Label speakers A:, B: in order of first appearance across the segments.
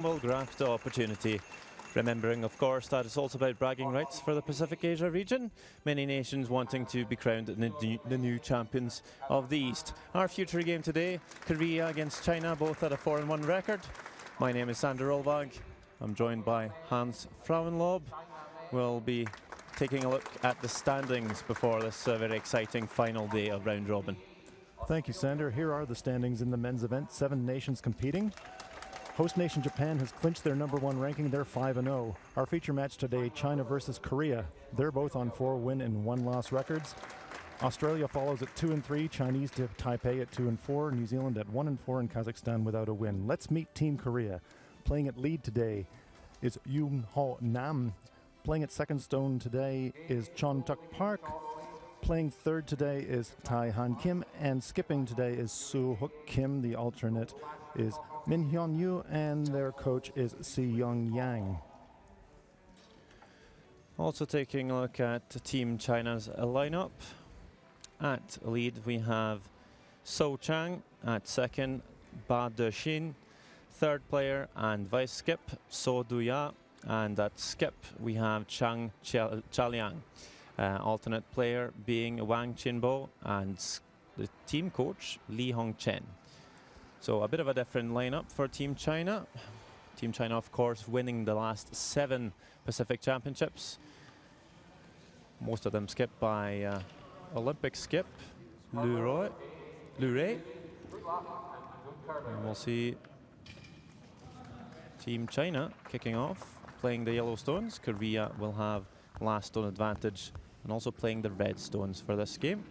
A: Will grasp the opportunity, remembering of course that it's also about bragging rights for the Pacific Asia region, many nations wanting to be crowned the new champions of the East. Our future game today, Korea against China, both at a 4-1 record. My name is Sander Olvag. I'm joined by Hans Frauenlob. We'll be taking a look at the standings before this very exciting final day of round robin.
B: Thank you, Sander. Here are the standings in the men's event. 7 nations competing. Host nation Japan has clinched their #1 ranking. They're 5-0. Our feature match today, China versus Korea. They're both on 4 win and 1 loss records. Australia follows at 2-3, Chinese to Taipei at 2-4, New Zealand at 1-4, and Kazakhstan without a win. Let's meet Team Korea. Playing at lead today is Yoon Ho Nam. Playing at second stone today is Chon Tuk Park. Playing third today is Tai Han Kim, and skipping today is Soo Hook Kim. The alternate is Min Hyun Yu, and their coach is Si Young Yang.
A: Also taking a look at Team China's lineup. At lead we have So Chang, at second Ba De-shin, third player and vice skip So Du-ya, and at skip we have Chang Cha-liang. Alternate player being Wang Chinbo, and the team coach Li Hongchen. So a bit of a different lineup for Team China. Team China, of course, winning the last 7 Pacific Championships. Most of them skipped by Olympic skip Lu Rei. And we'll see Team China kicking off, playing the yellow stones. Korea will have last stone advantage and also playing the red stones for this game.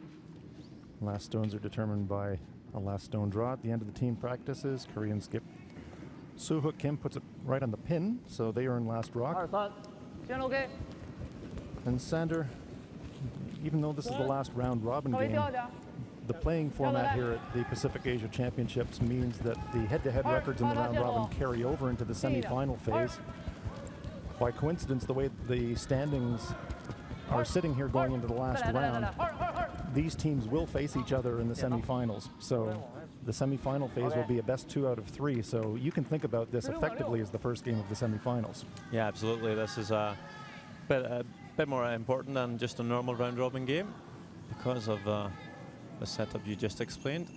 B: Last stones are determined by a last stone draw at the end of the team practices. Korean skip Soo Hook Kim puts it right on the pin, so they earn last rock. And Sander, even though this is the last round robin game, the playing format here at the Pacific Asia Championships means that the head-to-head records in the round robin carry over into the semi-final phase. By coincidence, the way the standings are sitting here going into the last round, these teams will face each other in the semi-finals. So the semi-final phase will be a best 2 out of 3. So you can think about this effectively as the first game of the semi-finals.
A: Yeah, absolutely. This is a bit more important than just a normal round robin game because of the setup you just explained.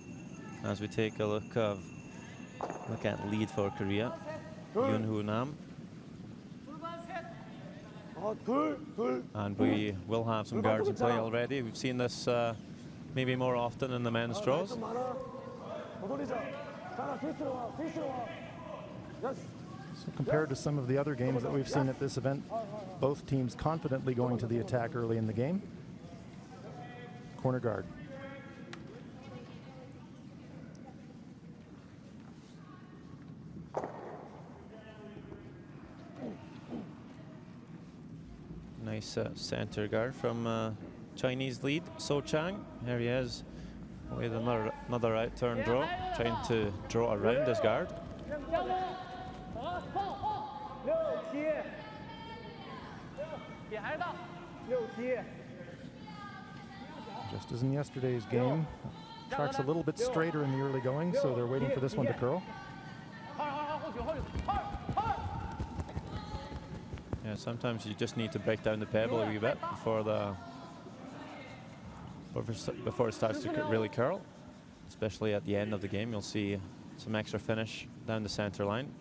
A: As we take a look at lead for Korea, Yoon Ho Nam. And we will have some guards in play already. We've seen this maybe more often in the men's draws.
B: So compared to some of the other games that we've seen at this event, both teams confidently going to the attack early in the game. Corner guard.
A: Nice center guard from Chinese lead, So Chang. Here he is with another out turn draw, trying to draw around this guard.
B: Just as in yesterday's game, track's a little bit straighter in the early going, so they're waiting for this one to curl.
A: Yeah, sometimes you just need to break down the pebble a wee bit before it starts to really curl. Especially at the end of the game, you'll see some extra finish down the center line.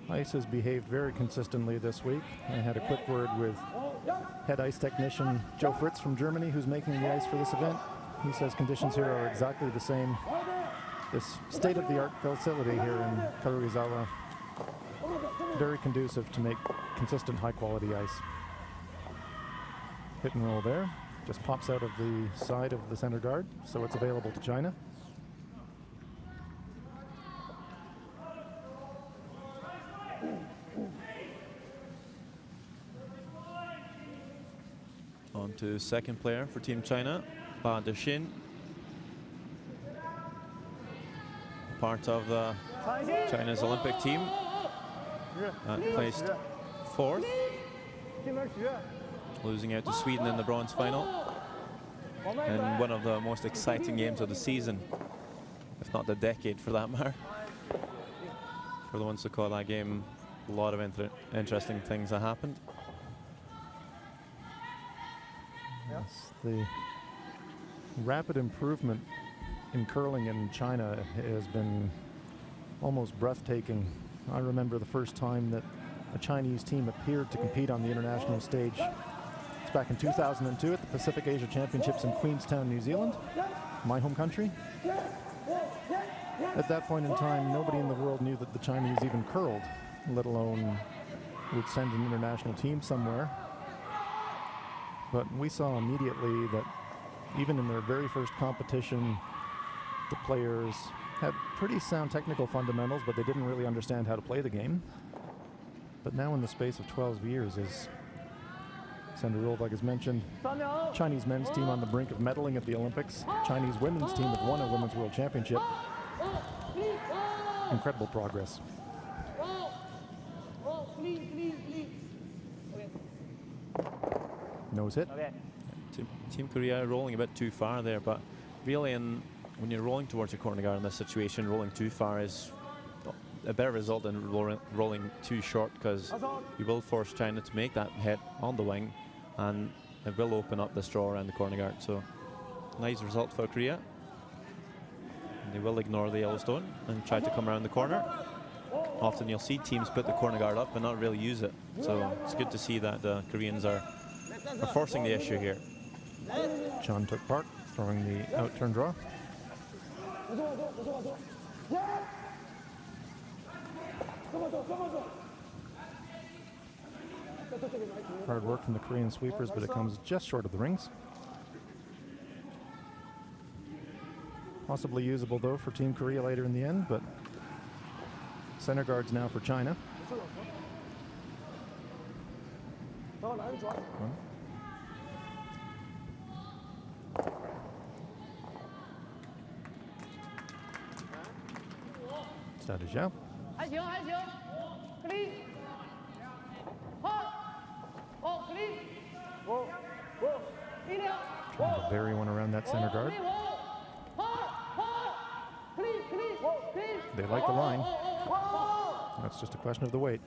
B: Ice has behaved very consistently this week. I had a quick word with head ice technician Joe Fritz from Germany, who's making the ice for this event. He says conditions here are exactly the same. This state-of-the-art facility here in Karuizawa, very conducive to make consistent high-quality ice. Hit and roll there. Just pops out of the side of the center guard, so it's available to China.
A: On to second player for Team China, Ba De-shin. Part of China's Olympic team. Placed 4th, losing out to Sweden in the bronze final, and one of the most exciting games of the season, if not the decade for that matter. For the ones that caught that game, a lot of interesting things that happened.
B: Yes, the rapid improvement in curling in China has been almost breathtaking. I remember the first time that a Chinese team appeared to compete on the international stage. It's back in 2002 at the Pacific Asia Championships in Queenstown, New Zealand, my home country. At that point in time, nobody in the world knew that the Chinese even curled, let alone would send an international team somewhere. But we saw immediately that even in their very first competition, the players had pretty sound technical fundamentals, but they didn't really understand how to play the game. But now in the space of 12 years, as Senator Rolvag has mentioned, Chinese men's team on the brink of medaling at the Olympics. Chinese women's team have won a Women's World Championship. Incredible progress. Nose hit.
A: Team Korea rolling a bit too far there, but really when you're rolling towards your corner guard in this situation, rolling too far is a better result than rolling too short, because you will force China to make that hit on the wing, and it will open up this draw around the corner guard. So nice result for Korea. And they will ignore the Yellowstone and try to come around the corner. Often you'll see teams put the corner guard up and not really use it. So it's good to see that the Koreans are forcing the issue here.
B: John took Park, throwing the out turn draw. Hard work from the Korean sweepers, but it comes just short of the rings. Possibly usable though for Team Korea later in the end, but center guards now for China. Zhao. Trying to bury one around that center guard. They like the line. That's just a question of the weight.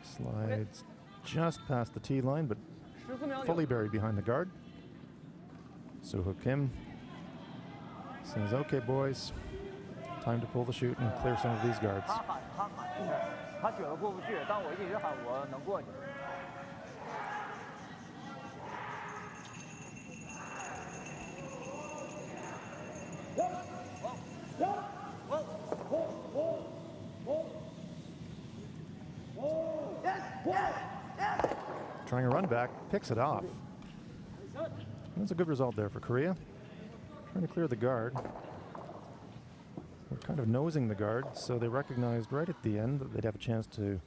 B: Slides just past the tee line, but fully buried behind the guard. Soo-Ho Kim says, okay, boys, time to pull the chute and clear some of these guards. Trying a run back, picks it off. That's a good result there for Korea. Trying to clear the guard. We're kind of nosing the guard, so they recognized right at the end that they'd have a chance to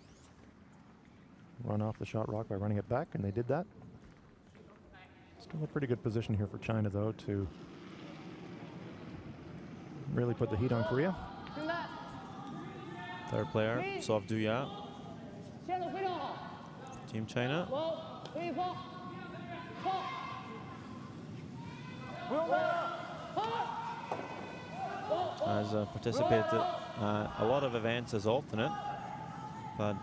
B: run off the shot rock by running it back, and they did that. Still a pretty good position here for China, though, to really put the heat on Korea.
A: Third player, Sov Duya. Team China. Has participated a lot of events as alternate, but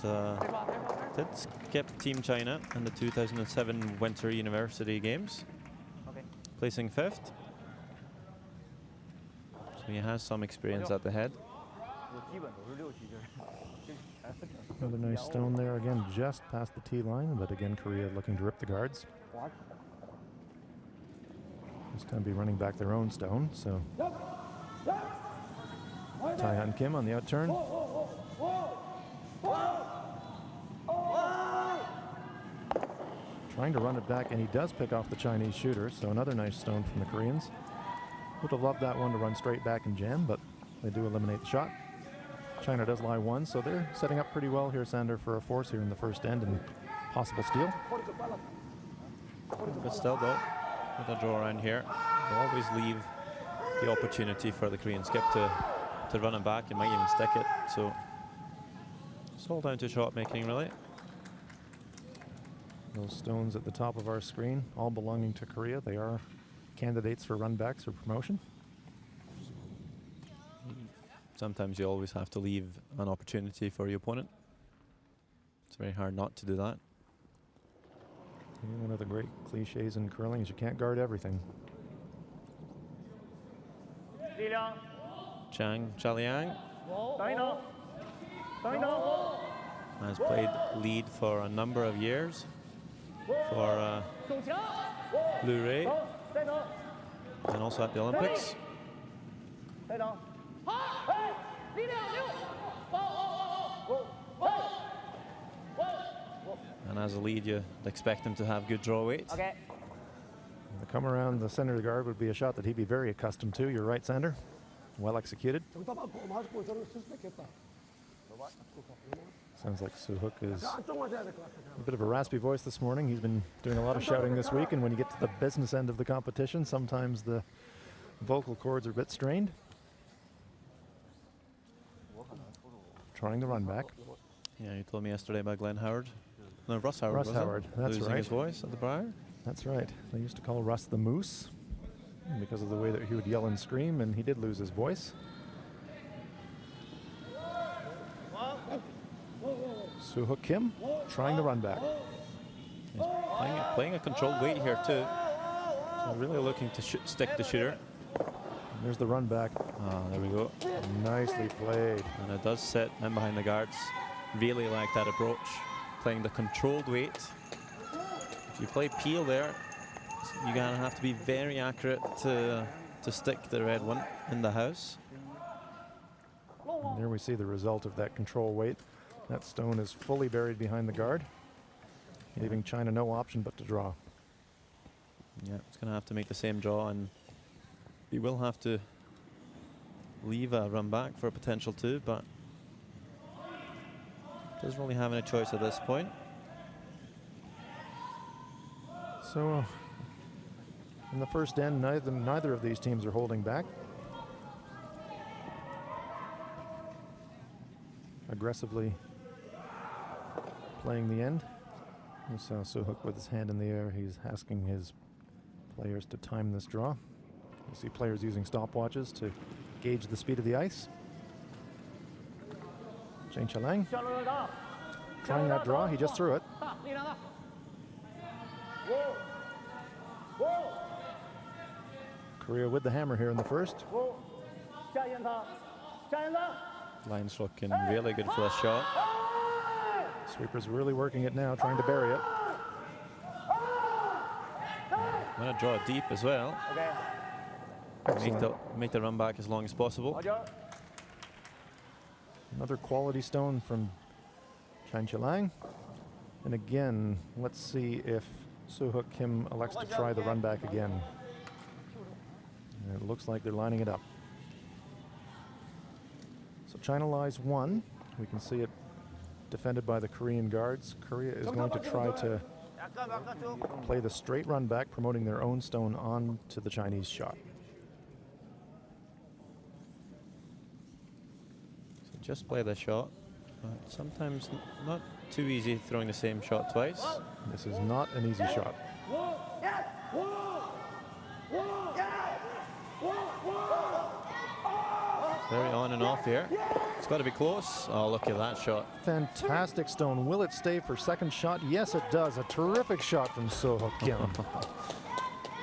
A: did skip Team China in the 2007 Winter University Games, placing 5th. So he has some experience at the head.
B: Another nice stone there, again, just past the tee line, but again, Korea looking to rip the guards. This time be running back their own stone, so. Taehan Kim on the out turn. Trying to run it back, and he does pick off the Chinese shooter, so another nice stone from the Koreans. Would have loved that one to run straight back and jam, but they do eliminate the shot. China does lie one, so they're setting up pretty well here, Sander, for a force here in the first end and possible steal.
A: But still, though, with a draw around here, they'll always leave the opportunity for the Korean skip to run it back and might even stick it. So it's all down to shot making, really.
B: Those stones at the top of our screen, all belonging to Korea. They are candidates for runbacks or promotion.
A: sometimes you always have to leave an opportunity for your opponent. It's very hard not to do that.
B: One of the great cliches in curling is you can't guard everything.
A: Chang Chaliang has played lead for a number of years for Blue Ray and also at the Olympics. And as a lead, you'd expect him to have good draw weight.
B: The come around the center of the guard would be a shot that he'd be very accustomed to. You're right, Sander. Well executed. Sounds like Soo-Hook is a bit of a raspy voice this morning. He's been doing a lot of shouting this week, and when you get to the business end of the competition, sometimes the vocal cords are a bit strained. Trying to run back.
A: Yeah, you told me yesterday about Glenn Howard. No, Russ Howard.
B: Russ Howard, that's
A: losing
B: right.
A: his voice at the Briar.
B: That's right. They used to call Russ the Moose because of the way that he would yell and scream, and he did lose his voice. Soo-Hook Kim trying to run back.
A: He's playing a controlled weight here too. So really looking to stick the shooter.
B: And there's the run back.
A: There we go.
B: Nicely played.
A: And it does sit in behind the guards. Really like that approach. Playing the controlled weight. If you play peel there, you're gonna have to be very accurate to stick the red one in the house.
B: And there we see the result of that control weight. That stone is fully buried behind the guard, leaving China no option but to draw.
A: Yeah, it's gonna have to make the same draw, and he will have to leave a run back for a potential two, but doesn't really have any choice at this point.
B: So in the first end, neither of these teams are holding back. Aggressively playing the end. You saw Soo-Hook with his hand in the air. He's asking his players to time this draw. You see players using stopwatches to gauge the speed of the ice. Chang Chalang trying that draw. He just threw it. Korea with the hammer here in the first.
A: Line's looking really good for this shot.
B: Sweeper's really working it now, trying to bury it.
A: I'm going to draw it deep as well. Make the run back as long as possible.
B: Another quality stone from Chang Chalang. And again, let's see if Soo-Hook Kim elects to try the run back again. And it looks like they're lining it up. So China lies one. We can see it defended by the Korean guards. Korea is going to try to play the straight run back, promoting their own stone on to the Chinese shot.
A: So just play the shot, but sometimes not too easy throwing the same shot twice.
B: This is not an easy shot.
A: Very on and off here. It's got to be close. Oh, look at that shot.
B: Fantastic stone. Will it stay for second shot? Yes, it does. A terrific shot from Soo-Hook Kim.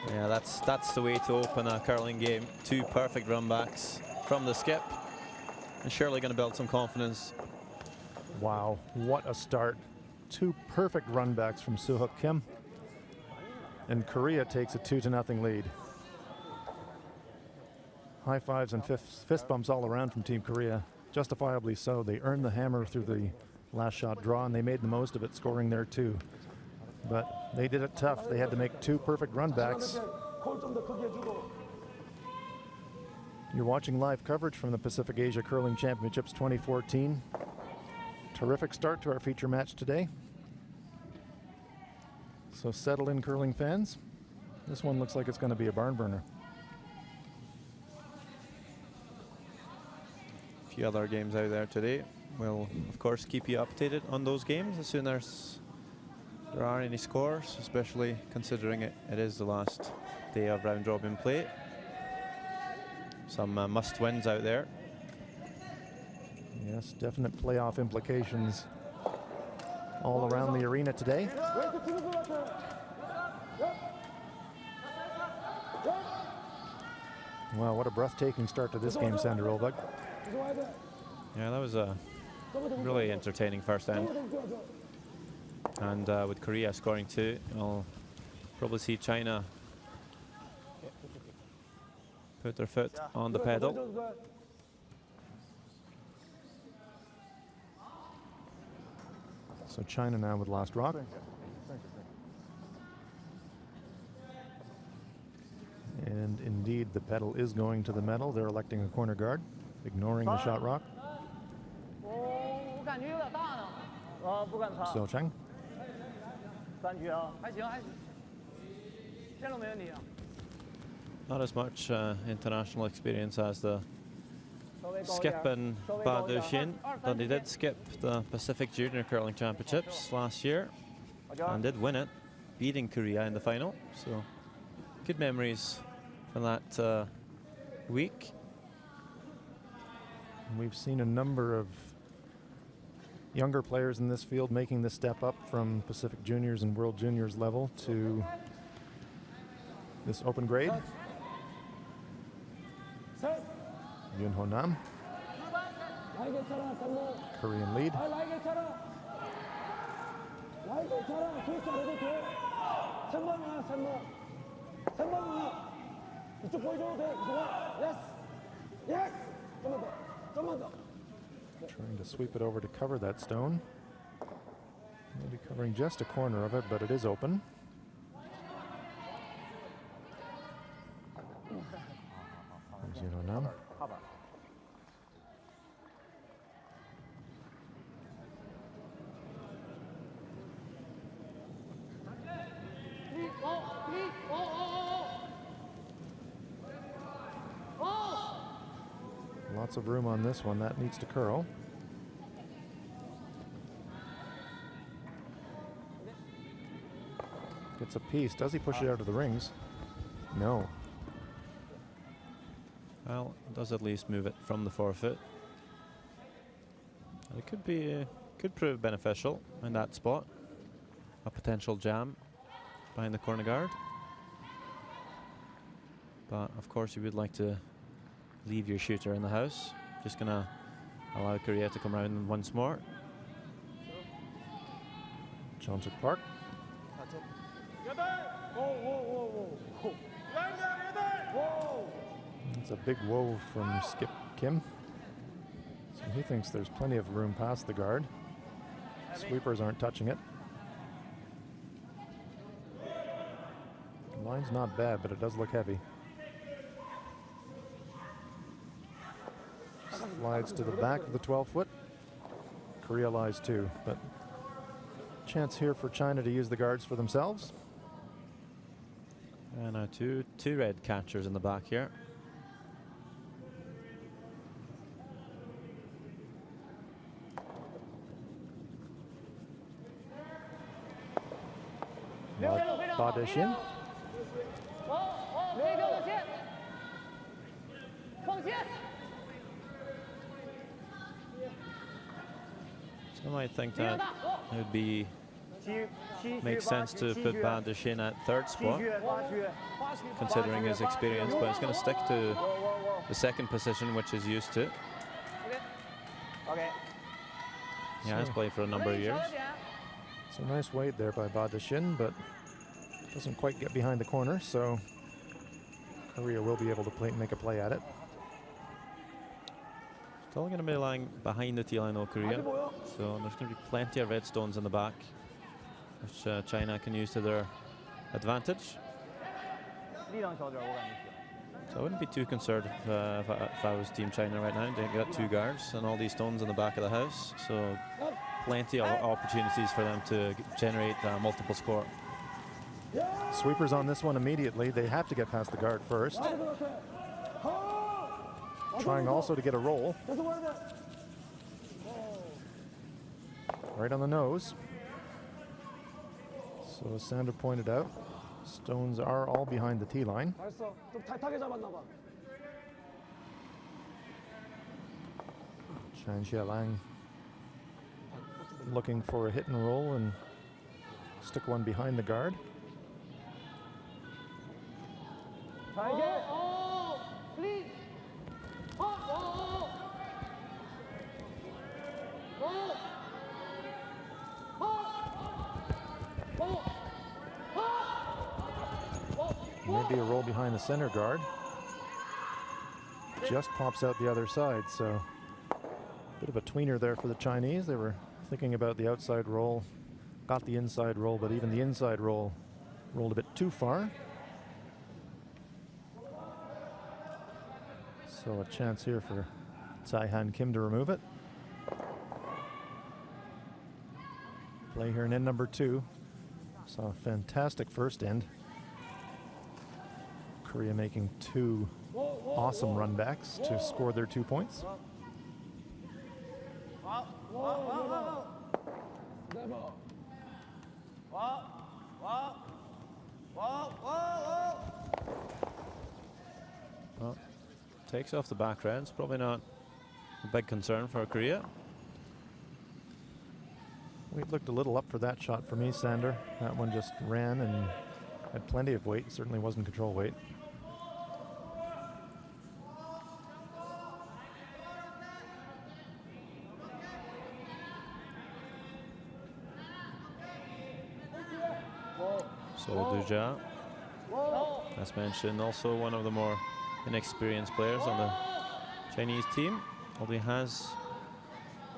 A: Yeah, that's the way to open a curling game. Two perfect run backs from the skip. And surely going to build some confidence.
B: Wow, what a start. Two perfect run backs from Soo-Hook Kim. And Korea takes a 2-0 lead. High fives and fist bumps all around from Team Korea. Justifiably so. They earned the hammer through the last shot draw, and they made the most of it, scoring there too. But they did it tough. They had to make two perfect run backs. You're watching live coverage from the Pacific Asia Curling Championships 2014. Terrific start to our feature match today. So settle in, curling fans. This one looks like it's going to be a barn burner.
A: A few other games out there today. We'll, of course, keep you updated on those games as soon as there are any scores, especially considering it is the last day of round robin play. Some must wins out there.
B: Yes, definite playoff implications all around the arena today. Wow, what a breathtaking start to this game, Sander Olvig.
A: Yeah, that was a really entertaining first end. And with Korea scoring 2, we'll probably see China put their foot on the pedal.
B: So China now with last rock. And indeed, the pedal is going to the metal. They're electing a corner guard, ignoring the shot rock. So Cheng.
A: Not as much international experience as the skip and Ba De-shin, but he did skip the Pacific Junior Curling Championships last year and did win it, beating Korea in the final. So good memories from that week.
B: We've seen a number of younger players in this field making the step up from Pacific Juniors and World Juniors level to this open grade. Yoon Ho Nam, Korean lead. Trying to sweep it over to cover that stone. Maybe covering just a corner of it, but it is open. There's Yoon Ho Nam. Lots of room on this one. That needs to curl. Gets a piece. Does he push it out of the rings? No.
A: Well, it does at least move it from the forefoot. It could prove beneficial in that spot. A potential jam behind the corner guard. But of course you would like to leave your shooter in the house. Just gonna allow Korea to come around once more.
B: Jeonseok Park. It's a big whoa from Skip Kim. So he thinks there's plenty of room past the guard. Sweepers aren't touching it. The line's not bad, but it does look heavy. Slides to the back of the 12-foot. Korea lies 2, but chance here for China to use the guards for themselves.
A: And now two red catchers in the back here.
B: Ba De-shin.
A: Some might think that it would be makes sense to put Ba De-shin at third spot, considering his experience, but he's going to stick to the second position, which he's used to. He has played for a number of years.
B: It's a nice weight there by Ba De-shin, but doesn't quite get behind the corner, so Korea will be able to make a play at it.
A: Still going to be lying behind the T-line, though, Korea. So there's going to be plenty of red stones in the back, which China can use to their advantage. So I wouldn't be too concerned if I was Team China right now. They got 2 guards and all these stones in the back of the house. So plenty of opportunities for them to generate multiple score.
B: Sweepers on this one immediately. They have to get past the guard first. Trying also to get a roll. Right on the nose. So as Sander pointed out, stones are all behind the tee line. Shan Xiaolang looking for a hit and roll and stick one behind the guard. Maybe a roll behind the center guard. Just pops out the other side, so bit of a tweener there for the Chinese. They were thinking about the outside roll, got the inside roll, but even the inside roll rolled a bit too far. So a chance here for Tsai Han Kim to remove it. Play here in end number 2. Saw a fantastic first end. Korea making 2 awesome runbacks to score their 2 points.
A: Well, takes off the back rounds. Probably not a big concern for Korea.
B: We looked a little up for that shot for me, Sander. That one just ran and had plenty of weight. Certainly wasn't control weight.
A: So Duja, as mentioned, also one of the more inexperienced players on the Chinese team. Although he has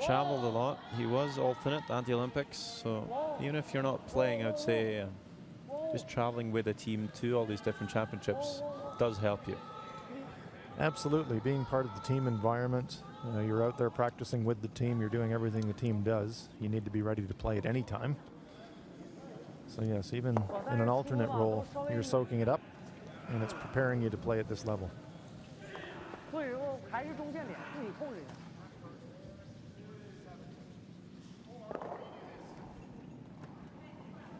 A: traveled a lot, he was alternate at the Olympics. So even if you're not playing, I would say just traveling with a team to all these different championships does help you.
B: Absolutely, being part of the team environment, you're out there practicing with the team, you're doing everything the team does. You need to be ready to play at any time. So yes, even in an alternate role, you're soaking it up, and it's preparing you to play at this level.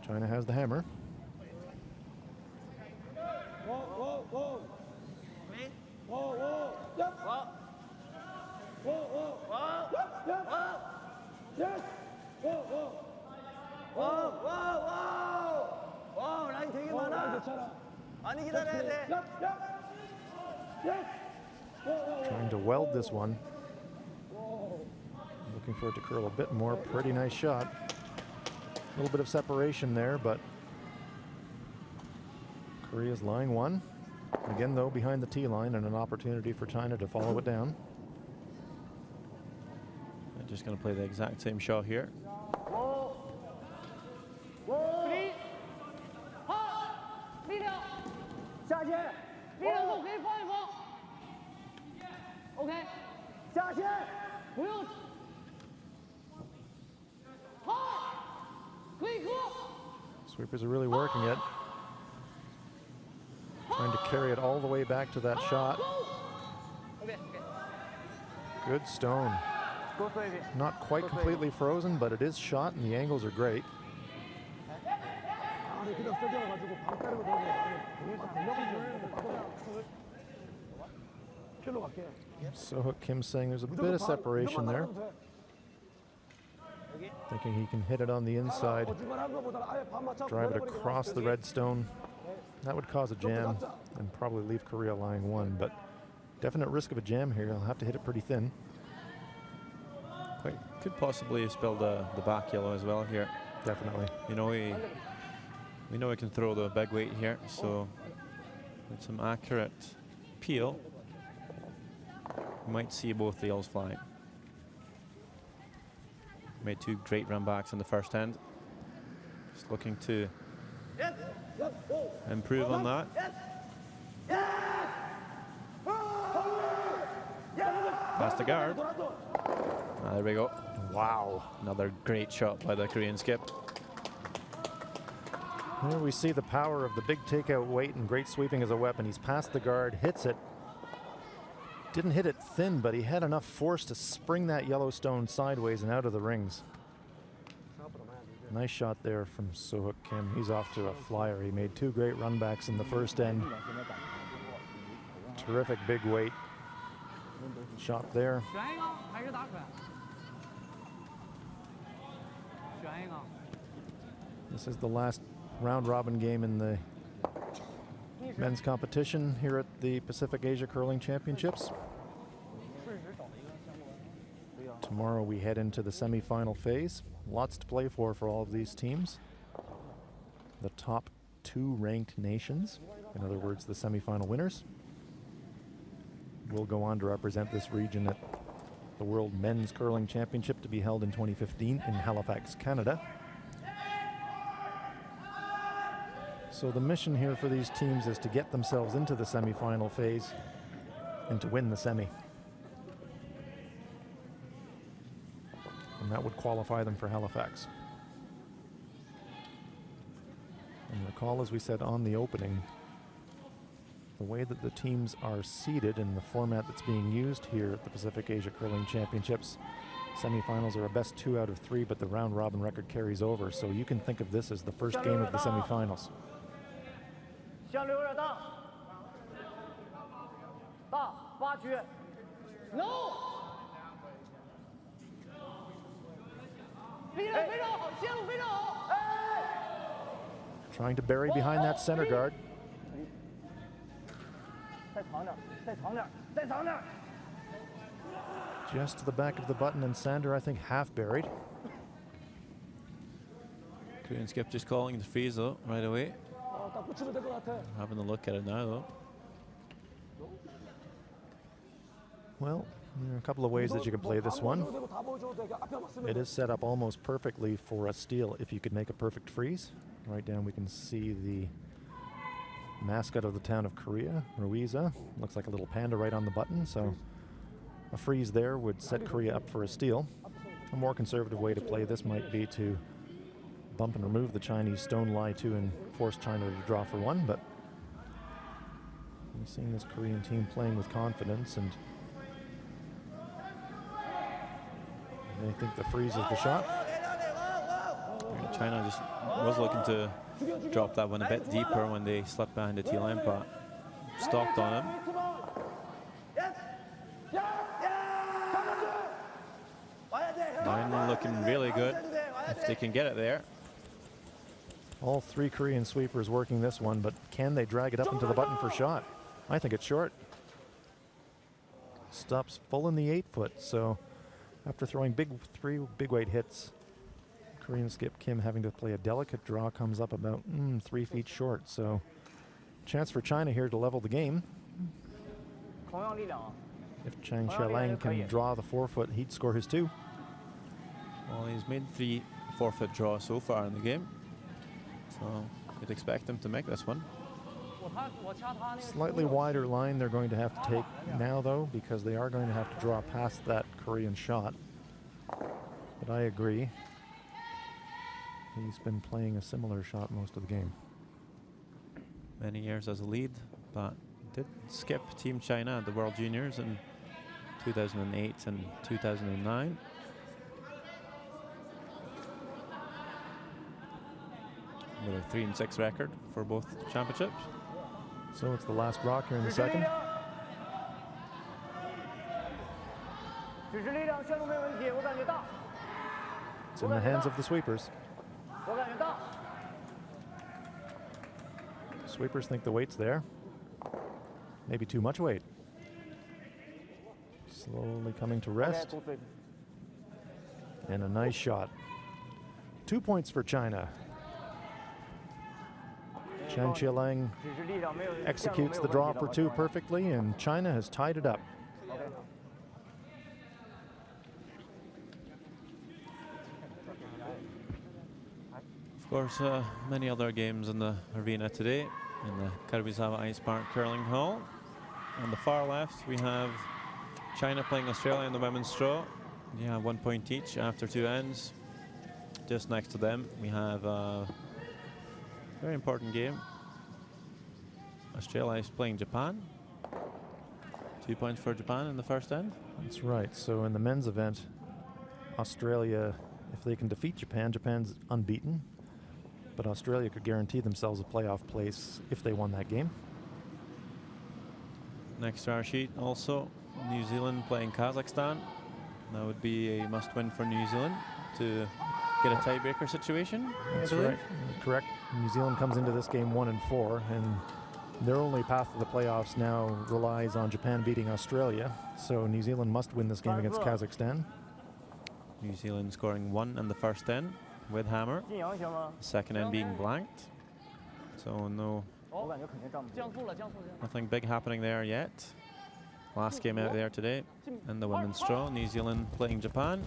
B: China has the hammer. Trying to weld this one. Looking for it to curl a bit more. Pretty nice shot. A little bit of separation there, but Korea's line 1. Again, though, behind the tee line, and an opportunity for China to follow it down.
A: They're just going to play the exact same shot here.
B: Sweepers are really working it. Trying to carry it all the way back to that shot. Good stone. Not quite completely frozen, but it is shot and the angles are great. So Kim saying there's a bit of separation there. Thinking he can hit it on the inside, drive it across the red stone. That would cause a jam and probably leave Korea lying 1, but definite risk of a jam here. He'll have to hit it pretty thin.
A: Could possibly spell the back yellow as well here.
B: Definitely.
A: You know, we know he can throw the big weight here, so with some accurate peel, you might see both the yellows flying. Made 2 great run backs in the first end. Just looking to improve on that. Past the guard. There we go.
B: Wow.
A: Another great shot by the Korean skip.
B: Here we see the power of the big takeout weight and great sweeping as a weapon. He's past the guard, hits it. Didn't hit it thin, but he had enough force to spring that yellow stone sideways and out of the rings. Nice shot there from So-Hook Kim. He's off to a flyer. He made 2 great runbacks in the first end. Terrific big weight. Shot there. This is the last round robin game in the men's competition here at the Pacific Asia Curling Championships. Tomorrow we head into the semifinal phase. Lots to play for all of these teams. The top 2 ranked nations, in other words, the semifinal winners, will go on to represent this region at the World Men's Curling Championship to be held in 2015 in Halifax, Canada. So the mission here for these teams is to get themselves into the semifinal phase and to win the semi. And that would qualify them for Halifax. And recall, as we said on the opening, the way that the teams are seeded in the format that's being used here at the Pacific Asia Curling Championships, semifinals are a best 2 out of 3, but the round robin record carries over. So you can think of this as the first game of the semifinals. Trying to bury behind that center guard. Just to the back of the button, and Sander, I think, half buried.
A: Korean skip just calling the freeze though, right away. Having a look at it now though.
B: Well, there are a couple of ways that you can play this one. It is set up almost perfectly for a steal if you could make a perfect freeze. Right down we can see the mascot of the town of Korea, Karuizawa. Looks like a little panda right on the button, so a freeze there would set Korea up for a steal. A more conservative way to play this might be to bump and remove the Chinese stone lie 2 and force China to draw for 1, but we've seen this Korean team playing with confidence, and they think the freeze is the shot.
A: China just was looking to drop that one a bit deeper when they slipped behind the T-line, but stalked on him. Line looking really good if they can get it there.
B: All 3 Korean sweepers working this one, but can they drag it up into the button for shot? I think it's short. Stops full in the 8-foot, so after throwing 3 big weight hits, Korean skip Kim having to play a delicate draw comes up about 3 feet short. So chance for China here to level the game. If Chang Xiaolang can draw the 4-foot, he'd score his 2.
A: Well, he's made 3 4-foot draws so far in the game, so you'd expect him to make this one.
B: Slightly wider line they're going to have to take now, though, because they are going to have to draw past that Korean shot. But I agree. He's been playing a similar shot most of the game.
A: Many years as a lead, but did skip Team China at the World Juniors in 2008 and 2009. With a 3-6 record for both championships.
B: So it's the last rock here in the second. It's in the hands of the sweepers. Sweepers think the weight's there. Maybe too much weight. Slowly coming to rest. And a nice shot. 2 points for China. Chang Xiaolang executes the draw for 2 perfectly, and China has tied it up.
A: Of course, many other games in the arena today in the Karuizawa Ice Park Curling Hall. On the far left, we have China playing Australia in the women's straw. You have 1 point each after 2 ends. Just next to them, we have a very important game. Australia is playing Japan. 2 points for Japan in the first end.
B: That's right. So in the men's event, Australia, if they can defeat Japan, Japan's unbeaten. But Australia could guarantee themselves a playoff place if they won that game.
A: Next to our sheet also, New Zealand playing Kazakhstan. That would be a must-win for New Zealand to get a tiebreaker situation.
B: That's right. Correct. New Zealand comes into this game 1-4, and their only path to the playoffs now relies on Japan beating Australia. So New Zealand must win this game against Kazakhstan.
A: New Zealand scoring 1 in the first end with hammer. The second end being blanked. So nothing big happening there yet. Last game out there today in the women's draw. New Zealand playing Japan.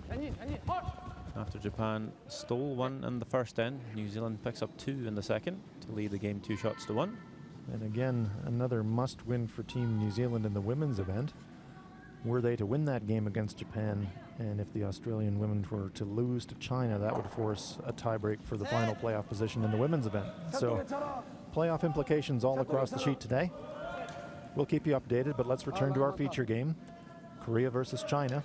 A: After Japan stole 1 in the first end, New Zealand picks up 2 in the second to lead the game 2-1.
B: And again, another must-win for Team New Zealand in the women's event. Were they to win that game against Japan, and if the Australian women were to lose to China, that would force a tiebreak for the final playoff position in the women's event. So playoff implications all across the sheet today. We'll keep you updated, but let's return to our feature game, Korea versus China.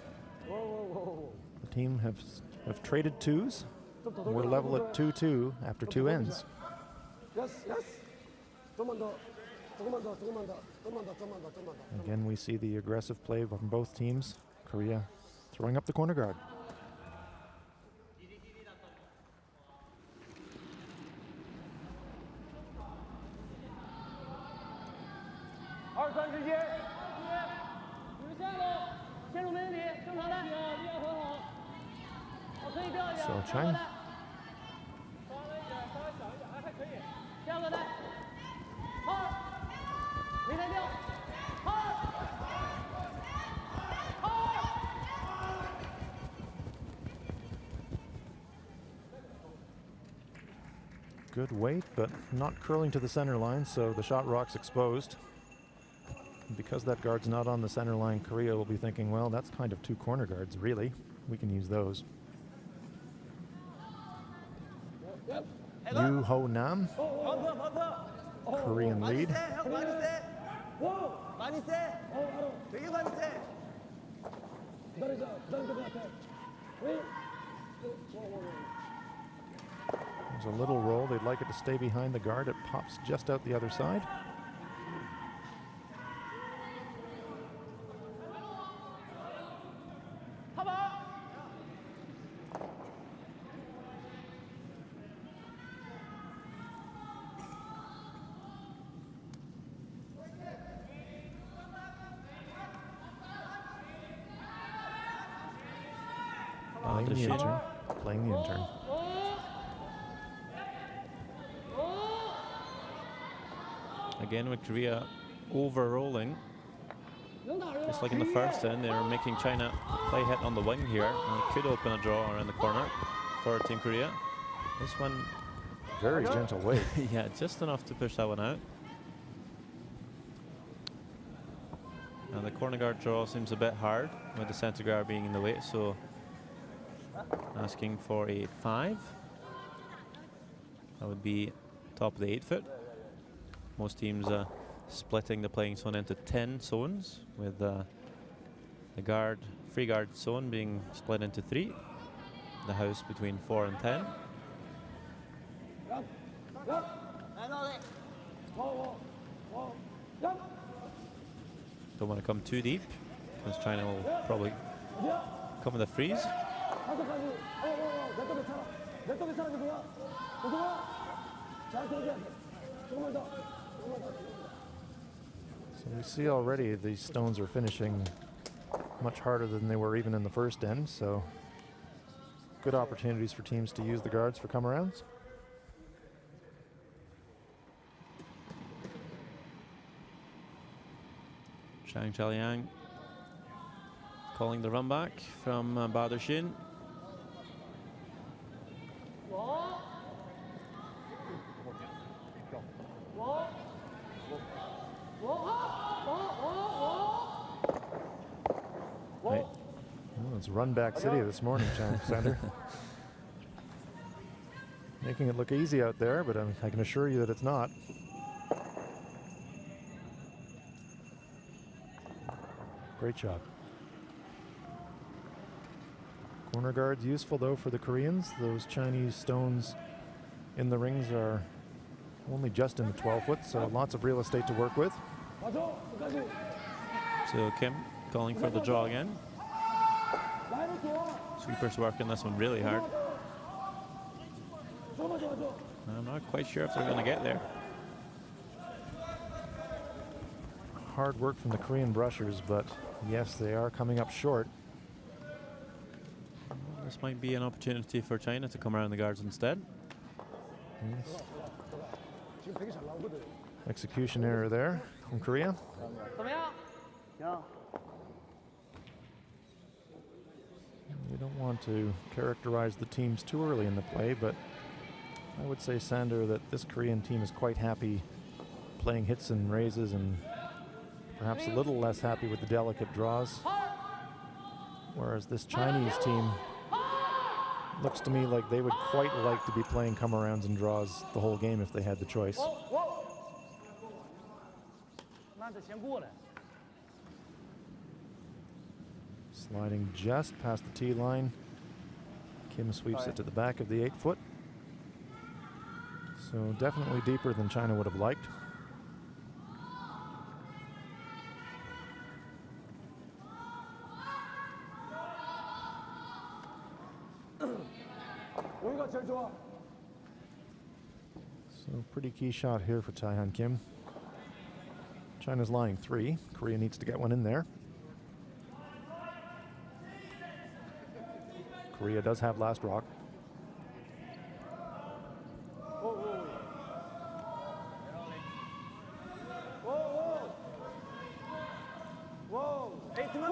B: The team have traded twos. We're level at 2-2 after 2 ends. Again, we see the aggressive play from both teams. Korea throwing up the corner guard. So Cheng. Good weight, but not curling to the center line, so the shot rock's exposed. And because that guard's not on the center line, Korea will be thinking, well, that's kind of 2 corner guards, really. We can use those. Yu Ho Nam, Korean lead. There's a little roll. They'd like it to stay behind the guard. It pops just out the other side. Playing the intern.
A: Again with Korea over-rolling. Just like in the first end, they're making China play hit on the wing here, and it could open a draw around the corner for Team Korea. This one...
B: Very gentle weight.
A: Yeah, just enough to push that one out. And the corner guard draw seems a bit hard with the center guard being in the way, so asking for a 5. That would be top of the 8-foot. Most teams splitting the playing zone into 10 zones, with the free guard zone being split into 3. The house between 4 and 10. Don't want to come too deep, because China will probably come with a freeze.
B: So we see already these stones are finishing much harder than they were even in the first end, so good opportunities for teams to use the guards for come-arounds.
A: Zhang Chaoliang calling the run back from Badushin.
B: Right. Well, it's run back city this morning, Chang Center. Making it look easy out there, but I can assure you that it's not. Great job. Corner guards useful though for the Koreans. Those Chinese stones in the rings are only just in the 12-foot, so lots of real estate to work with.
A: So Kim calling for the draw again. Sweepers working this one really hard. I'm not quite sure if they're going to get there.
B: Hard work from the Korean brushers, but yes, they are coming up short.
A: This might be an opportunity for China to come around the guards instead.
B: Yes. Execution error there from Korea. You don't want to characterize the teams too early in the play, but I would say, Sander, that this Korean team is quite happy playing hits and raises and perhaps a little less happy with the delicate draws. Whereas this Chinese team looks to me like they would quite like to be playing come-arounds and draws the whole game if they had the choice. Sliding just past the tee line. Kim sweeps it to the back of the 8-foot. So definitely deeper than China would have liked. So pretty key shot here for Taehan Kim. China's lying 3. Korea needs to get one in there. Korea does have last rock.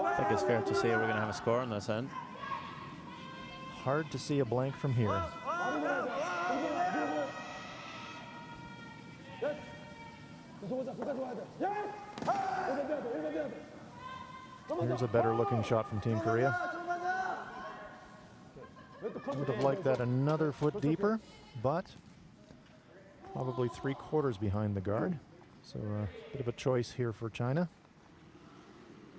A: I think it's fair to say we're going to have a score on this end.
B: Hard to see a blank from here. Here's a better looking shot from Team Korea. Would have liked that another foot deeper, but probably 3/4 behind the guard. So a bit of a choice here for China.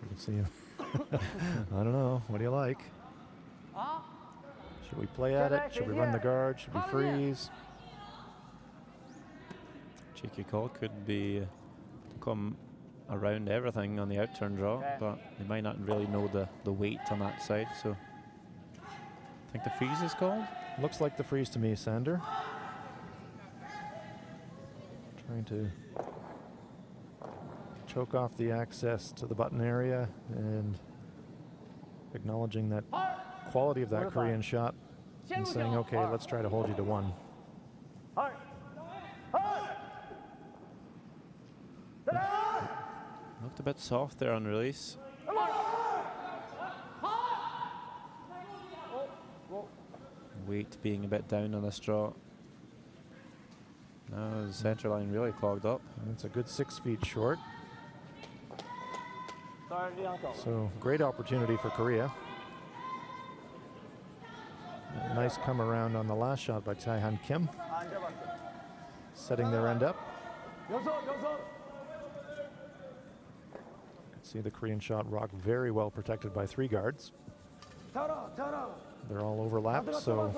B: You can see I don't know. What do you like? Should we play at it? Should we run the guard? Should we freeze?
A: Cheeky call, could be come around everything on the outturn draw, but they might not really know the weight on that side, so I think the freeze is called.
B: Looks like the freeze to me, Sander. Trying to choke off the access to the button area and acknowledging that quality of that Korean shot and saying, okay, let's try to hold you to 1.
A: Looked a bit soft there on release. Weight being a bit down on this draw. Now the center line really clogged up.
B: It's a good 6 feet short. So great opportunity for Korea. A nice come around on the last shot by Taehan Kim. Setting their end up. See the Korean shot rock very well protected by 3 guards. They're all overlapped, so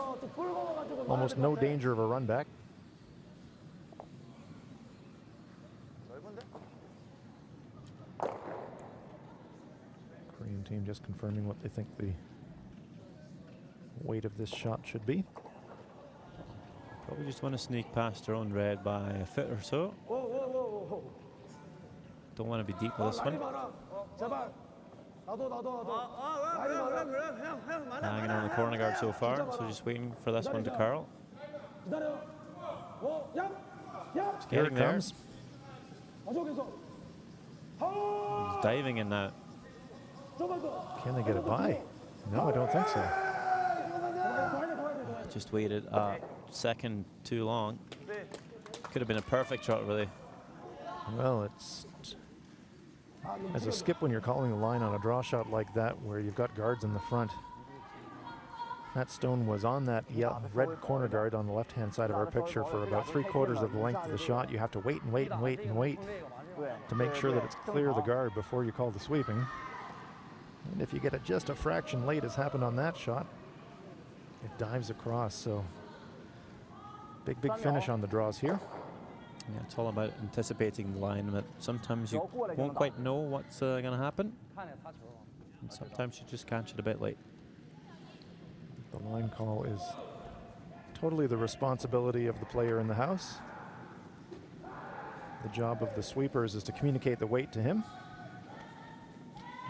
B: almost no danger of a run back. Korean team just confirming what they think the weight of this shot should be.
A: Probably just want to sneak past their own red by a foot or so. Don't want to be deep with this one. Hanging on the corner guard so far, so just waiting for this one to curl. It's getting there. He's diving in now.
B: Can they get it by? No, I don't think so.
A: Just waited a second too long. Could have been a perfect shot, really.
B: Well, it's as a skip when you're calling the line on a draw shot like that where you've got guards in the front. That stone was on that red corner guard on the left-hand side of our picture for about 3/4 of the length of the shot. You have to wait and wait and wait and wait to make sure that it's clear of the guard before you call the sweeping. And if you get it just a fraction late, as happened on that shot, it dives across. So big finish on the draws here.
A: Yeah, it's all about anticipating the line, but sometimes you won't quite know what's going to happen. And sometimes you just catch it a bit late.
B: The line call is totally the responsibility of the player in the house. The job of the sweepers is to communicate the weight to him.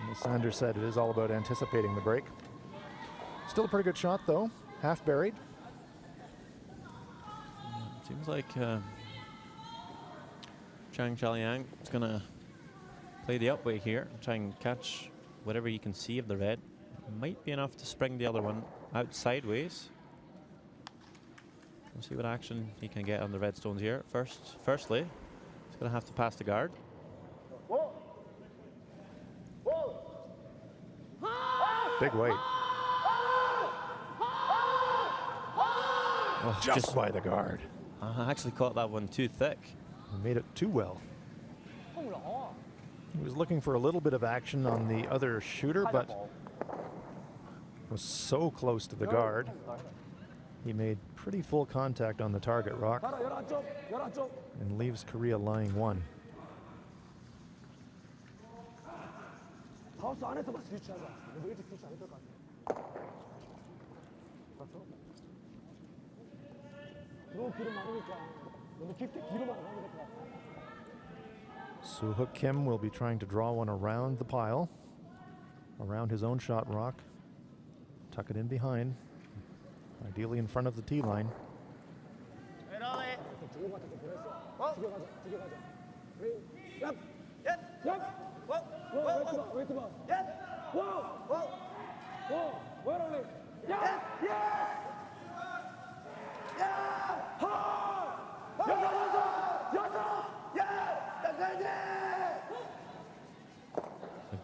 B: And as Sanders said, it is all about anticipating the break. Still a pretty good shot, though. Half buried.
A: Yeah, seems like Zhang Zhaliang is going to play the upway here, try and catch whatever he can see of the red. Might be enough to spring the other one out sideways. We'll see what action he can get on the red stones here. Firstly, he's going to have to pass the guard.
B: Big weight.
A: Oh,
B: just by the guard.
A: I actually caught that one too thick.
B: He made it too well. He was looking for a little bit of action on the other shooter, but was so close to the guard. He made pretty full contact on the target rock and leaves Korea lying one. Soo-Hook Kim will be trying to draw one around the pile, around his own shot rock, tuck it in behind, ideally in front of the tee line.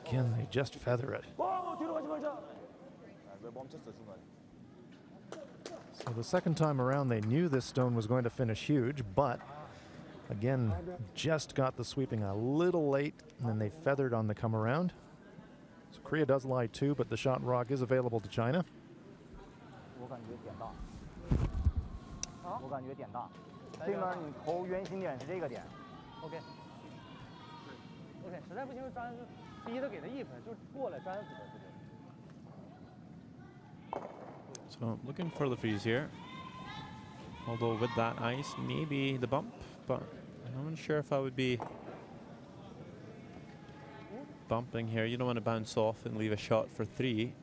B: Again, they just feather it. So the second time around, they knew this stone was going to finish huge, but again, just got the sweeping a little late, and then they feathered on the come around. So Korea does lie two, but the shot rock is available to China.
A: So looking for the freeze here. Although with that ice, maybe the bump, but I'm not sure if I would be bumping here. You don't want to bounce off and leave a shot for three.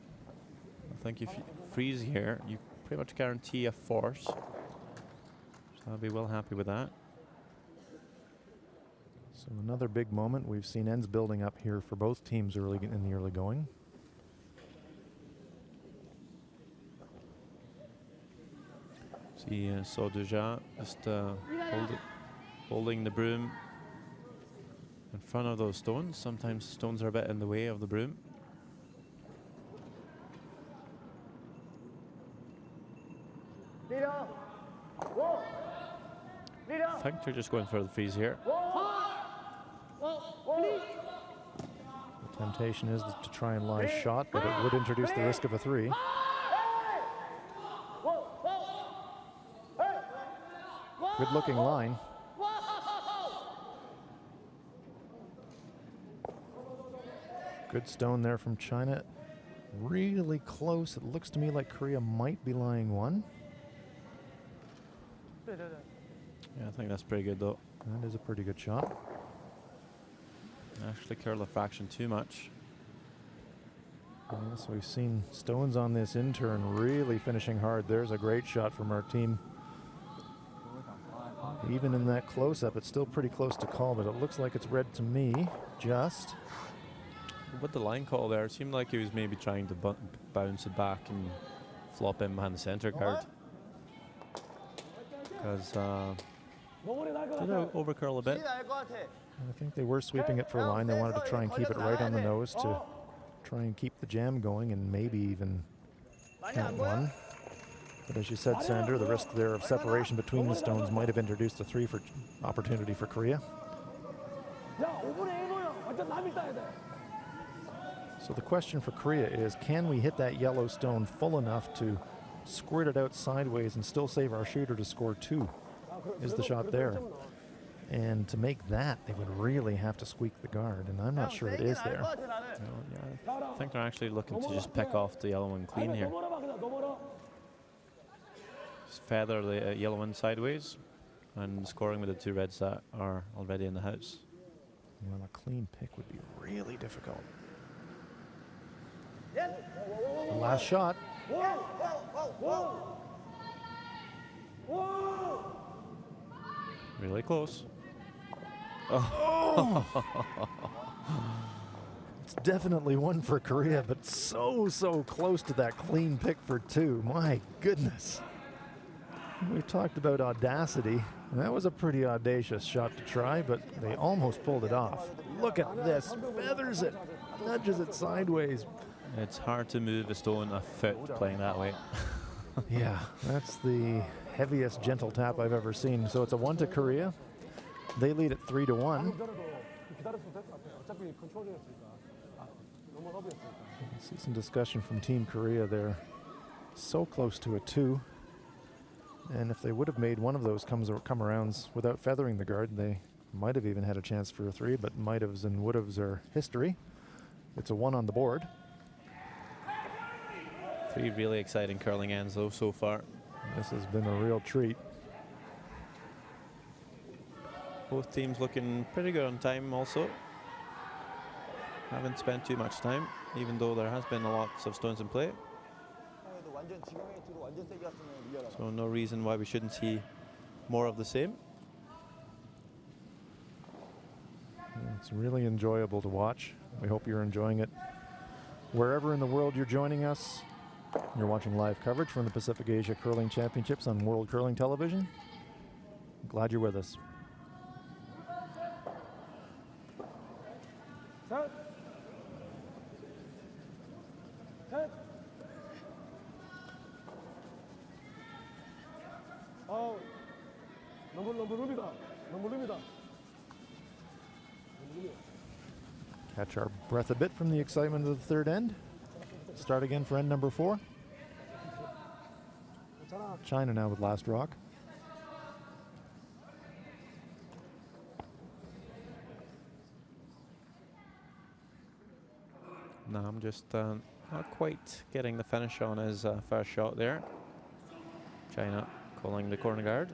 A: I think if you freeze here, you pretty much guarantee a force. So I'll be well happy with that.
B: So another big moment. We've seen ends building up here for both teams early in the early going.
A: See So Deja just holding the broom in front of those stones. Sometimes stones are a bit in the way of the broom. I think they're just going for the freeze here.
B: The temptation is to try and lie shot, but it would introduce the risk of a three. Good looking line. Good stone there from China. Really close. It looks to me like Korea might be lying one.
A: Yeah, I think that's pretty good though.
B: That is a pretty good shot.
A: Actually curl a fraction too much.
B: Yes, we've seen stones on this in turn really finishing hard. There's a great shot from our team. Even in that close-up, it's still pretty close to call, but it looks like it's red to me, just.
A: With the line call there, it seemed like he was maybe trying to bounce it back and flop in behind the center guard. Because did it overcurl a bit?
B: I think they were sweeping it for a line. They wanted to try and keep it right on the nose to try and keep the jam going and maybe even count one. But as you said, Sander, the risk there of separation between the stones might have introduced a three for opportunity for Korea. So the question for Korea is, can we hit that yellow stone full enough to squirt it out sideways and still save our shooter to score two? Is the shot there? And to make that, they would really have to squeak the guard, and I'm not sure it is there.
A: Well, yeah, I think they're actually looking to just pick off the yellow one clean here. Just feather the yellow one sideways and scoring with the two reds that are already in the house.
B: Well, a clean pick would be really difficult. Last shot.
A: Really close.
B: Oh! It's definitely one for Korea, but so close to that clean pick for two. My goodness. We've talked about audacity, and that was a pretty audacious shot to try, but they almost pulled it off. Look at this, feathers it, nudges it sideways.
A: It's hard to move a stone a foot playing that way.
B: Yeah, that's the heaviest gentle tap I've ever seen. So it's a 1 to Korea. They lead at 3-1. See some discussion from Team Korea there. So close to a 2. And if they would have made one of those come-arounds without feathering the guard, they might have even had a chance for a 3, but might-haves and would-haves are history. It's a 1 on the board.
A: 3 really exciting curling ends though so far.
B: This has been a real treat.
A: Both teams looking pretty good on time also. Haven't spent too much time, even though there has been lots of stones in play. So no reason why we shouldn't see more of the same.
B: It's really enjoyable to watch. We hope you're enjoying it. Wherever in the world you're joining us, you're watching live coverage from the Pacific Asia Curling Championships on World Curling Television. Glad you're with us. Catch our breath a bit from the excitement of the third end. Start again for end number 4. China now with last rock.
A: No, I'm just not quite getting the finish on his first shot there. China calling the corner guard.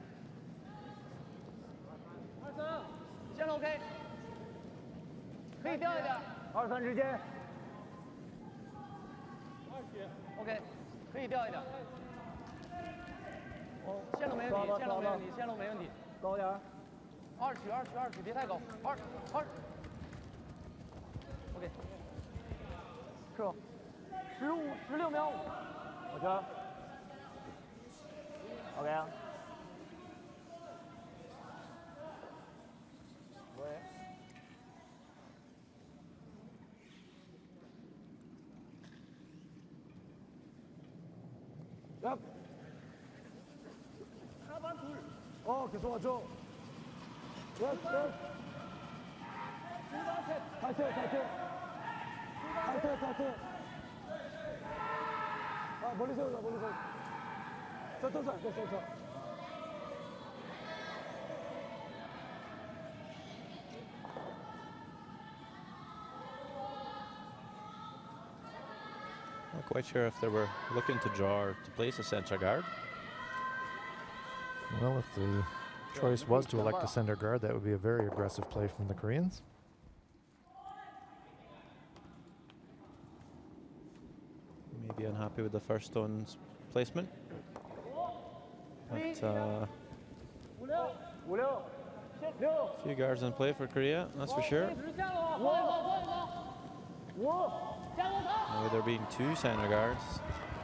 C: 계속 와줘. 타이트. 멀리 세우자, 멀리 세우자. 됐어.
A: Not quite sure if they were looking to draw or to place a center guard.
B: Well, if the choice was to elect a center guard, that would be a very aggressive play from the Koreans.
A: Maybe unhappy with the first stone's placement. But a few guards in play for Korea, that's for sure. Now with there being 2 center guards,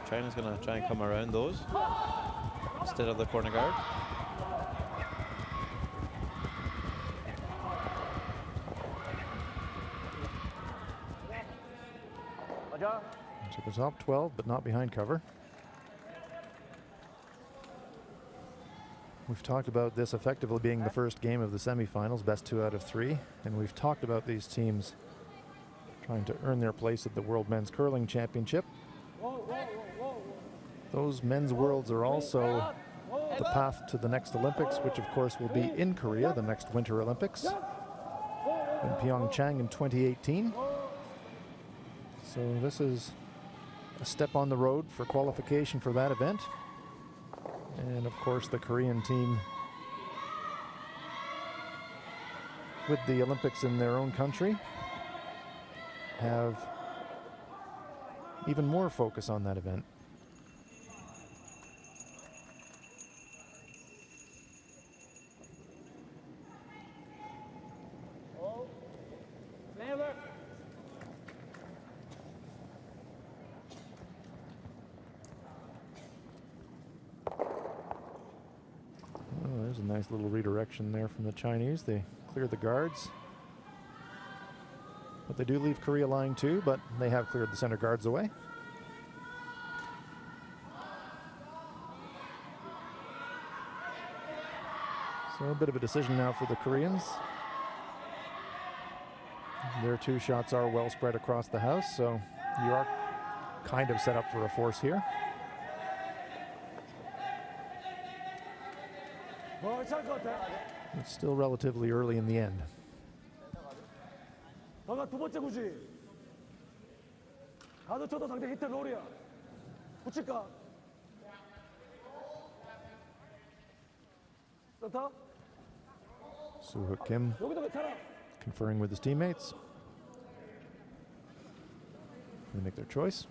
A: China's going to try and come around those instead of the corner guard.
B: To the top 12, but not behind cover. We've talked about this effectively being the first game of the semifinals, best 2 out of 3, and we've talked about these teams trying to earn their place at the World Men's Curling Championship. Those men's worlds are also the path to the next Olympics, which of course will be in Korea, the next Winter Olympics in Pyeongchang in 2018. So this is a step on the road for qualification for that event. And of course the Korean team, with the Olympics in their own country, have even more focus on that event. Oh, there's a nice little redirection there from the Chinese. They clear the guards. But they do leave Korea lying too, but they have cleared the center guards away. So a bit of a decision now for the Koreans. Their two shots are well spread across the house, so you are kind of set up for a force here. It's still relatively early in the end.
C: 너가 두 번째 구지. 가드 쳐도 상대 히트 롤이야. 붙일까? 센터.
B: Soo-Hook Kim
C: 여기도 괜찮아.
B: conferring with his teammates. They make their choice.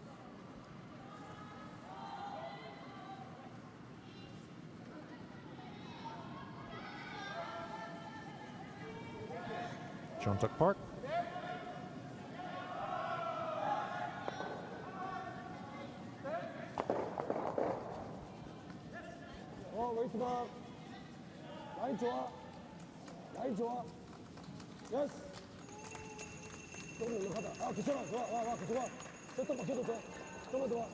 B: Jeontuk Park.
C: 웨이트가 라인 좋아. 라인 좋아. 예스. 조금 연락하다. 아, 괜찮아. 좋아. 와, 좋아. 세터 막혀도 돼. 조금만 더 와.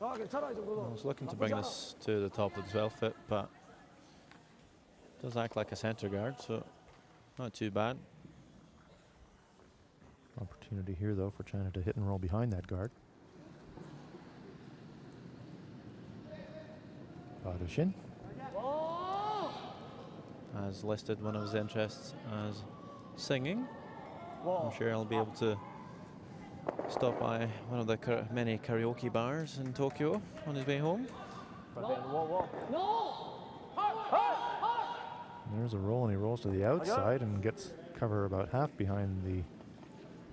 C: 아, 괜찮아, 이 정도도.
A: I was looking to bring this to the top of the 12 foot, but does act like a center guard, so not too bad.
B: Opportunity here, though, for China to hit and roll behind that guard. Shin
A: Has listed one of his interests as singing. I'm sure he'll be able to stop by one of the many karaoke bars in Tokyo on his way home.
B: There's a roll, and he rolls to the outside and gets cover about half behind the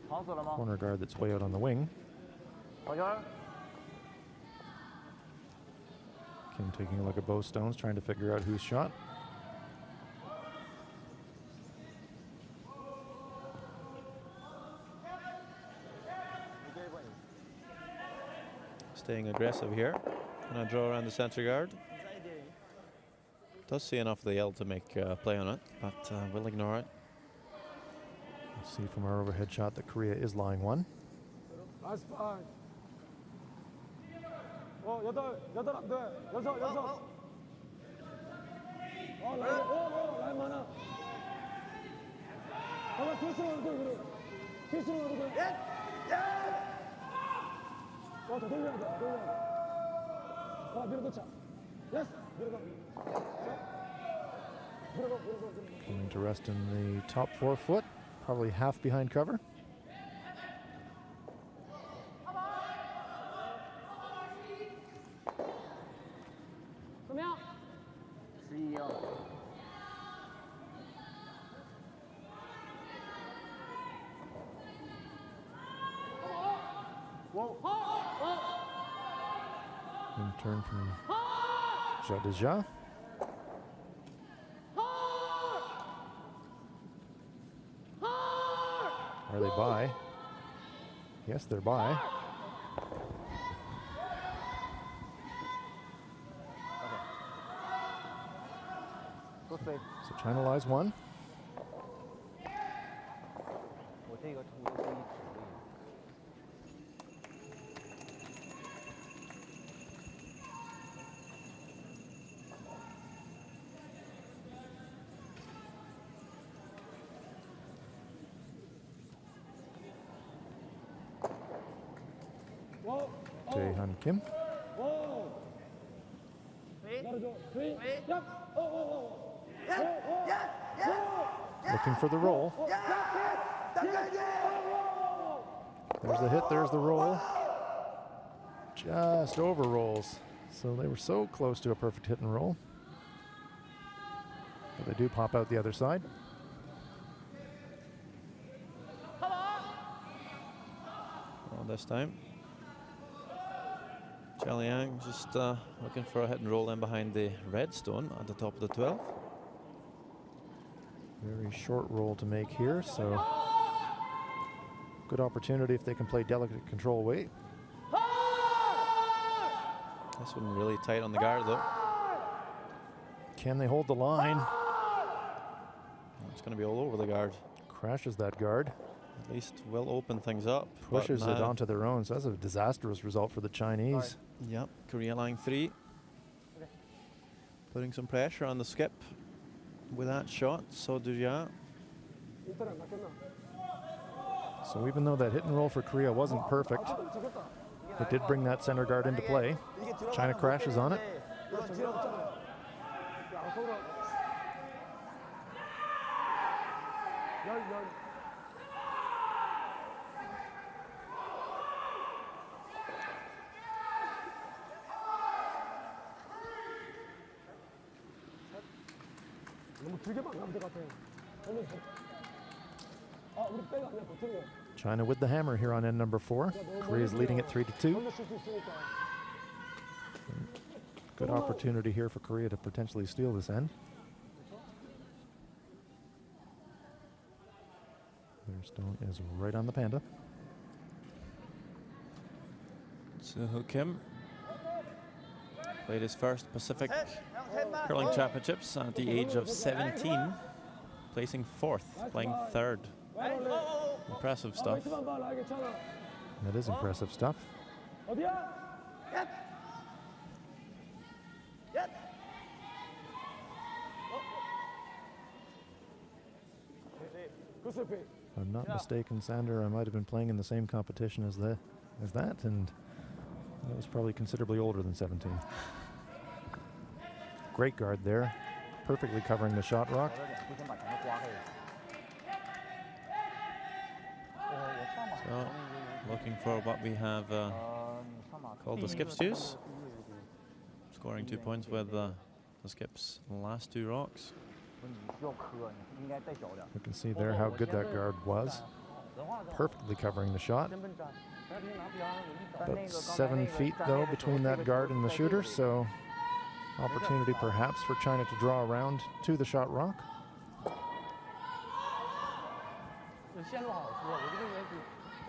B: corner guard that's way out on the wing. Kim taking a look at both stones, trying to figure out whose shot.
A: Staying aggressive here. Gonna draw around the center guard. Does see enough of the L to make a play on it, but we'll ignore it.
B: Let's see from our overhead shot that Korea is lying one.
C: 나이스 파이. 여덟 안 돼. 여섯. 라인 많아. 가만 스위스로 가도 돼, 그래. 스위스로 가도 돼. 더 돌려야 돼. 밀어넣자. 예스. 밀어넣어.
B: Coming to rest in the top 4 foot, probably half behind cover. In turn from Jadeja. Are they by? Yes, they're by. So China lies one. Jae-Han Kim. Looking for the roll. There's the hit, there's the roll. Just over rolls. So they were so close to a perfect hit and roll. But they do pop out the other side.
A: Well, this time, Jialiang just looking for a hit and roll in behind the red stone at the top of the 12.
B: Very short roll to make here, so good opportunity if they can play delicate control weight.
A: This one really tight on the guard though.
B: Can they hold the line?
A: It's going to be all over the guard.
B: Crashes that guard.
A: At least will open things up.
B: Pushes it onto their own, so that's a disastrous result for the Chinese.
A: Yep, Korea-Lang 3. Putting some pressure on the skip with that shot, So Do-ja.
B: So even though that hit and roll for Korea wasn't perfect, it did bring that center guard into play. China crashes on it. China with the hammer here on end number 4. Korea's leading it 3-2. Good opportunity here for Korea to potentially steal this end. Their stone is right on the panda.
A: So Kim played his first Pacific Curling Championships at the age of 17, placing 4th, playing 3rd. Impressive stuff.
B: That is impressive stuff. If I'm not mistaken, Sander, I might have been playing in the same competition as that, and that was probably considerably older than 17. Great guard there, perfectly covering the shot rock.
A: So, looking for what we have called the skip stews. Scoring 2 points with the skip's last 2 rocks.
B: You can see there how good that guard was. Perfectly covering the shot. About 7 feet though between that guard and the shooter, so opportunity perhaps for China to draw around to the shot rock.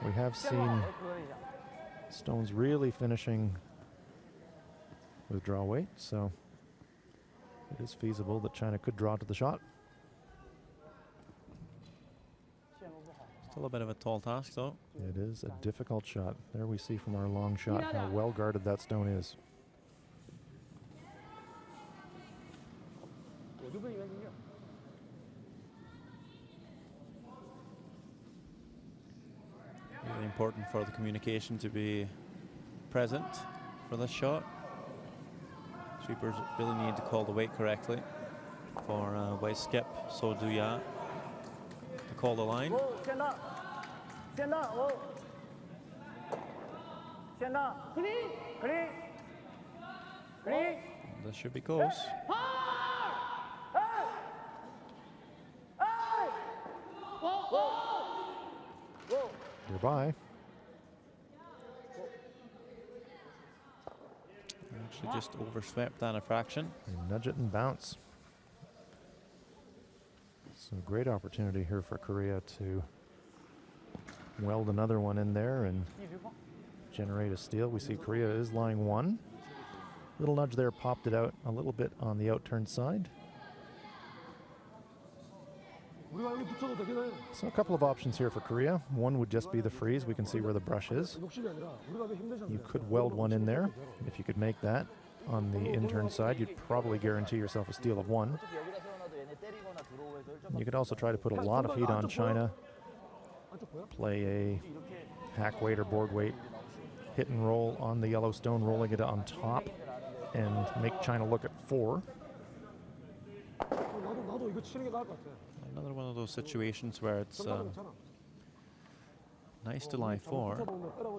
B: We have seen stones really finishing with draw weight, so it is feasible that China could draw to the shot.
A: Still a bit of a tall task though.
B: It is a difficult shot. There we see from our long shot how well guarded that stone is.
A: Really important for the communication to be present for this shot. Sweepers really need to call the weight correctly for waist skip, So Do-ja to call the line. This should be close.
B: Nearby.
A: Actually just overswept that a fraction.
B: And nudge it and bounce. So great opportunity here for Korea to weld another one in there and generate a steal. We see Korea is lying 1. Little nudge there popped it out a little bit on the outturned side. So a couple of options here for Korea. One would just be the freeze. We can see where the brush is. You could weld one in there. If you could make that on the intern side, you'd probably guarantee yourself a steal of 1. You could also try to put a lot of heat on China, play a hack weight or board weight hit and roll on the yellow stone, rolling it on top, and make China look at 4.
C: 나도 이거 치는 게 나을 것 같아.
A: Another one of those situations where it's
C: 정답은 괜찮아.
A: nice to lie 4,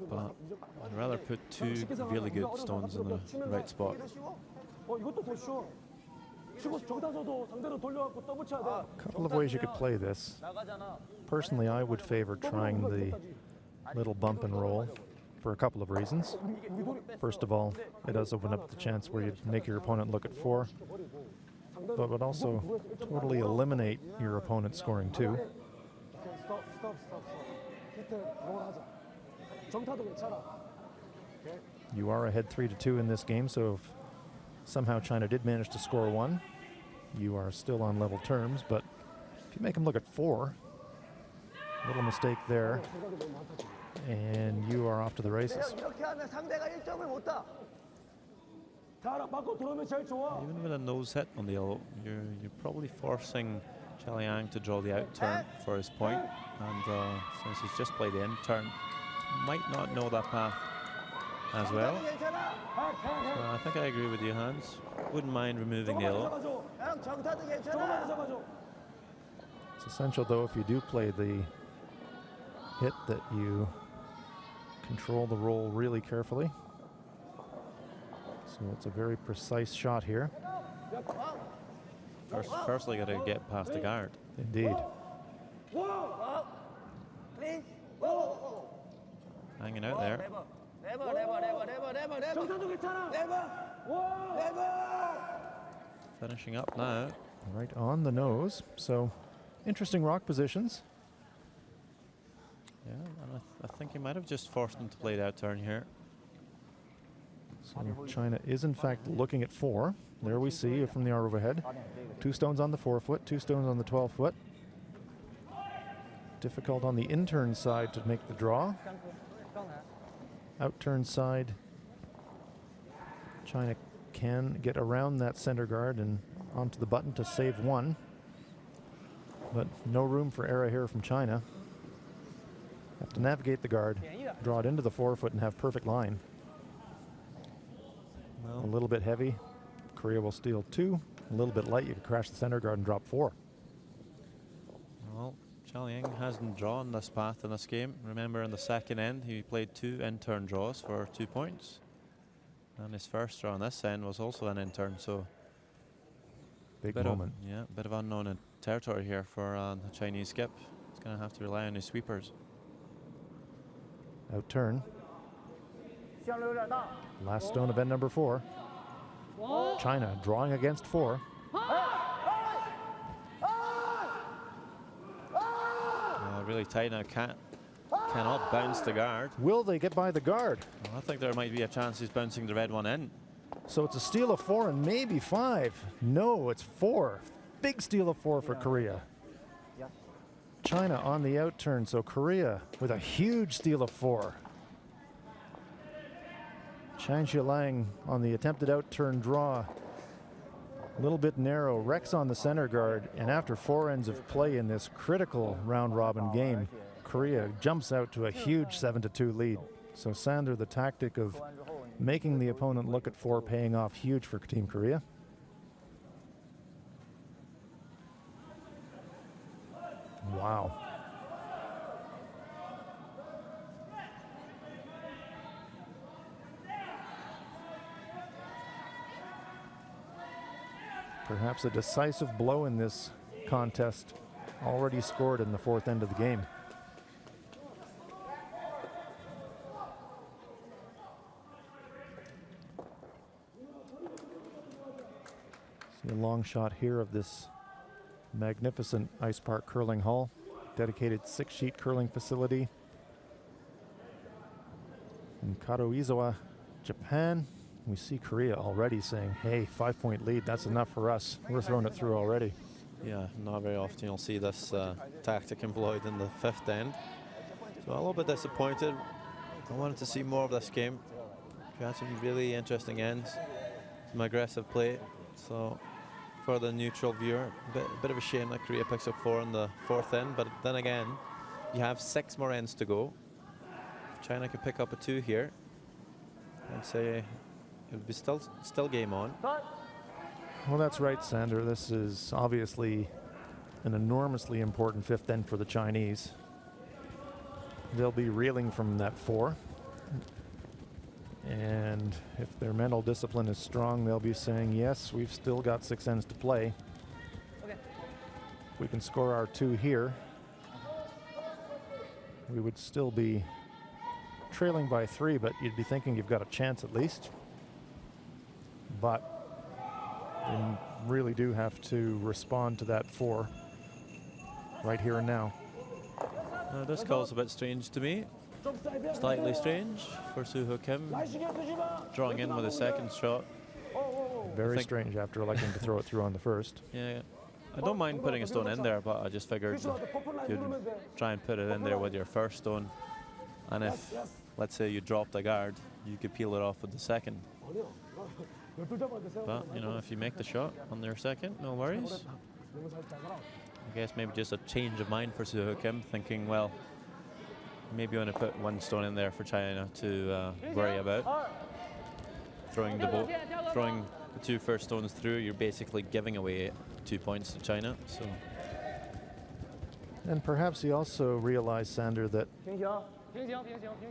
A: but I'd rather put 2 really good stones in the right spot.
C: 이것도 더 쉬워. 치고 저기다서도 상대로 돌려갖고 더블 쳐야 돼.
B: A couple of ways you could play this. Personally, I would favor trying the little bump and roll for a couple of reasons. First of all, it does open up the chance where you make your opponent look at 4, but would also totally eliminate your opponent scoring 2.
C: 스톱. 밑에 롤 하자. 정타도 괜찮아.
B: You are ahead 3-2 in this game, so if somehow China did manage to score 1, you are still on level terms, but if you make them look at 4, little mistake there, and you are off to the races.
C: 이렇게 하면 상대가 1점을 못 따. 자, 바꿔 들어오면 제일 좋아.
A: Even with a nose hit on the yellow, you're probably forcing Chaliang to draw the out turn for his point, and since he's just played the in turn, might not know that path as well. So I think I agree with you, Hans. Wouldn't mind removing the yellow.
B: It's essential, though, if you do play the hit, that you control the roll really carefully. So it's a very precise shot here.
A: Firstly, got to get past the guard.
B: Indeed.
A: Hanging out there. Finishing up now.
B: Right on the nose. So interesting rock positions.
A: Yeah, and I think he might have just forced him to play the out turn here.
B: So China is in fact looking at 4. There we see from the arm overhead. 2 stones on the 4-foot, 2 stones on the 12-foot. Difficult on the in-turn side to make the draw. Out-turn side, China can get around that center guard and onto the button to save 1. But no room for error here from China. Have to navigate the guard, draw it into the 4-foot and have perfect line.
A: Well,
B: a little bit heavy, Korea will steal 2. A little bit light, you could crash the center guard and drop 4.
A: Well, Chaliang hasn't drawn this path in this game. Remember, in the second end, he played 2 in-turn draws for 2 points. And his first draw on this end was also an in-turn, so...
B: Big moment.
A: Yeah, a bit of unknown territory here for the Chinese skip. He's going to have to rely on his sweepers.
B: Out turn. Last stone of end number 4. China drawing against 4.
A: Really tight now. Cannot bounce the guard.
B: Will they get by the guard?
A: Well, I think there might be a chance he's bouncing the red one in.
B: So it's a steal of 4 and maybe 5. No, it's 4. Big steal of 4 for Korea. China on the out turn, so Korea with a huge steal of 4. Chan Xiaolang on the attempted out turn draw. A little bit narrow. Rex on the center guard, and after 4 ends of play in this critical round robin game, Korea jumps out to a huge 7-2 lead. So Sander, the tactic of making the opponent look at 4, paying off huge for Team Korea. Wow. Perhaps a decisive blow in this contest, already scored in the 4th end of the game. See a long shot here of this magnificent Ice Park Curling Hall, dedicated 6-sheet curling facility in Karuizawa, Japan. We see Korea already saying, hey, 5-point lead, that's enough for us. We're throwing it through already.
A: Yeah, not very often you'll see this tactic employed in the 5th end. So a little bit disappointed. I wanted to see more of this game. We had some really interesting ends, some aggressive play. So for the neutral viewer, a bit of a shame that Korea picks up 4 in the 4th end, but then again, you have 6 more ends to go. If China could pick up a 2 here, I'd say it would be still game on.
B: Well, that's right, Sander. This is obviously an enormously important fifth end for the Chinese. They'll be reeling from that 4. And if their mental discipline is strong, they'll be saying, yes, we've still got 6 ends to play. We can score our 2 here. We would still be trailing by 3, but you'd be thinking you've got a chance at least. But you really do have to respond to that 4 right here and now.
A: This call's a bit strange to me. Slightly strange for Soo-Ho Kim, drawing in with a second shot.
B: Very strange after electing to throw it through on the first.
A: Yeah, I don't mind putting a stone in there, but I just figured you'd try and put it in there with your first stone. And if, let's say, you dropped a guard, you could peel it off with the second. But, you know, if you make the shot on their second, no worries. I guess maybe just a change of mind for Soo-Ho Kim, thinking, well, maybe you want to put 1 stone in there for China to worry about. Throwing the 2 first stones through, you're basically giving away 2 points to China. So.
B: And perhaps he also realized, Sander, that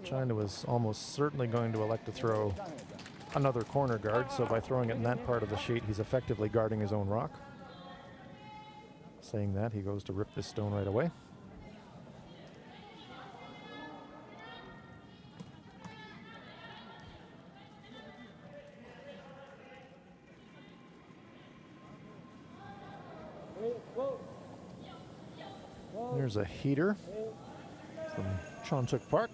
B: China was almost certainly going to elect to throw another corner guard, so by throwing it in that part of the sheet, he's effectively guarding his own rock. Saying that, he goes to rip this stone right away. There's a heater from Chonsuk Park.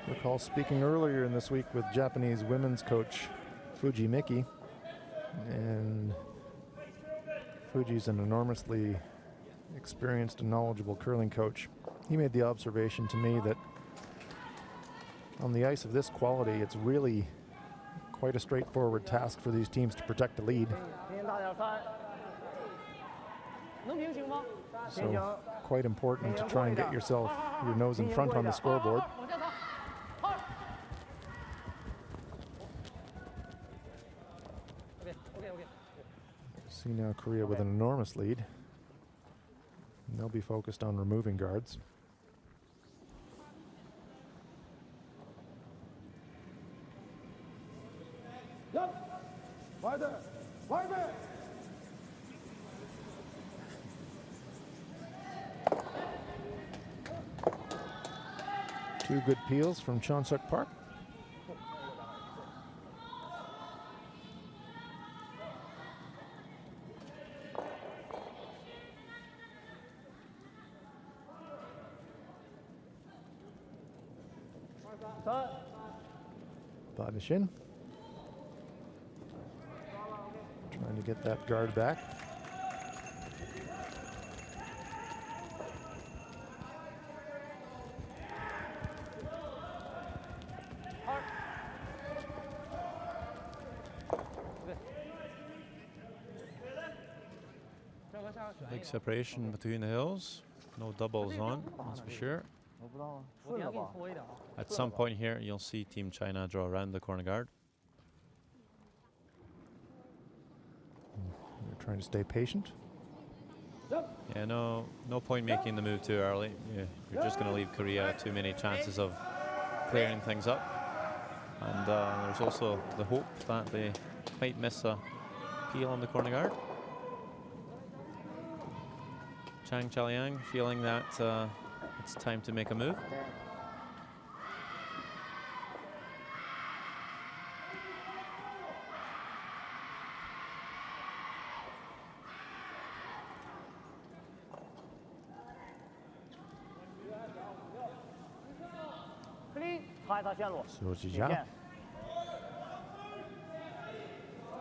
B: Recall speaking earlier in this week with Japanese women's coach Fuji Miki, and Fuji's an enormously experienced and knowledgeable curling coach. He made the observation to me that on the ice of this quality, it's really quite a straightforward task for these teams to protect the lead. So quite important to try and get yourself your nose in front on the scoreboard. See now Korea with an enormous lead. And they'll be focused on removing guards. Two good peels from Chonsuk Park. Badashin trying to get that guard back.
A: Big separation between the hills. No doubles on, that's for sure. At some point here, you'll see Team China draw around the corner guard.
B: They're trying to stay patient.
A: Yeah, no point making the move too early. Yeah, you're just going to leave Korea too many chances of clearing things up. And there's also the hope that they might miss a peel on the corner guard. Chang Chaliang feeling that it's time to make a move.
B: So Jia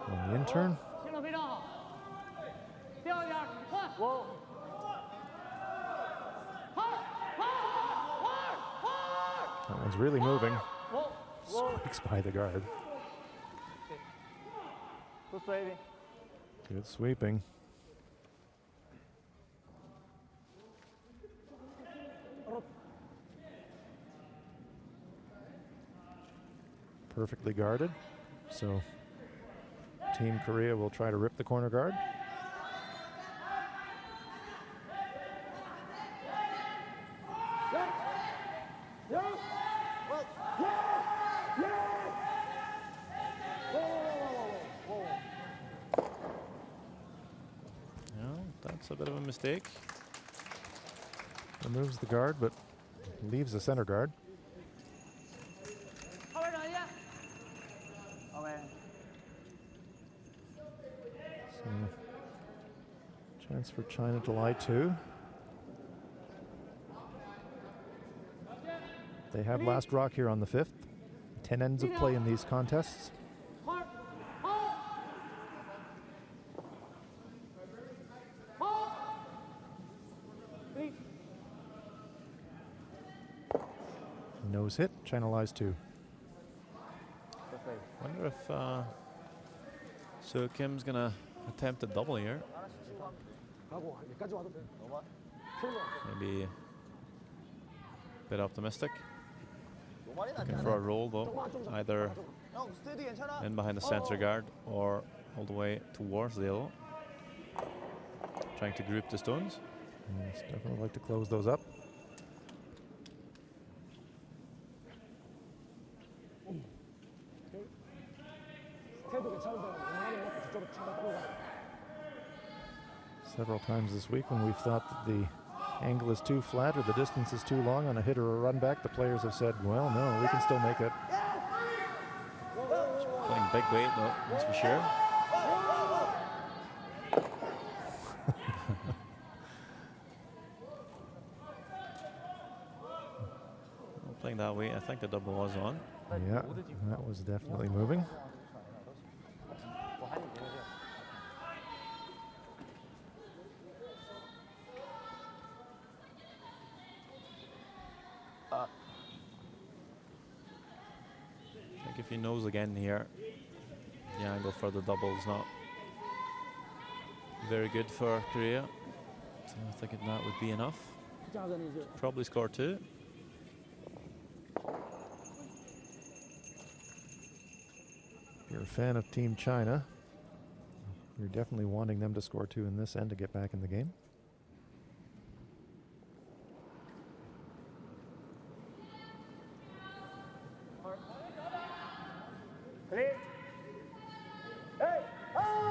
B: on the intern. That one's really moving. Squeaks by the guard. Good sweeping. perfectly guarded. So Team Korea will try to rip the corner guard.
A: That's a bit of a mistake.
B: Removes the guard, but leaves the center guard. So, chance for China to lie 2. They have last rock here on the 5th. 10 ends of play in these contests. Nose hit, China lies 2.
A: Wonder if So Kim's gonna attempt a double here. Maybe a bit optimistic. Looking for a roll though, either in behind the center guard or all the way towards the yellow. Trying to group the stones.
B: Yes, definitely like to close those up. Several times this week when we've thought that the angle is too flat or the distance is too long on a hit or a run back, the players have said, well, no, we can still make it.
A: Playing big weight though, that's for sure. Playing that weight, I think the double was on.
B: Yeah, that was definitely moving.
A: I think if he knows again here, the angle for the double is not very good for Korea. So I think that would be enough. Probably score 2.
B: If you're a fan of Team China, you're definitely wanting them to score 2 in this end to get back in the game.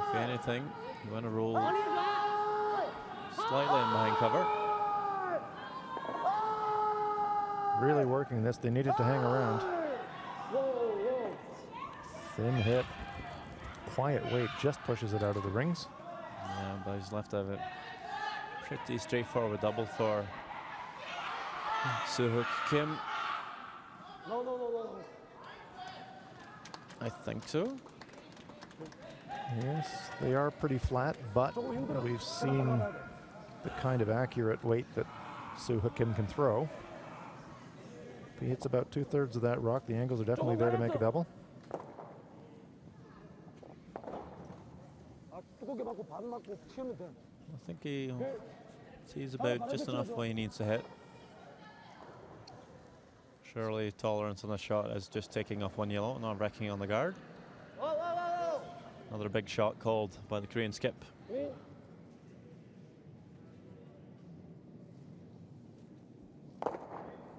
A: If anything, you want to roll slightly in behind cover.
B: Really working this. They needed to hang around. Thin hit. Quiet weight just pushes it out of the rings.
A: Yeah, but he's left out of it. Pretty straightforward double for Soo-Hook Kim. I think so.
B: Yes, they are pretty flat, but we've seen the kind of accurate weight that Soo-Hook Kim can throw. If he hits about 2/3 of that rock, the angles are definitely there to make a double.
A: I think he sees about just enough where he needs to hit. Surely tolerance on the shot is just taking off 1 yellow, not wrecking on the guard. Another big shot called by the Korean skip.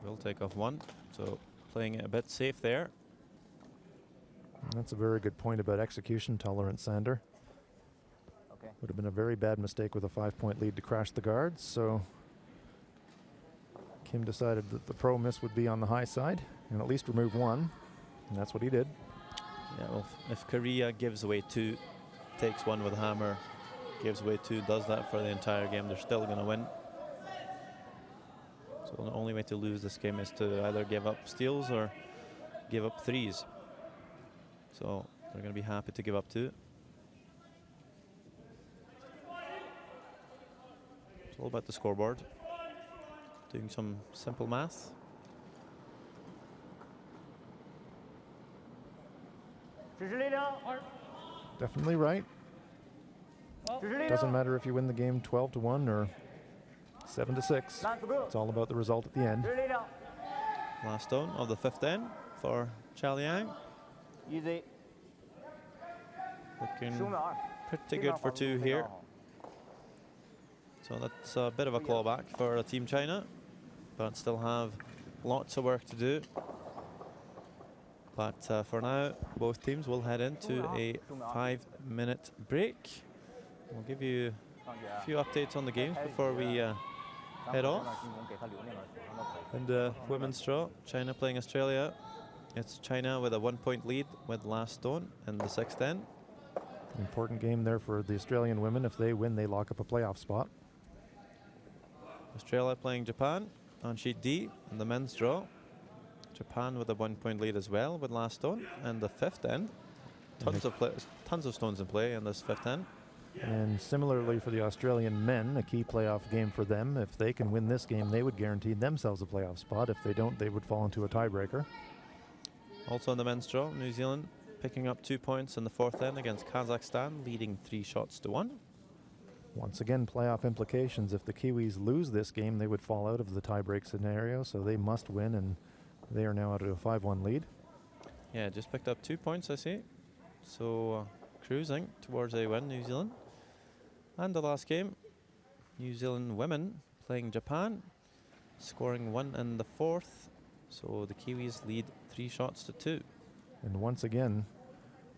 A: Will take off 1, so playing it a bit safe there.
B: That's a very good point about execution tolerance, Sander. Would have been a very bad mistake with a 5-point lead to crash the guards, so Kim decided that the pro miss would be on the high side and at least remove 1, and that's what he did.
A: Yeah, well, if Korea gives away 2, takes 1 with a hammer, gives away 2, does that for the entire game, they're still going to win. So the only way to lose this game is to either give up steals or give up 3s. So they're going to be happy to give up 2. It's all about the scoreboard. Doing some simple math.
B: Definitely right. Doesn't matter if you win the game 12-1 or 7-6. It's all about the result at the end.
A: Last stone of the 5th end for Cha Liang.
D: Easy.
A: Looking pretty good for 2 here. So that's a bit of a clawback for Team China, but still have lots of work to do. But for now, both teams will head into a 5-minute break. We'll give you a few updates on the games before we head off. And women's draw, China playing Australia. It's China with a 1-point lead with last stone in the 6th end.
B: Important game there for the Australian women. If they win, they lock up a playoff spot.
A: Australia playing Japan on sheet D in the men's draw. Japan with a 1-point lead as well with last stone and the 5th end. Tons of stones in play in this 5th end.
B: And similarly for the Australian men, a key playoff game for them. If they can win this game, they would guarantee themselves a playoff spot. If they don't, they would fall into a tiebreaker.
A: Also in the men's draw, New Zealand picking up 2 points in the 4th end against Kazakhstan, leading 3-1.
B: Once again, playoff implications. If the Kiwis lose this game, they would fall out of the tiebreak scenario, so they must win, and they are now out of a 5-1 lead.
A: Yeah, just picked up 2 points, I see. So cruising towards a win, New Zealand. And the last game, New Zealand women playing Japan, scoring 1 in the 4th. So the Kiwis lead 3-2.
B: And once again,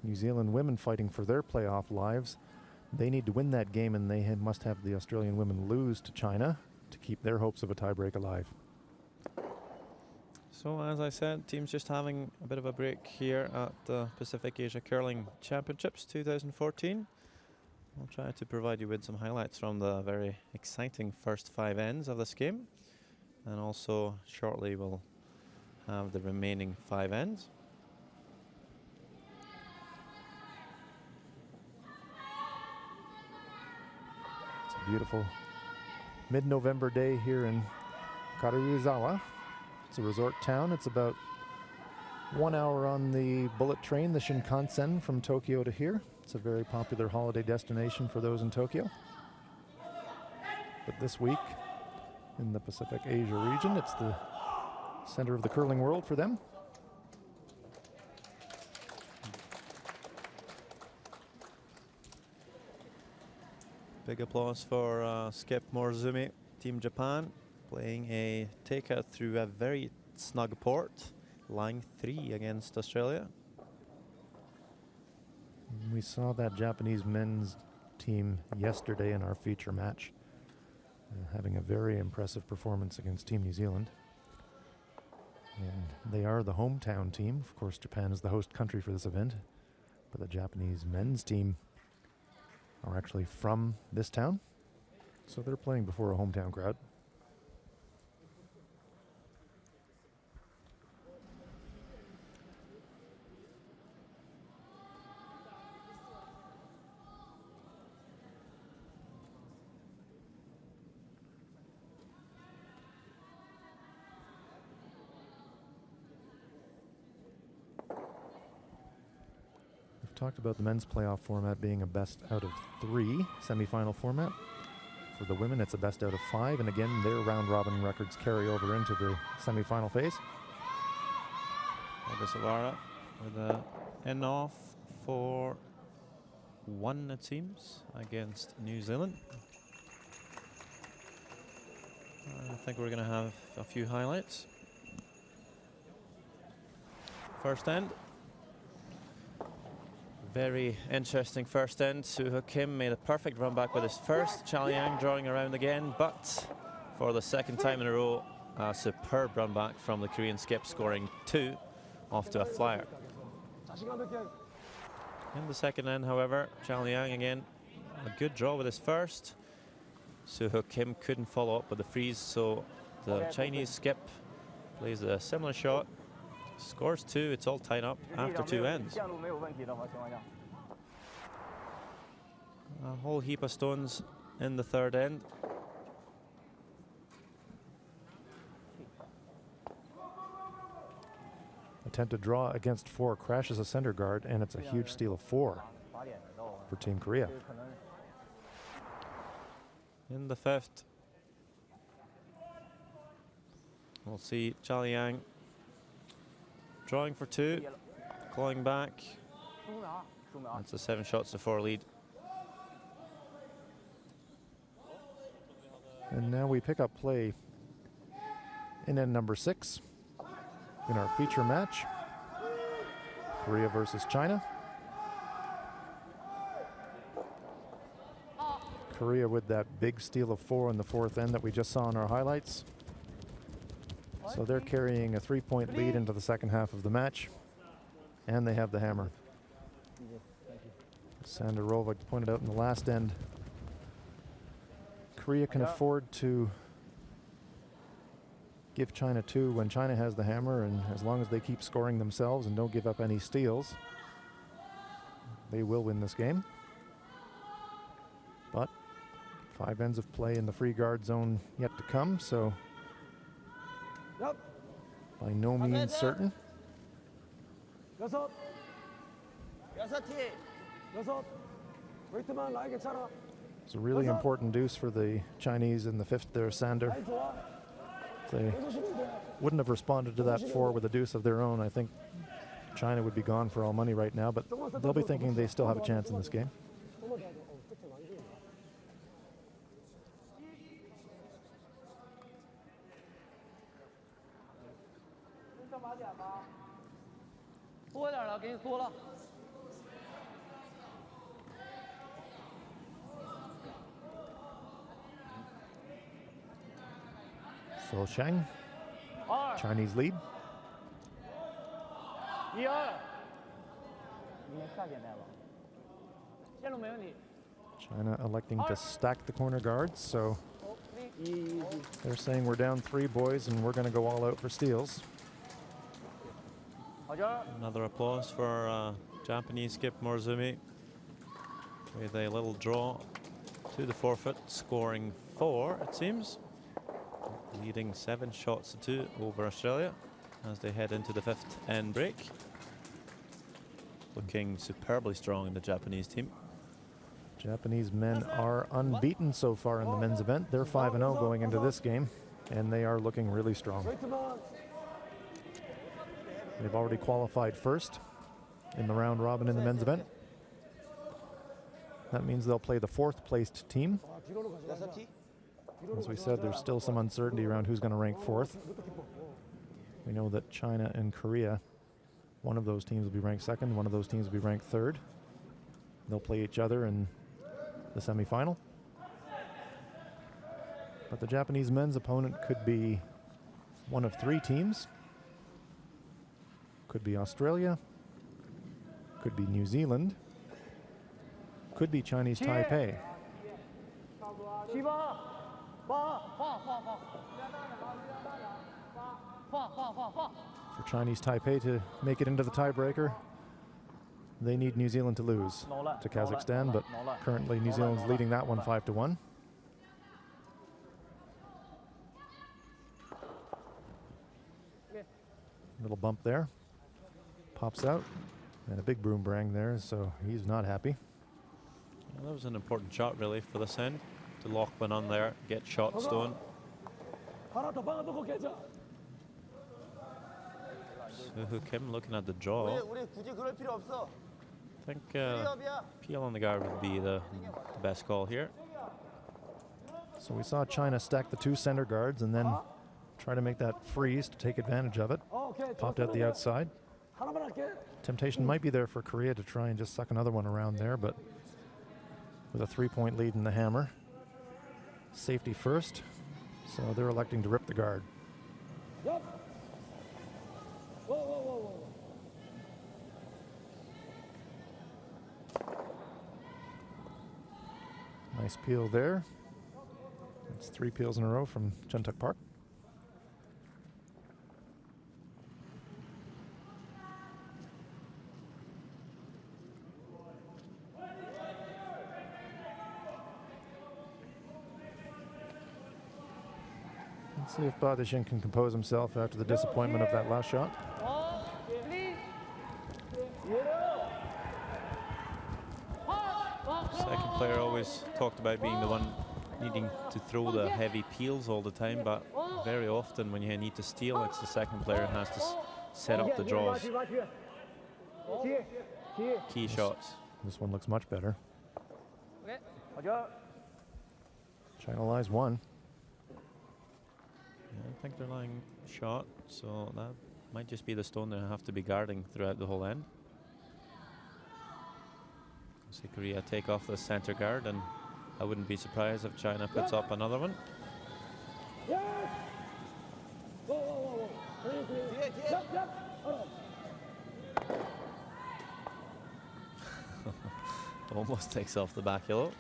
B: New Zealand women fighting for their playoff lives. They need to win that game, and they must have the Australian women lose to China to keep their hopes of a tiebreak alive.
A: So as I said, teams just having a bit of a break here at the Pacific Asia Curling Championships 2014. I'll try to provide you with some highlights from the very exciting first 5 ends of this game. And also shortly we'll have the remaining 5 ends.
B: It's a beautiful mid-November day here in Karuizawa. It's a resort town. It's about 1 hour on the bullet train, the Shinkansen, from Tokyo to here. It's a very popular holiday destination for those in Tokyo. But this week, in the Pacific Asia region, it's the center of the curling world for them.
A: Big applause for Skip Morozumi, Team Japan, playing a takeout through a very snug port, line 3 against Australia.
B: We saw that Japanese men's team yesterday in our feature match, having a very impressive performance against Team New Zealand. And they are the hometown team. Of course, Japan is the host country for this event, but the Japanese men's team are actually from this town, so they're playing before a hometown crowd. Talked about the men's playoff format being a best out of 3 semifinal format. For the women, it's a best out of 5, and again, their round robin records carry over into the semifinal phase.
A: Karuizawa with an end off for 1, it seems, against New Zealand. I think we're going to have a few highlights. First end. Very interesting first end. Soo-Ho Kim made a perfect run back with his first. Cha Liang drawing around again, but for the 2nd time in a row, a superb run back from the Korean skip, scoring 2 off to a flyer. In the 2nd end, however, Cha Liang again, a good draw with his first. Soo-Ho Kim couldn't follow up with the freeze, so the Chinese skip plays a similar shot. Scores 2, it's all tied up after 2 ends. A whole heap of stones in the 3rd end.
B: Attempted draw against 4, crashes a center guard, and it's a huge steal of 4 for Team Korea.
A: In the 5th, we'll see Cha Liang drawing for 2, clawing back. That's a 7 shots to 4 lead.
B: And now we pick up play in end number 6 in our feature match. Korea versus China. Korea with that big steal of 4 in the 4th end that we just saw in our highlights. So they're carrying a 3-point lead into the second half of the match. And they have the hammer. Sandarova pointed out in the last end, Korea can afford to give China 2 when China has the hammer, and as long as they keep scoring themselves and don't give up any steals, they will win this game. But 5 ends of play in the free guard zone yet to come, so by no means certain. It's a really important deuce for the Chinese in the 5th there, Sander. If they wouldn't have responded to that 4 with a deuce of their own, I think China would be gone for all money right now, but they'll be thinking they still have a chance in this game. So Chang, Chinese lead. China electing to stack the corner guards, so they're saying we're down 3 boys and we're going to go all out for steals.
A: Another applause for Japanese skip Morozumi with a little draw to the forfeit, scoring 4 it seems. Leading 7 shots to 2 over Australia as they head into the 5th end break. Looking superbly strong in the Japanese team.
B: Japanese men are unbeaten so far in the men's event. They're 5-0 going into this game, and they are looking really strong. They've already qualified first in the round robin in the men's event. That means they'll play the 4th placed team. As we said, there's still some uncertainty around who's going to rank 4th. We know that China and Korea, one of those teams will be ranked 2nd, one of those teams will be ranked 3rd. They'll play each other in the semifinal. But the Japanese men's opponent could be one of 3 teams. Could be Australia, could be New Zealand, could be Chinese Taipei. For Chinese Taipei to make it into the tiebreaker, they need New Zealand to lose to Kazakhstan, but currently New Zealand's leading that one 5-1. Little bump there. Pops out. And a big boomerang there, so he's not happy.
A: Yeah, that was an important shot really for this end. To lock one on there, get shot stone. Suhu Kim looking at the draw. I think peel on the guard would be the best call here.
B: So we saw China stack the 2 center guards and then try to make that freeze to take advantage of it. Popped out the outside. Temptation might be there for Korea to try and just suck another one around there, but with a 3-point lead in the hammer. Safety first, so they're electing to rip the guard. Nice peel there. It's 3 peels in a row from Chuntuk Park. Let's see if Badishin can compose himself after the disappointment of that last shot.
A: Second player always talked about being the one needing to throw the heavy peels all the time, but very often when you need to steal, it's the second player who has to set up the draws. key shots.
B: This one looks much better.
C: Okay.
B: China lies 1.
A: Yeah, I think they're lying shot, so that might just be the stone they have to be guarding throughout the whole end. See Korea take off the center guard, and I wouldn't be surprised if China puts up another one.
C: Yes. Whoa, whoa, whoa, whoa. Yep, yep.
A: Almost takes off the back yellow.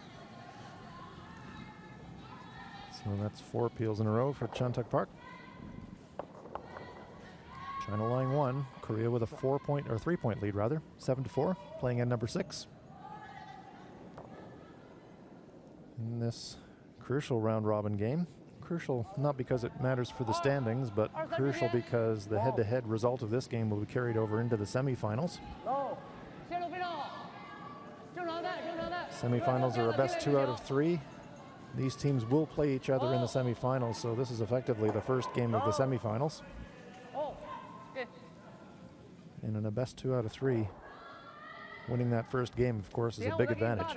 B: So that's 4 peels in a row for Chantak Park. China lying 1. Korea with a 3-point lead rather, 7-4, playing end number 6. In this crucial round-robin game. Crucial not because it matters for the standings, but crucial because the head-to-head result of this game will be carried over into the semifinals. Semifinals are a best 2 out of 3. These teams will play each other in the semifinals, so this is effectively the first game of the semifinals. And in a best 2 out of 3, winning that first game, of course, is a big advantage.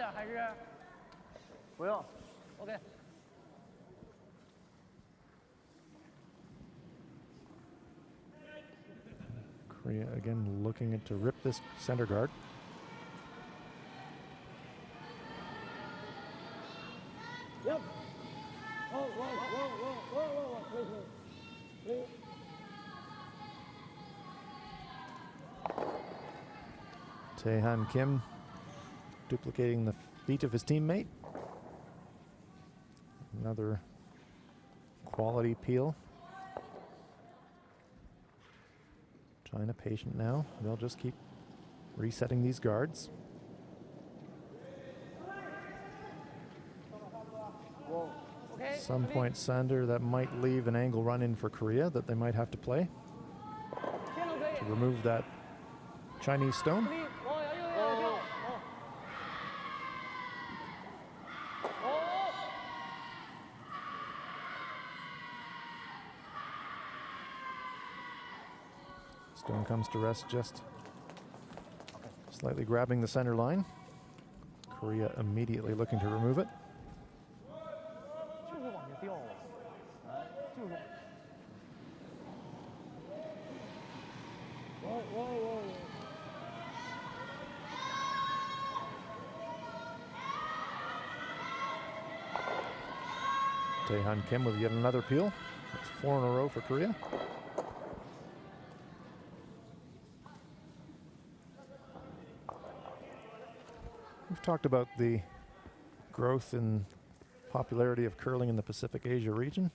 B: Korea again looking to rip this center guard.
C: Yep. Whoa, whoa, whoa, whoa, whoa, whoa, please.
B: Tae-Han Kim duplicating the feat of his teammate. Another quality peel. China patient now. They'll just keep resetting these guards. Some point, Sander, that might leave an angle run in for Korea that they might have to play to remove that Chinese stone. Stone comes to rest just slightly grabbing the center line. Korea immediately looking to remove it. Tae-Han Kim with yet another peel. That's 4 in a row for Korea. We've talked about the growth in popularity of curling in the Pacific Asia region.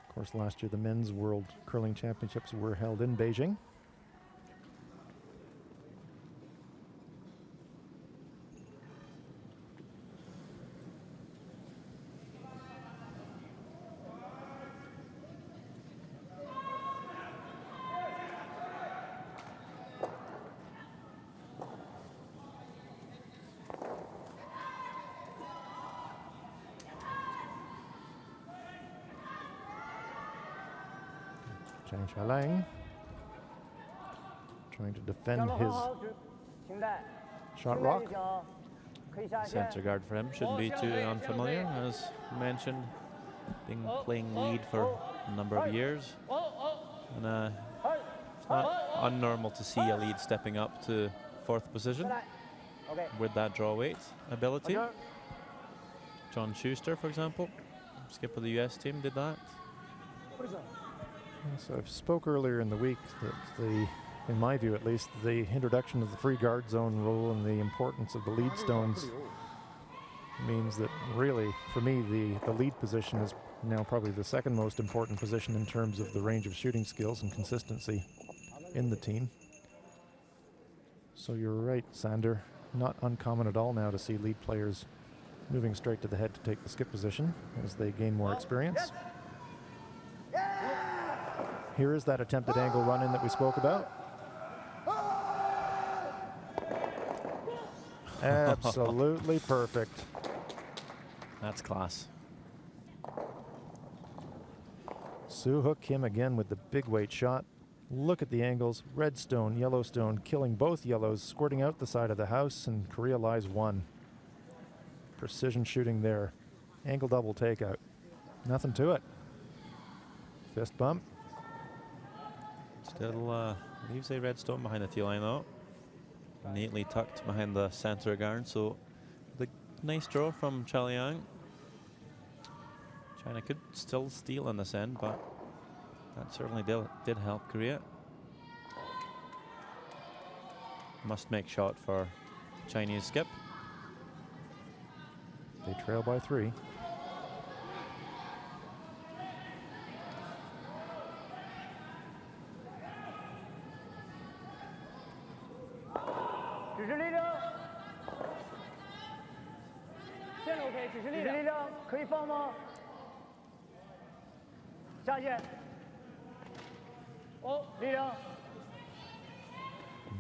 B: Of course, last year the Men's World Curling Championships were held in Beijing. Chang Chalang trying to defend his shot rock.
A: Center guard for him shouldn't be too unfamiliar, as mentioned, being playing lead for a number of years. And it's not unnormal to see a lead stepping up to 4th position with that draw weight ability. John Schuster, for example, skipper of the US team, did that.
B: So I spoke earlier in the week that in my view at least, the introduction of the free guard zone rule and the importance of the lead stones means that really, for me, the lead position is now probably the 2nd most important position in terms of the range of shooting skills and consistency in the team. So you're right, Sander. Not uncommon at all now to see lead players moving straight to the head to take the skip position as they gain more experience. Here is that attempted angle run-in that we spoke about. Absolutely perfect.
A: That's class.
B: Soo-Hook Kim again with the big weight shot. Look at the angles. Red stone, yellow stone, killing both yellows, squirting out the side of the house, and Korea lies 1. Precision shooting there. Angle double takeout. Nothing to it. Fist bump.
A: Still leaves a red stone behind the tee line though. Neatly tucked behind the center guard. So the nice draw from Chaoyang. China could still steal in this end, but that certainly did help Korea. Must make shot for Chinese skip.
B: They trail by 3.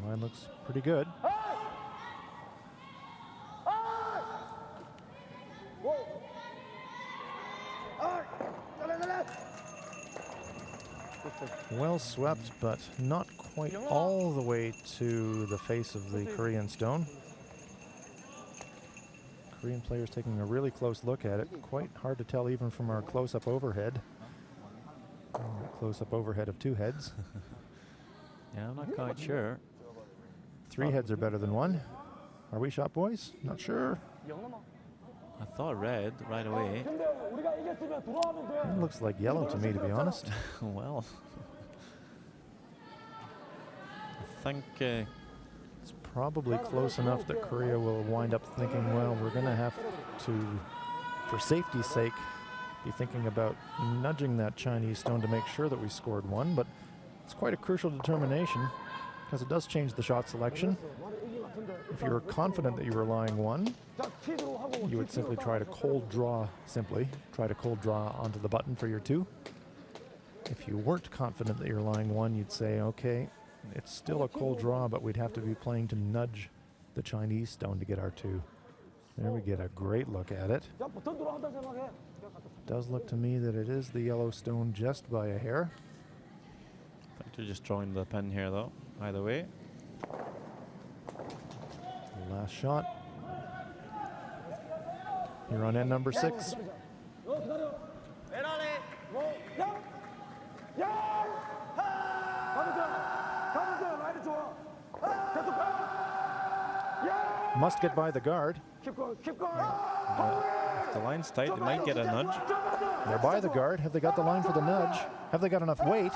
B: Line looks pretty good. Well swept, but not quite all the way to the face of the Korean stone. Korean players taking a really close look at it. Quite hard to tell even from our close-up overhead. Close-up overhead of 2 heads.
A: Yeah, I'm not quite sure.
B: 3 heads are better than 1. Are we, shot boys? Not sure.
A: I thought red right away.
B: It looks like yellow to me, to be honest.
A: Well, I think
B: it's probably close enough that Korea will wind up thinking, well, we're going to have to, for safety's sake, be thinking about nudging that Chinese stone to make sure that we scored 1. But it's quite a crucial determination because it does change the shot selection. If you were confident that you were lying 1, you would simply try to cold draw onto the button for your 2. If you weren't confident that you're lying 1, you'd say, okay, it's still a cold draw, but we'd have to be playing to nudge the Chinese stone to get our 2. There we get a great look at it. Does look to me that it is the yellow stone just by a hair.
A: I think they're just drawing the pin here though, either way.
B: Last shot. Here on end number 6. Must get by the guard.
A: If the line's tight, they might get a nudge.
B: They're by the guard. Have they got the line for the nudge? Have they got enough weight?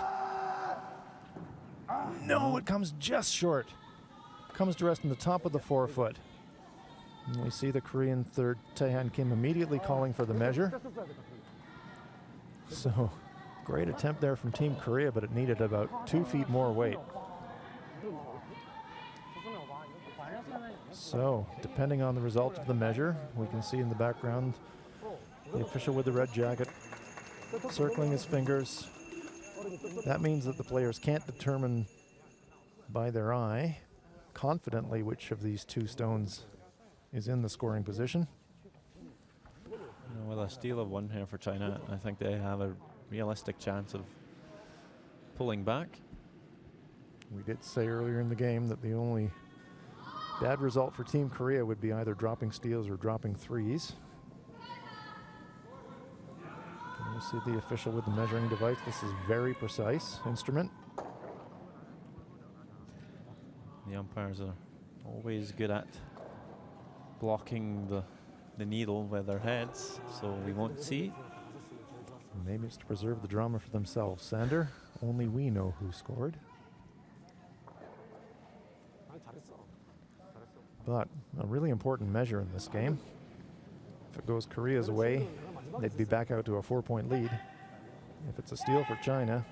B: No, it comes just short. Comes to rest in the top of the 4-foot. And we see the Korean third, Taehan Kim, immediately calling for the measure. So, great attempt there from Team Korea, but it needed about 2 feet more weight. So, depending on the result of the measure, we can see in the background the official with the red jacket circling his fingers. That means that the players can't determine by their eye confidently which of these 2 stones is in the scoring position.
A: With a steal of 1 here for China, I think they have a realistic chance of pulling back.
B: We did say earlier in the game that the only bad result for Team Korea would be either dropping steals or dropping 3s. And you see the official with the measuring device. This is very precise instrument.
A: The umpires are always good at blocking the needle with their heads, so we won't see.
B: Maybe it's to preserve the drama for themselves. Sander, only we know who scored. But a really important measure in this game. If it goes Korea's way, they'd be back out to a 4-point lead. If it's a steal for China,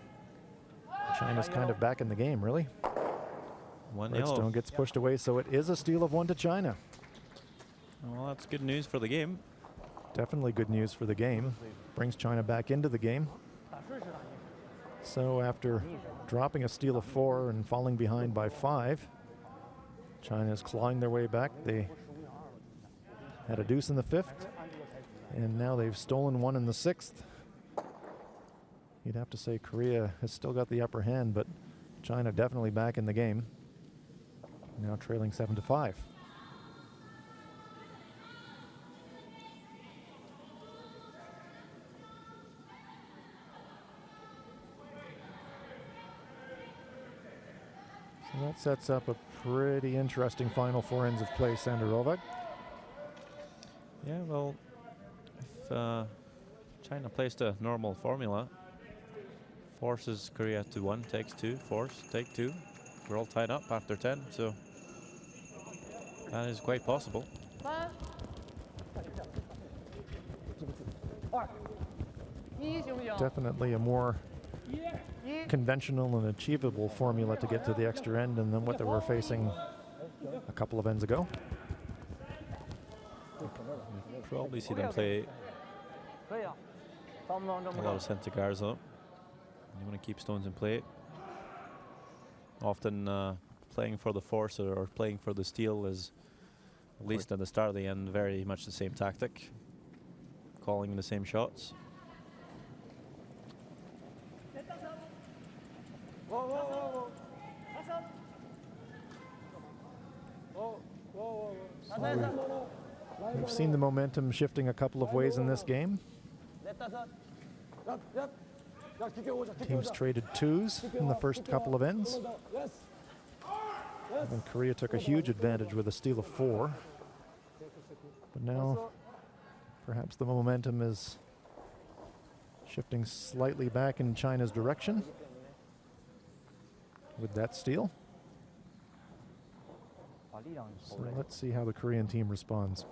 B: China's kind of back in the game, really. Redstone gets pushed away, so it is a steal of 1 to China.
A: Well, that's good news for the game.
B: Definitely good news for the game. Brings China back into the game. So after dropping a steal of 4 and falling behind by 5, China is clawing their way back. They had a deuce in the 5th, and now they've stolen 1 in the 6th. You'd have to say Korea has still got the upper hand, but China definitely back in the game. Now trailing 7-5. So that sets up a pretty interesting final 4 ends of play, Sander Rovak.
A: Yeah, well, if China plays the normal formula, forces Korea to 1, takes 2, force, take 2. We're all tied up after 10, so that is quite possible.
B: Definitely a more conventional and achievable formula to get to the extra end than what they were facing a couple of ends ago.
A: Probably see them play a lot of center guards though. You want to keep stones in play. Often playing for the force or playing for the steal is, at least at the start of the end, very much the same tactic. Calling the same shots.
B: We've seen the momentum shifting a couple of ways in this game. Teams traded 2s in the first couple of ends. And Korea took a huge advantage with a steal of 4. But now perhaps the momentum is shifting slightly back in China's direction with that steal. So let's see how the Korean team responds.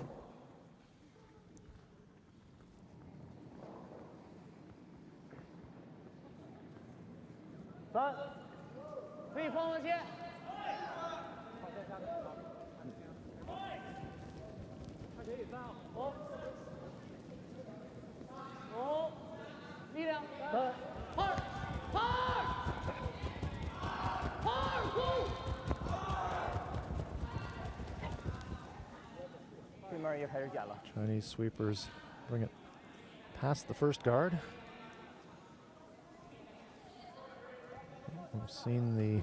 B: Chinese sweepers bring it past the first guard. We've seen the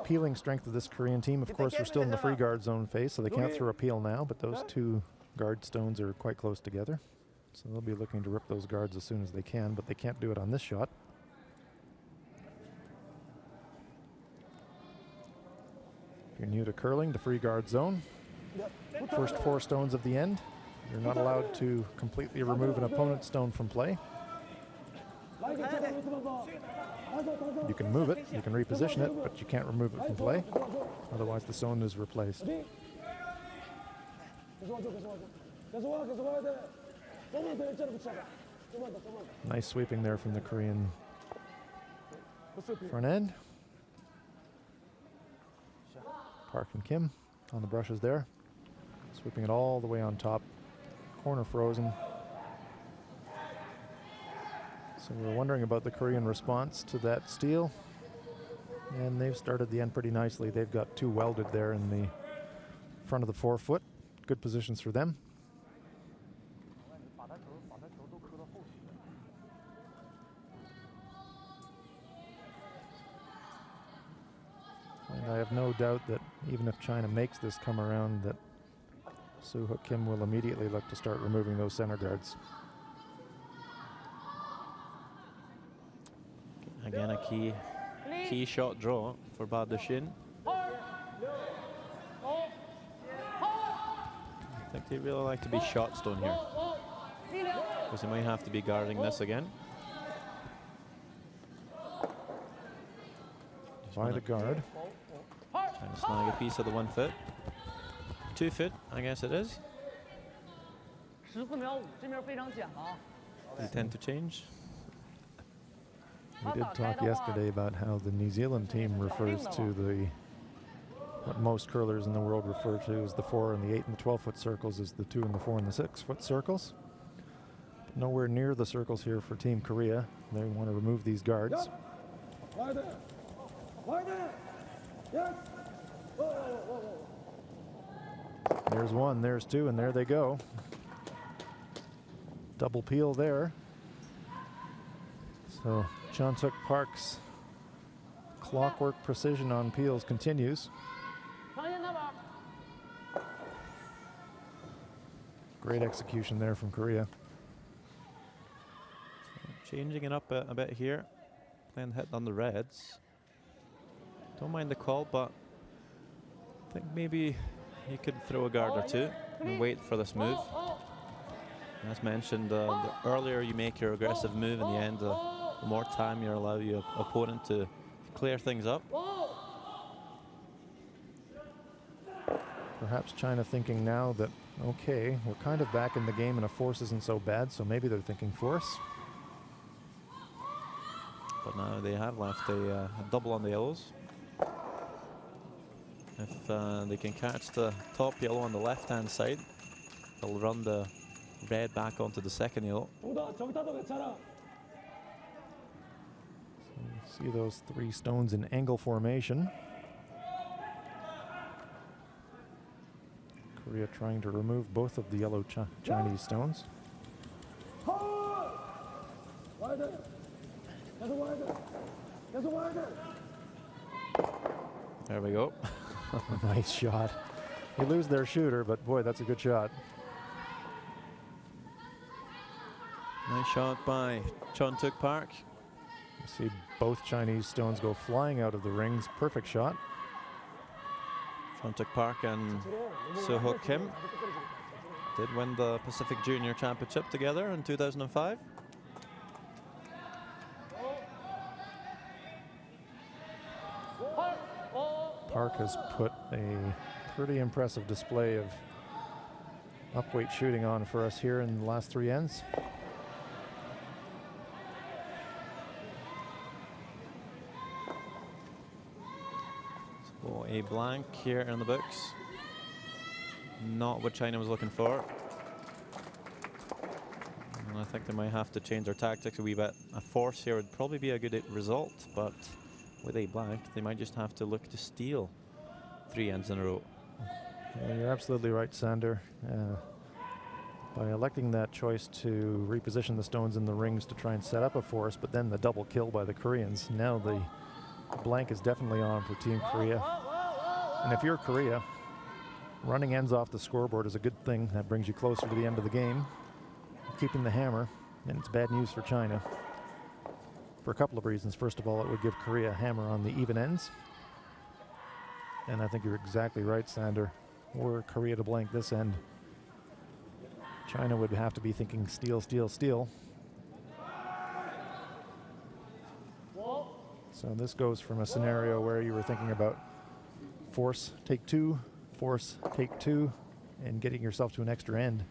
B: peeling strength of this Korean team. Of course, we're still in the free guard zone phase, so they can't throw a peel now, but those 2 guard stones are quite close together. So they'll be looking to rip those guards as soon as they can, but they can't do it on this shot. If you're new to curling, the free guard zone, first 4 stones of the end, you're not allowed to completely remove an opponent's stone from play. You can move it, you can reposition it, but you can't remove it from play. Otherwise the stone is replaced. Nice sweeping there from the Korean front end. Park and Kim on the brushes there. Sweeping it all the way on top. Corner frozen. So we're wondering about the Korean response to that steal. And they've started the end pretty nicely. They've got 2 welded there in the front of the 4-foot. Good positions for them. And I have no doubt that even if China makes this come around, that Soo-Hook Kim will immediately look to start removing those center guards.
A: Again, a key shot draw for Ba De-shin. I think they really like to be shot stone here, because they might have to be guarding this again.
B: By the guard.
A: Trying to snag a piece of the 1 foot. 2 foot, I guess it is. They tend to change.
B: We did talk yesterday about how the New Zealand team refers to what most curlers in the world refer to as the 4 and the 8 and the 12-foot circles as the 2 and the 4 and the 6-foot circles. Nowhere near the circles here for Team Korea. They want to remove these guards. There's 1, there's 2, and there they go. Double peel there. So Chontuk Park's clockwork precision on peels continues. Great execution there from Korea.
A: So changing it up a bit here. Playing hit on the reds. Don't mind the call, but I think maybe he could throw a guard or two and wait for this move. As mentioned, the earlier you make your aggressive move in the end, the more time you allow your opponent to clear things up.
B: Perhaps China thinking now that, okay, we're kind of back in the game and a force isn't so bad, so maybe they're thinking force.
A: But now they have left a double on the yellows. If they can catch the top yellow on the left-hand side, they'll run the red back onto the second yellow.
B: So you see those three stones in angle formation. Korea trying to remove both of the yellow Chinese stones.
A: There we go.
B: Nice shot. You lose their shooter, but boy, that's a good shot.
A: Nice shot by Chontuk Park.
B: You see both Chinese stones go flying out of the rings. Perfect shot.
A: Chontuk Park and Soo-Hook Kim did win the Pacific Junior Championship together in 2005.
B: Park has put a pretty impressive display of upweight shooting on for us here in the last three ends.
A: So a blank here in the books. Not what China was looking for. And I think they might have to change their tactics a wee bit. A force here would probably be a good result, but with a blank, they might just have to look to steal 3 ends in a row.
B: Yeah, you're absolutely right, Sander. By electing that choice to reposition the stones in the rings to try and set up a force, but then the double kill by the Koreans, now the blank is definitely on for Team Korea. And if you're Korea, running ends off the scoreboard is a good thing. That brings you closer to the end of the game. Keeping the hammer, and it's bad news for China for a couple of reasons. First of all, it would give Korea a hammer on the even ends. And I think you're exactly right, Sander. Were Korea to blank this end, China would have to be thinking steal, steal, steal. So this goes from a scenario where you were thinking about force, take 2, force, take 2, and getting yourself to an extra end,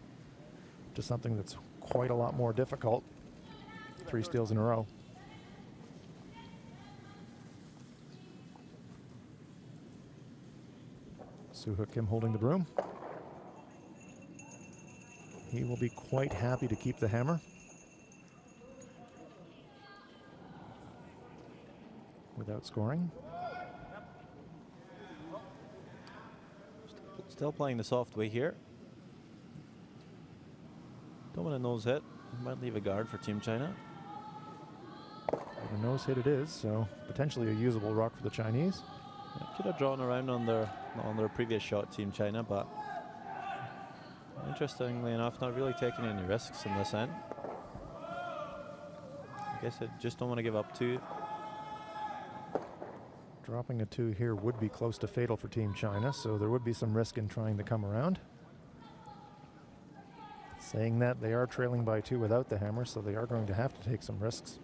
B: to something that's quite a lot more difficult. 3 steals in a row. Soo-Hook Kim holding the broom. He will be quite happy to keep the hammer. Without scoring.
A: Still playing the soft way here. Don't want a nose hit. Might leave a guard for Team China.
B: A nose hit it is, so potentially a usable rock for the Chinese.
A: Could have drawn around on their previous shot, Team China, but interestingly enough, not really taking any risks in this end. I guess I just don't want to give up 2.
B: Dropping a 2 here would be close to fatal for Team China, so there would be some risk in trying to come around. Saying that, they are trailing by 2 without the hammer, so they are going to have to take some risks.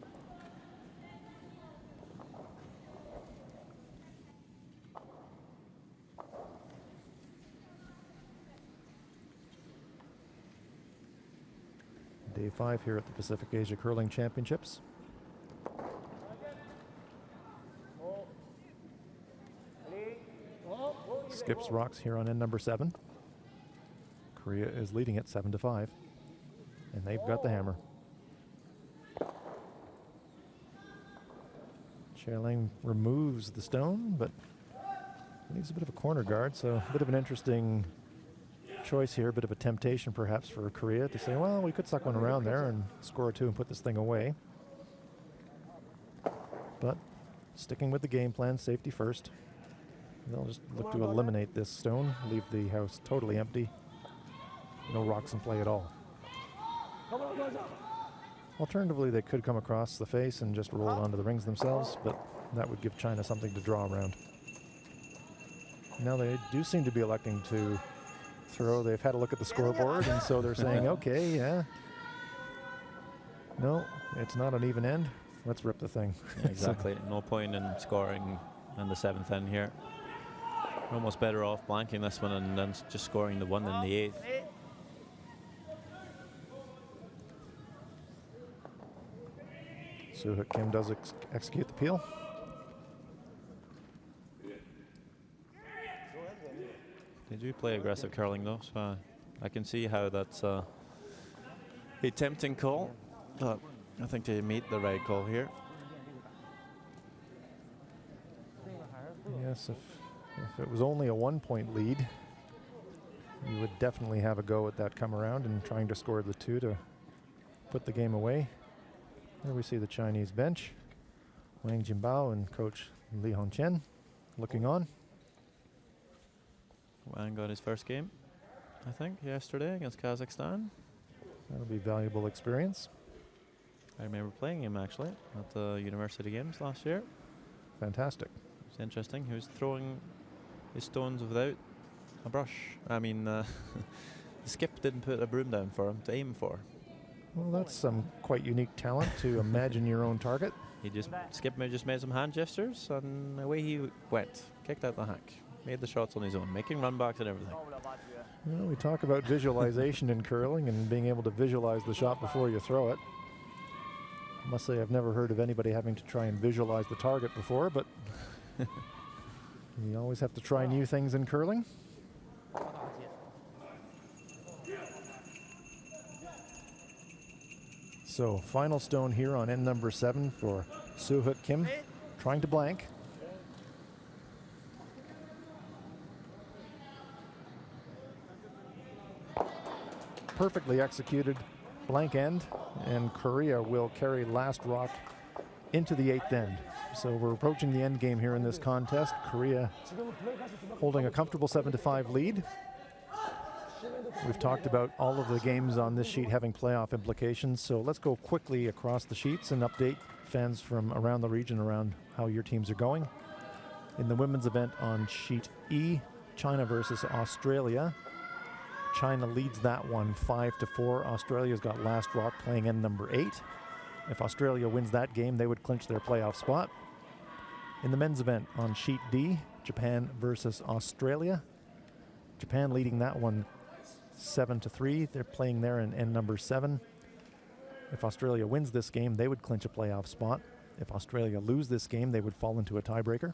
B: Day 5 here at the Pacific Asia Curling Championships. Skips rocks here on end number 7. Korea is leading it 7-5, and they've got the hammer. Chairling removes the stone, but leaves a bit of a corner guard, so a bit of an interesting choice here, a bit of a temptation perhaps for Korea to say, well, we could suck one around there and score a 2 and put this thing away. But sticking with the game plan, safety first. They'll just look to eliminate this stone, leave the house totally empty. No rocks in play at all. Alternatively, they could come across the face and just roll onto the rings themselves, but that would give China something to draw around. Now they do seem to be electing to throw. They've had a look at the scoreboard, and so they're saying, okay, yeah. No, it's not an even end. Let's rip the thing.
A: Yeah, exactly. No point in scoring on the 7th end here. We're almost better off blanking this one and then just scoring the 1 in the 8th.
B: Soo-Hyuk Kim does execute the peel.
A: They do play aggressive curling though, so I can see how that's a tempting call, but I think they made the right call here.
B: Yes, if it was only a 1-point lead, you would definitely have a go at that come around and trying to score the 2 to put the game away. Here we see the Chinese bench. Wang Jinbao and coach Li Hongqian looking on.
A: Wang got his first game, I think, yesterday against Kazakhstan.
B: That'll be valuable experience.
A: I remember playing him actually at the University Games last year.
B: Fantastic.
A: It's interesting. He was throwing his stones without a brush. I mean, the skip didn't put a broom down for him to aim for.
B: Well, that's some quite unique talent to imagine your own target.
A: Skip just made some hand gestures and away he went. Kicked out the hack. Made the shots on his own, making run backs and everything.
B: Well, we talk about visualization in curling and being able to visualize the shot before you throw it. I must say I've never heard of anybody having to try and visualize the target before, but you always have to try new things in curling. So final stone here on end number 7 for Soo-Hyuk Kim, trying to blank. Perfectly executed blank end, and Korea will carry last rock into the 8th end. So we're approaching the end game here in this contest. Korea holding a comfortable 7-5 lead. We've talked about all of the games on this sheet having playoff implications, so let's go quickly across the sheets and update fans from around the region around how your teams are going. In the women's event on sheet E, China versus Australia. China leads that one 5-4. Australia's got last rock playing end number 8. If Australia wins that game, they would clinch their playoff spot. In the men's event on sheet D, Japan versus Australia. Japan leading that one 7-3. They're playing there in end number 7. If Australia wins this game, they would clinch a playoff spot. If Australia lose this game, they would fall into a tiebreaker.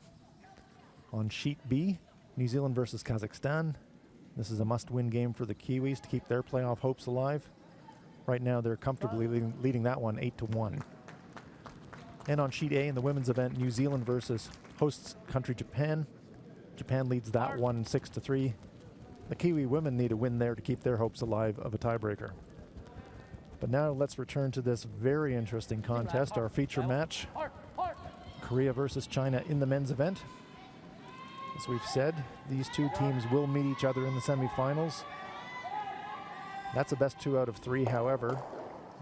B: On sheet B, New Zealand versus Kazakhstan. This is a must-win game for the Kiwis to keep their playoff hopes alive. Right now, they're comfortably leading that one 8-1. And on sheet A in the women's event, New Zealand versus host country Japan. Japan leads that one 6-3. The Kiwi women need a win there to keep their hopes alive of a tiebreaker. But now let's return to this very interesting contest, our feature match. Korea versus China in the men's event. As we've said, these two teams will meet each other in the semifinals. That's a best 2 out of 3. However,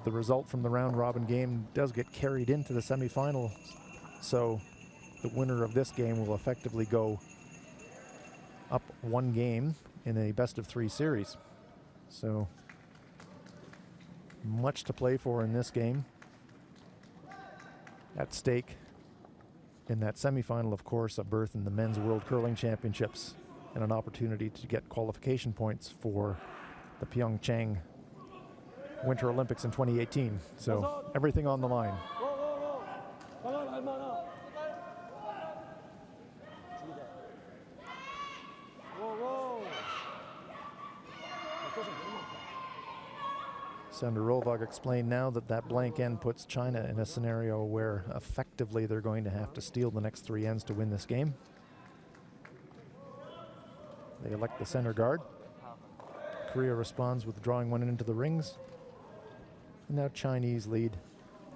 B: the result from the round robin game does get carried into the semifinals. So the winner of this game will effectively go up 1 game in a best of 3 series. So much to play for in this game. At stake in that semifinal, of course, a berth in the Men's World Curling Championships and an opportunity to get qualification points for the Pyeongchang Winter Olympics in 2018. So everything on the line. Senator Rolvag explained now that that blank end puts China in a scenario where effectively they're going to have to steal the next 3 ends to win this game. They elect the center guard. Korea responds with drawing one into the rings. And now Chinese lead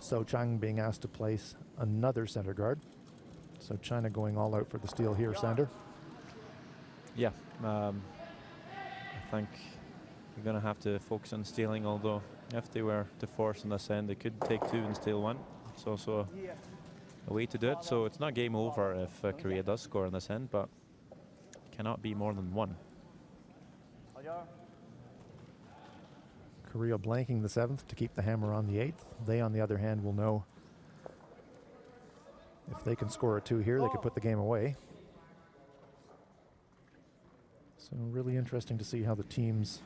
B: So Chang being asked to place another center guard. So China going all out for the steal here, Sander.
A: Yeah, I think you're going to have to focus on stealing, although if they were to force on this end, they could take 2 and steal 1. It's also a way to do it, so it's not game over if Korea does score on this end, but cannot be more than 1.
B: Korea blanking the 7th to keep the hammer on the 8th. They, on the other hand, will know if they can score a 2 here, they could put the game away. So really interesting to see how the teams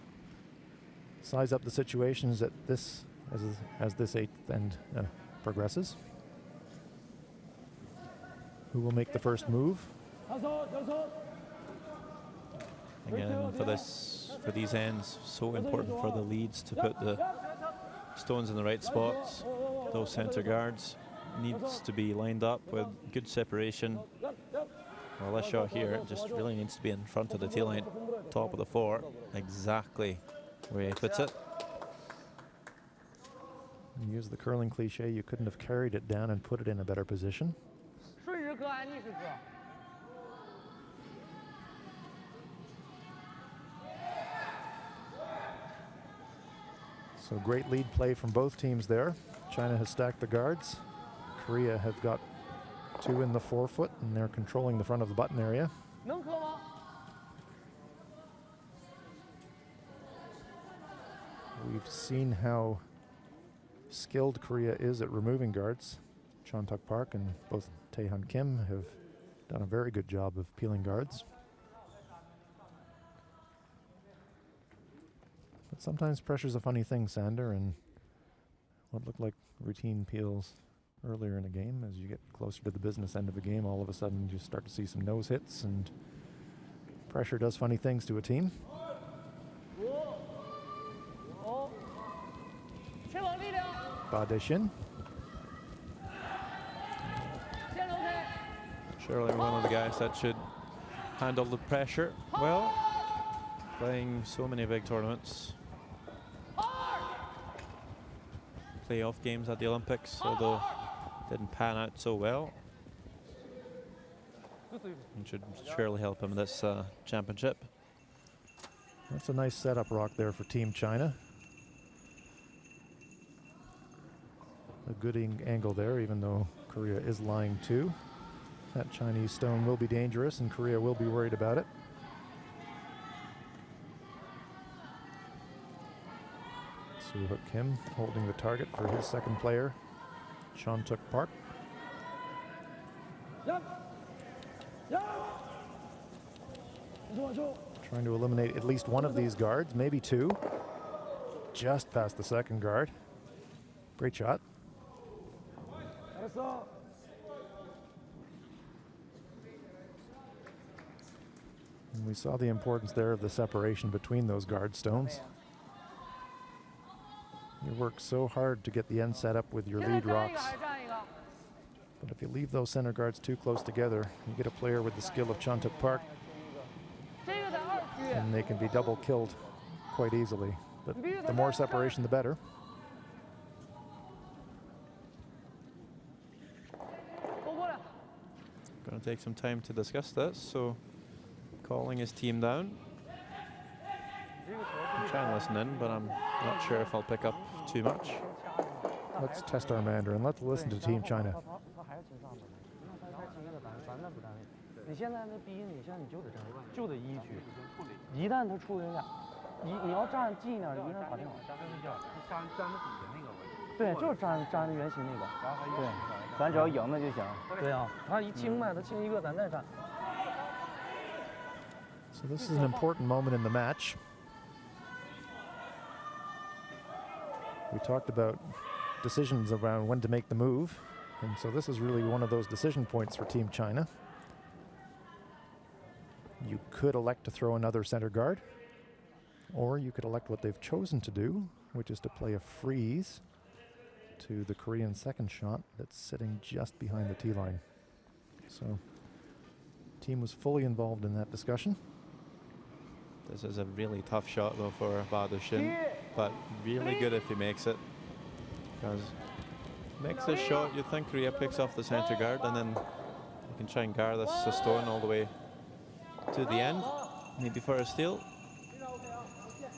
B: size up the situations at this as this 8th end progresses. Who will make the first move?
A: Again, for these ends, so important for the leads to put the stones in the right spots. Those center guards needs to be lined up with good separation. Well, this shot here, it just really needs to be in front of the tail line, top of the 4, exactly where he puts it.
B: Use the curling cliche, you couldn't have carried it down and put it in a better position. So great lead play from both teams there. China has stacked the guards. Korea have got 2 in the 4-foot, and they're controlling the front of the button area. We've seen how skilled Korea is at removing guards. Chontuk Park and both Taehyun Kim have done a very good job of peeling guards. But sometimes pressure's a funny thing, Sander, and what looked like routine peels earlier in a game, as you get closer to the business end of a game, all of a sudden you start to see some nose hits, and pressure does funny things to a team. Ba De-shin.
A: Surely one of the guys that should handle the pressure well, playing so many big tournaments. Playoff games at the Olympics, although didn't pan out so well. And should surely help him this championship.
B: That's a nice setup rock there for Team China. A good angle there, even though Korea is lying 2. That Chinese stone will be dangerous, and Korea will be worried about it. Soo-Hook Kim holding the target for his second player, Chontuk Park. Trying to eliminate at least one of these guards, maybe 2. Just past the second guard. Great shot. And we saw the importance there of the separation between those guard stones. You work so hard to get the end set up with your lead rocks. But if you leave those center guards too close together, you get a player with the skill of Chontuk Park, and they can be double killed quite easily. But the more separation, the better.
A: Going to take some time to discuss this, so calling his team down. I'm trying to listen in, but I'm not sure if I'll pick up too much.
B: Let's test our Mandarin. Let's listen to Team China. So this is an important moment in the match. We talked about decisions around when to make the move, and so this is really one of those decision points for Team China. You could elect to throw another center guard, or you could elect what they've chosen to do, which is to play a freeze to the Korean second shot that's sitting just behind the tee line. So team was fully involved in that discussion.
A: This is a really tough shot though for Ba De-shin, but really good if he makes it, because makes this shot, you'd think Korea picks off the center guard, and then you can try and guard this stone all the way to the end, maybe for a steal.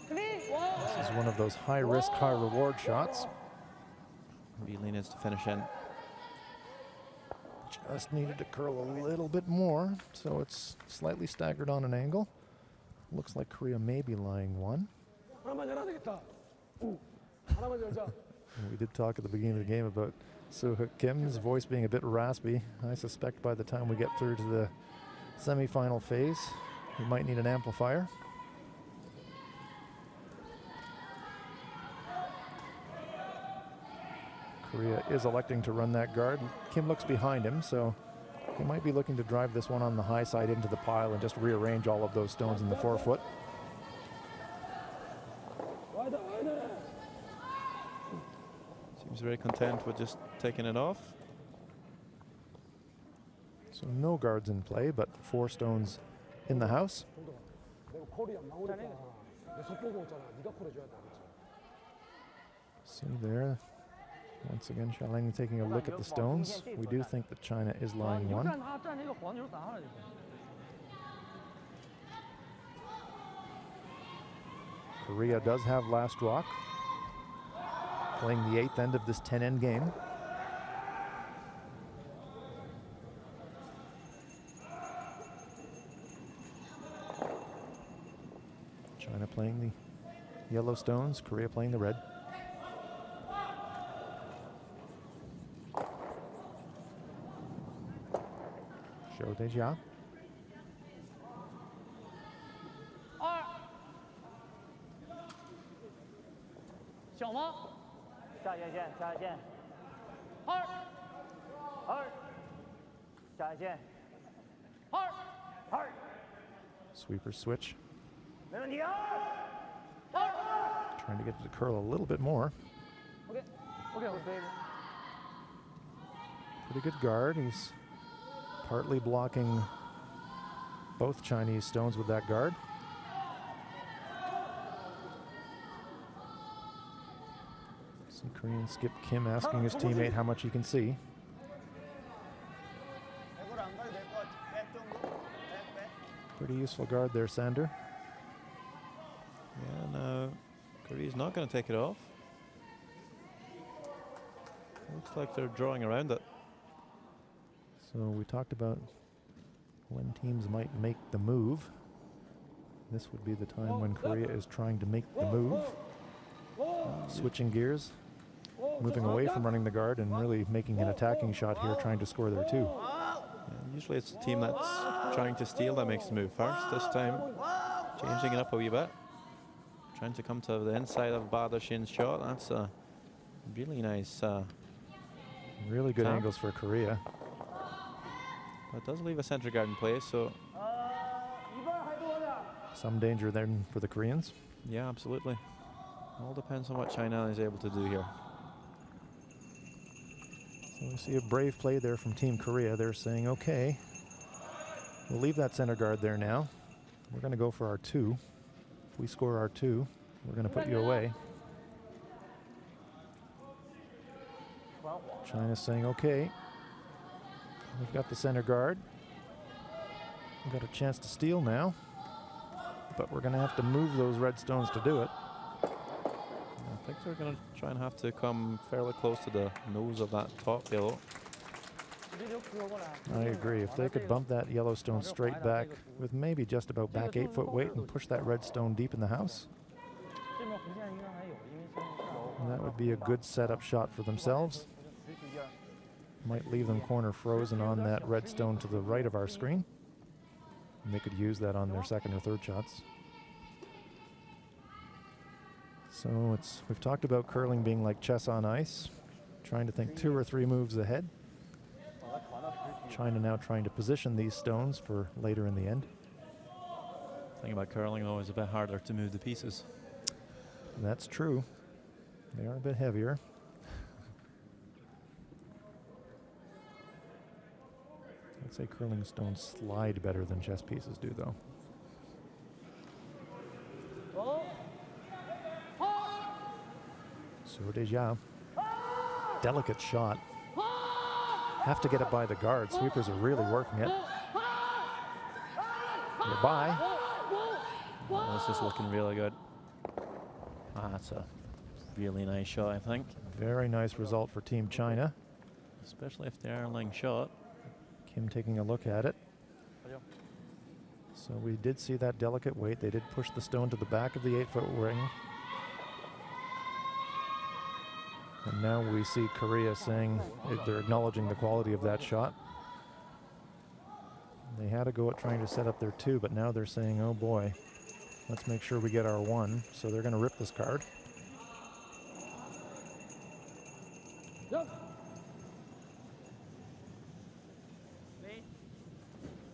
B: This is one of those high-risk, high-reward shots.
A: Really needs to finish in.
B: Just needed to curl a little bit more, so it's slightly staggered on an angle. Looks like Korea may be lying one. We did talk at the beginning of the game about Soo-Hyuk Kim's voice being a bit raspy. I suspect by the time we get through to the semi-final phase, we might need an amplifier. Korea is electing to run that guard. Kim looks behind him, so he might be looking to drive this one on the high side into the pile and just rearrange all of those stones in the forefoot.
A: Seems very content with just taking it off.
B: So no guards in play, but 4 stones in the house. See there, once again, Xiaoling taking a look at the stones. We do think that China is lying one. Korea does have last rock, playing the 8th end of this 10-end game. China playing the yellow stones, Korea playing the red. Zhou Dejia. Sweeper switch. Trying to get it to curl a little bit more. Pretty good guard. He's partly blocking both Chinese stones with that guard. See Korean skip Kim asking his teammate how much he can see. Pretty useful guard there, Sander.
A: Yeah, no, Korea's not going to take it off. Looks like they're drawing around it.
B: So we talked about when teams might make the move. This would be the time when Korea is trying to make the move. Switching gears, moving away from running the guard and really making an attacking shot here, trying to score there too.
A: Yeah, usually it's the team that's trying to steal that makes the move first. This time, changing it up a wee bit. Trying to come to the inside of Ba De-shin's shot. That's a really nice
B: really good
A: tap.
B: angles for Korea.
A: That does leave a center guard in place, so
B: some danger then for the Koreans.
A: yeah, absolutely. All depends on what China is able to do here.
B: So we see a brave play there from Team Korea. They're saying, okay, we'll leave that center guard there now. We're going to go for our 2. If we score our 2, we're going to put you away. China's saying, okay, we've got the center guard. We've got a chance to steal now, but we're going to have to move those red stones to do it.
A: I think they're going to try and have to come fairly close to the nose of that top yellow.
B: I agree. If they could bump that yellow stone straight back with maybe just about back 8-foot weight and push that red stone deep in the house, that would be a good setup shot for themselves. Might leave them corner frozen on that red stone to the right of our screen. And they could use that on their second or third shots. So we've talked about curling being like chess on ice, trying to think 2 or 3 moves ahead. China now trying to position these stones for later in the end.
A: The thing about curling though is a bit harder to move the pieces.
B: That's true. They are a bit heavier. I'd say curling stones slide better than chess pieces do, though. So Dejia. delicate shot. Have to get it by the guard. Sweepers are really working it. Goodbye.
A: Oh, this is looking really good. That's a really nice shot, I think.
B: Very nice result for Team China.
A: Especially if they're laying shot.
B: Kim taking a look at it. So we did see that delicate weight. They did push the stone to the back of the 8-foot ring. And now we see Korea saying they're acknowledging the quality of that shot. They had a go at trying to set up their 2, but now they're saying, oh boy, let's make sure we get our 1. So they're going to rip this card.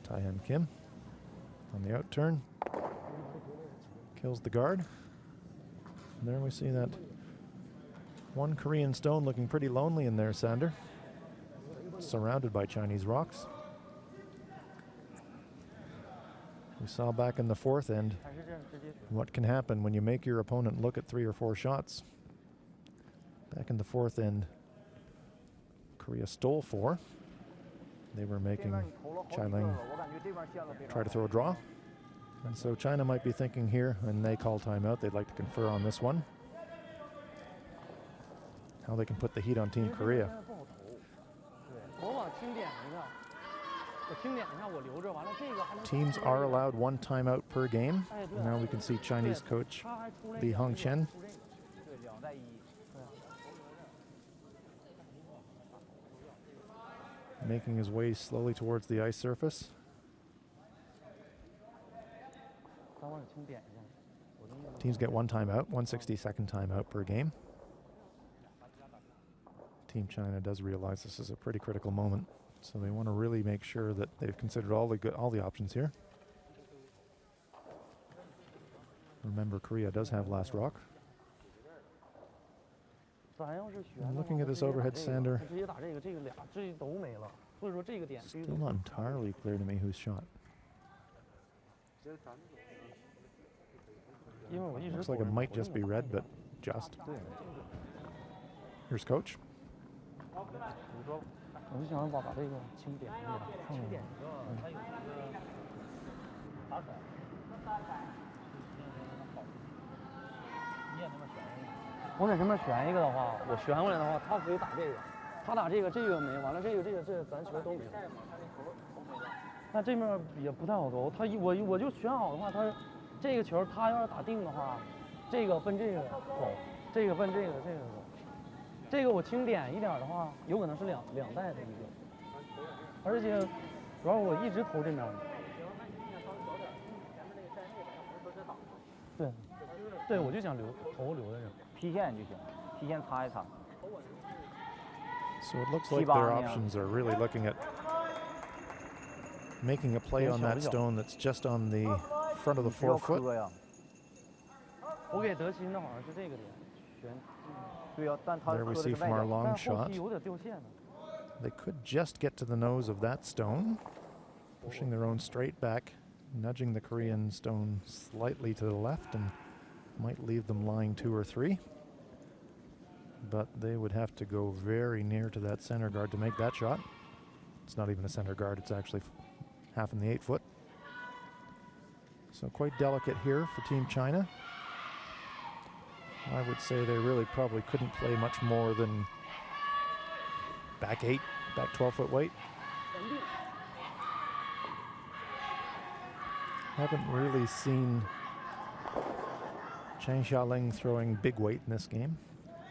B: Taehyun Kim on the out turn. Kills the guard. And there we see that one Korean stone looking pretty lonely in there, Sander. Surrounded by Chinese rocks. We saw back in the 4th end what can happen when you make your opponent look at 3 or 4 shots. Back in the 4th end, Korea stole 4. They were making Chai-Ling try to throw a draw. And so China might be thinking here, and they call timeout. They'd like to confer on this one. How they can put the heat on Team Korea. Teams are allowed 1 timeout per game. Now we can see Chinese coach Li Hongchen making his way slowly towards the ice surface. Teams get 1 timeout, 1/62nd timeout per game. Team China does realize this is a pretty critical moment, so they want to really make sure that they've considered all the options here. Remember, Korea does have last rock. And looking at this overhead sander, still not entirely clear to me who's shot. Looks like it might just be red, but just. Here's coach. So it looks like their options are really looking at making a play on that stone that's just on the front of the 4-foot. There we see from our long shot, they could just get to the nose of that stone, pushing their own straight back, nudging the Korean stone slightly to the left, and might leave them lying 2 or 3. But they would have to go very near to that center guard to make that shot. It's not even a center guard, it's actually half in the 8-foot. So quite delicate here for Team China. I would say they really probably couldn't play much more than back 8, back 12-foot weight. Haven't really seen Chang Xiaoling throwing big weight in this game.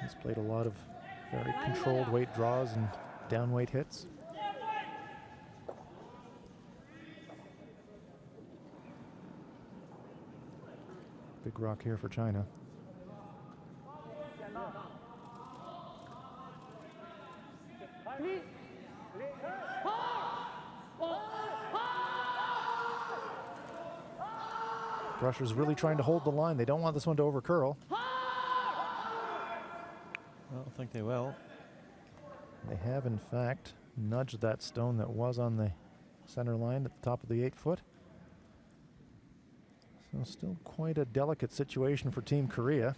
B: He's played a lot of very controlled weight draws and down weight hits. Big rock here for China. Russia's really trying to hold the line. They don't want this one to overcurl.
A: I don't think they will.
B: They have, in fact, nudged that stone that was on the center line at the top of the 8-foot. So still quite a delicate situation for Team Korea.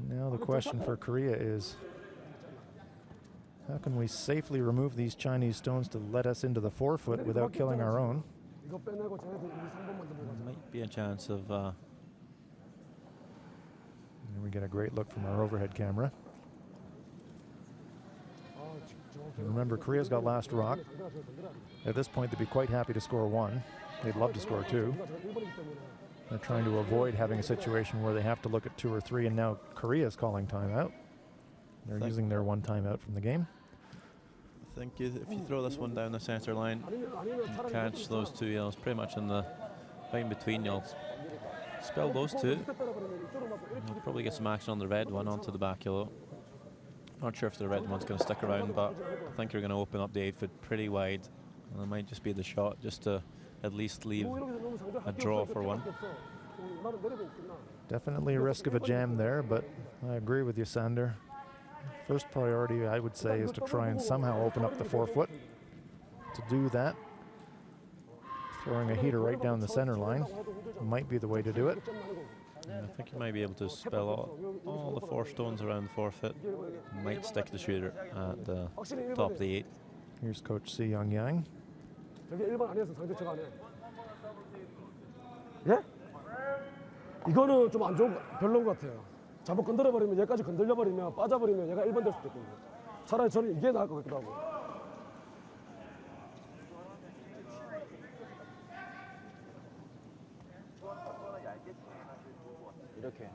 B: Now the question for Korea is, how can we safely remove these Chinese stones to let us into the forefoot without killing our own?
A: Might be a chance of...
B: And we get a great look from our overhead camera. And remember, Korea's got last rock. At this point, they'd be quite happy to score 1. They'd love to score 2. They're trying to avoid having a situation where they have to look at 2 or 3, and now Korea's calling timeout. They're using their 1 timeout from the game.
A: I think if you throw this one down the center line, you catch those 2 yellows pretty much in the line between. You'll spell those 2. You'll probably get some action on the red one onto the back yellow. Not sure if the red one's going to stick around, but I think you're going to open up the 8-foot pretty wide. And it might just be the shot just to at least leave a draw for 1.
B: Definitely a risk of a jam there, but I agree with you, Sander. First priority, I would say, is to try and somehow open up the forefoot. To do that, throwing a heater right down the center line might be the way to do it.
A: Yeah, I think you might be able to spell all the 4 stones around the forefoot. Might stick the shooter at the top of the 8.
B: Here's Coach Si Young Yang.
C: 예? 이거는 좀 안 좋은 별로인 것 같아요. 잘못 건드려버리면 얘까지 건들려버리면 빠져버리면 얘가 1번 될 수도 있거든요. 차라리 저는 이게 나을 것 같기도 하고.
D: 이렇게.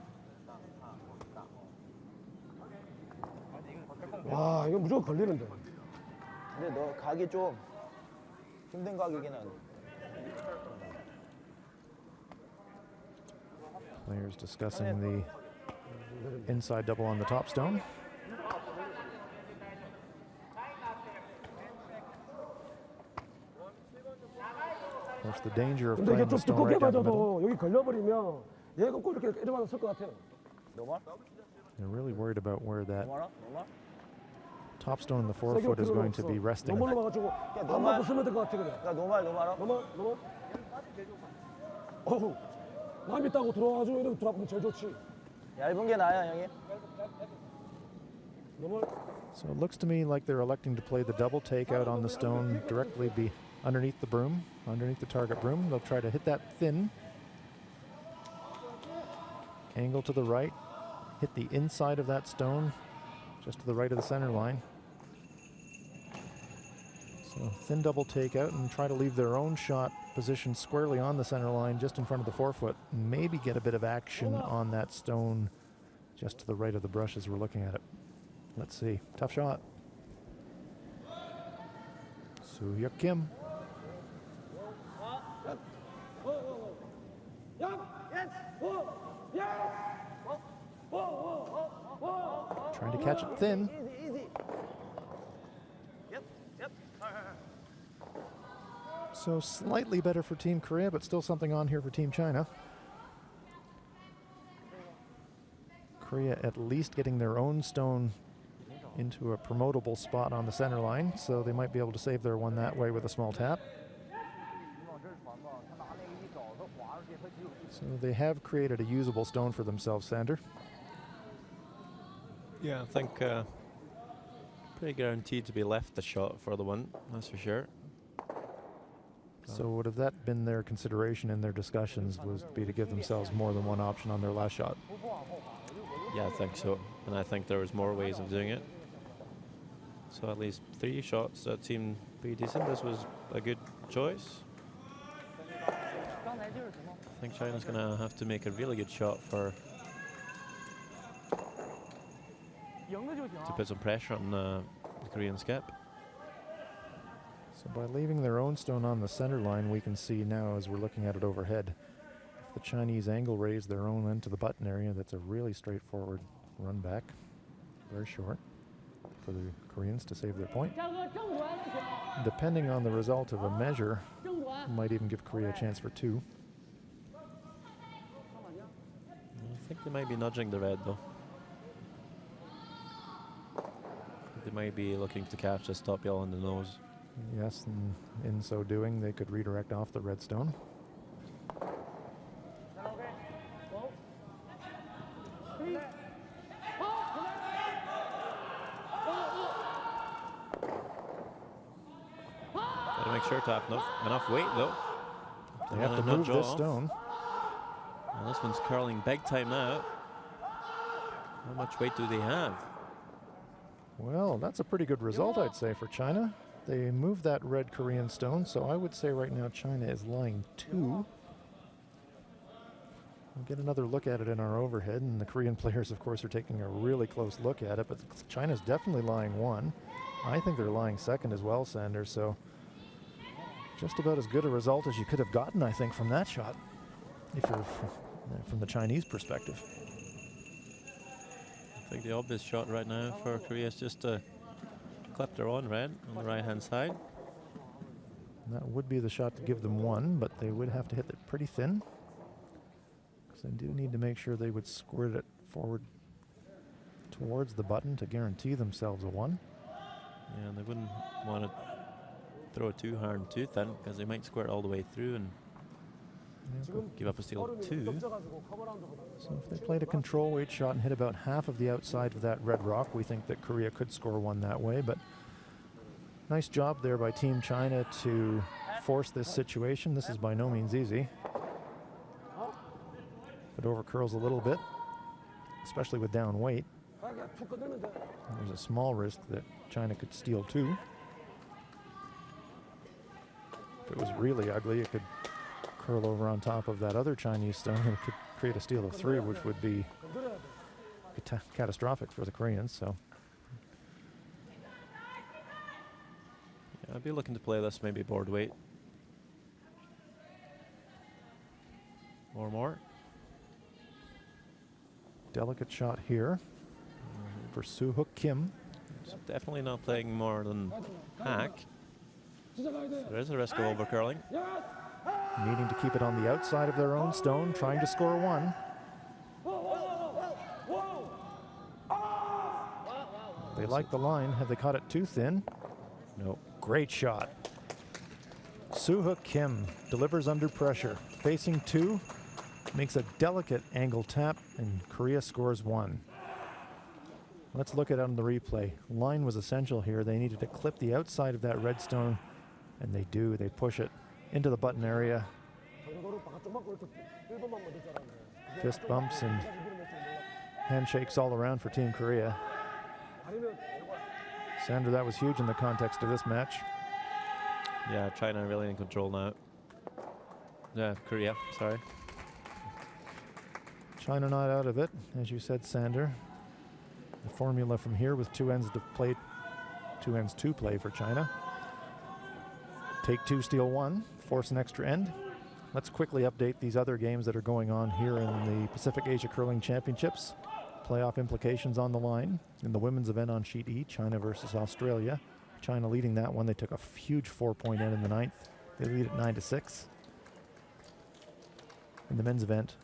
C: 와, 이거 무조건 걸리는데.
D: 근데 너 각이 좀 힘든 각이긴 한데.
B: Players discussing the inside double on the top stone. Of course, the danger of
C: 근데 이게
B: playing
C: 좀
B: the stone
C: 두껍게
B: right down the middle.
C: 맞아도 여기 걸려버리면 얘가 꼭 이렇게 일어나서 쓸 것 같아요.
D: 너무
B: They're really worried about where that
D: 너무
B: top stone in the forefoot is going to be resting.
C: 너무 올라가지고 안 맞고 쓰면 될 것 같아 그냥.
D: 야, 너무 알아?
C: 너무. 어우, 남 있다고 들어와가지고 이렇게 들어가면 제일 좋지.
D: 얇은 게 나아요, 형님.
C: 너무.
B: So it looks to me like they're electing to play the double takeout on the stone directly underneath the broom, underneath the target broom. They'll try to hit that thin. Angle to the right, hit the inside of that stone, just to the right of the center line. So thin double takeout and try to leave their own shot positioned squarely on the center line just in front of the forefoot. Maybe get a bit of action on that stone just to the right of the brush as we're looking at it. Let's see. Tough shot. Soo-hyuk Kim. Trying to catch it thin.
D: Easy. Yep.
B: So slightly better for Team Korea, but still something on here for Team China. Korea at least getting their own stone into a promotable spot on the center line, so they might be able to save their 1 that way with a small tap. So they have created a usable stone for themselves, Sander.
A: Yeah, I think pretty guaranteed to be left the shot for the 1, that's for sure.
B: So would have that been their consideration in their discussions, was be to give themselves more than 1 option on their last shot?
A: Yeah, I think so. And I think there was more ways of doing it. So at least 3 shots that seemed pretty decent. This was a good choice. I think China's going to have to make a really good shot to put some pressure on the Korean skip.
B: So by leaving their own stone on the center line, we can see now as we're looking at it overhead, if the Chinese angle raise their own end to the button area, that's a really straightforward run back, very short for the Koreans to save their point. Depending on the result of a measure, might even give Korea a chance for 2.
A: I think they might be nudging the red though. They might be looking to catch this top yellow in the nose.
B: Yes, and in so doing, they could redirect off the red stone.
A: make sure to have enough weight though.
B: They have to move this stone.
A: Well, this one's curling big time now. How much weight do they have?
B: Well, that's a pretty good result, I'd say, for China. They moved that red Korean stone, so I would say right now China is lying 2. We'll get another look at it in our overhead, and the Korean players, of course, are taking a really close look at it, but China's definitely lying 1. I think they're lying 2nd as well, Sanders, so just about as good a result as you could have gotten, I think, from that shot, if you're from the Chinese perspective.
A: I think the obvious shot right now for Korea is just to clip their own red on the right-hand side.
B: That would be the shot to give them 1, but they would have to hit it pretty thin. They do need to make sure they would squirt it forward towards the button to guarantee themselves a 1.
A: Yeah, and they wouldn't want to throw it too hard and too thin because they might squirt all the way through and give up a steal of 2.
B: So if they played a control weight shot and hit about half of the outside of that red rock, we think that Korea could score 1 that way. But nice job there by Team China to force this situation. This is by no means easy. It overcurls a little bit, especially with down weight. There's a small risk that China could steal 2. If it was really ugly, it could curl over on top of that other Chinese stone and it could create a steal of 3, which would be catastrophic for the Koreans. So
A: yeah, I'd be looking to play this maybe board weight or more.
B: Delicate shot here for Soo-Hook Kim.
A: It's definitely not playing more than hack. There is a risk of overcurling.
B: Needing to keep it on the outside of their own stone, trying to score 1. They like the line. Have they caught it too thin? No. Great shot. Soo-Hook Kim delivers under pressure. Facing 2, makes a delicate angle tap, and Korea scores 1. Let's look at it on the replay. Line was essential here. They needed to clip the outside of that red stone, and they do. They push it into the button area. Fist bumps and handshakes all around for Team Korea. Sandra, that was huge in the context of this match.
A: Yeah, China really in control now. Yeah, Korea, sorry.
B: China not out of it, as you said, Sander. The formula from here with 2 ends to play, 2 ends to play for China. Take 2, steal 1, force an extra end. Let's quickly update these other games that are going on here in the Pacific Asia Curling Championships. Playoff implications on the line. In the women's event on sheet E, China versus Australia. China leading that one. They took a huge 4-point end in the 9th. They lead at 9-6. In the men's event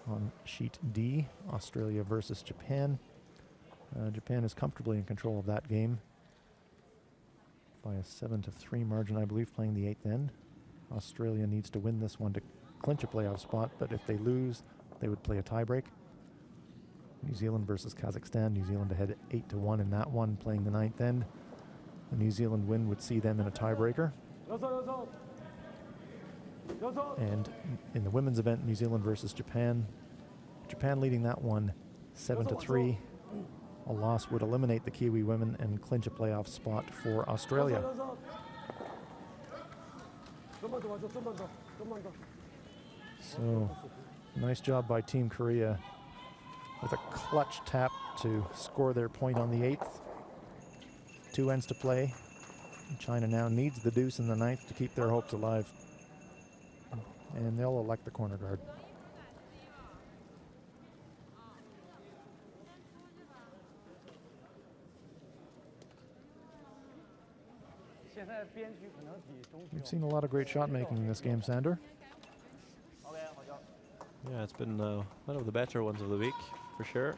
B: on sheet D, Australia versus Japan. Japan is comfortably in control of that game by a 7-3 margin, I believe, playing the 8th end. Australia needs to win this one to clinch a playoff spot, but if they lose, they would play a tiebreak. New Zealand versus Kazakhstan. New Zealand ahead 8-1 in that one, playing the 9th end. A New Zealand win would see them in a tiebreaker. And in the women's event, New Zealand versus Japan. Japan leading that one 7-3. A loss would eliminate the Kiwi women and clinch a playoff spot for Australia. So, nice job by Team Korea with a clutch tap to score their point on the 8th. 2 ends to play. China now needs the deuce in the 9th to keep their hopes alive. And they'll elect the corner guard. We've seen a lot of great shot making in this game, Sander.
A: Yeah, it's been one of the better ones of the week, for sure.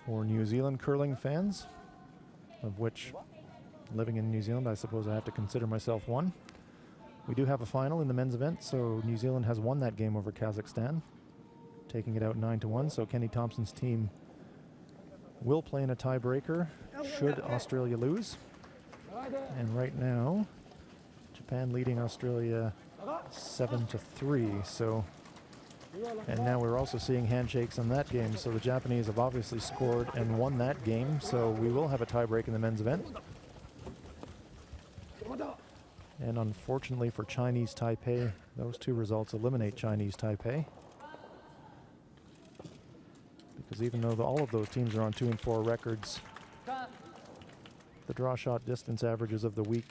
B: For New Zealand curling fans, of which, living in New Zealand, I suppose I have to consider myself one. We do have a final in the men's event, so New Zealand has won that game over Kazakhstan, taking it out 9-1, so Kenny Thompson's team will play in a tiebreaker should Australia lose. And right now, Japan leading Australia 7-3. So, and now we're also seeing handshakes on that game. So the Japanese have obviously scored and won that game. So we will have a tiebreak in the men's event. And unfortunately for Chinese Taipei, those two results eliminate Chinese Taipei. Because even though all of those teams are on 2-4 records, the draw shot distance averages of the week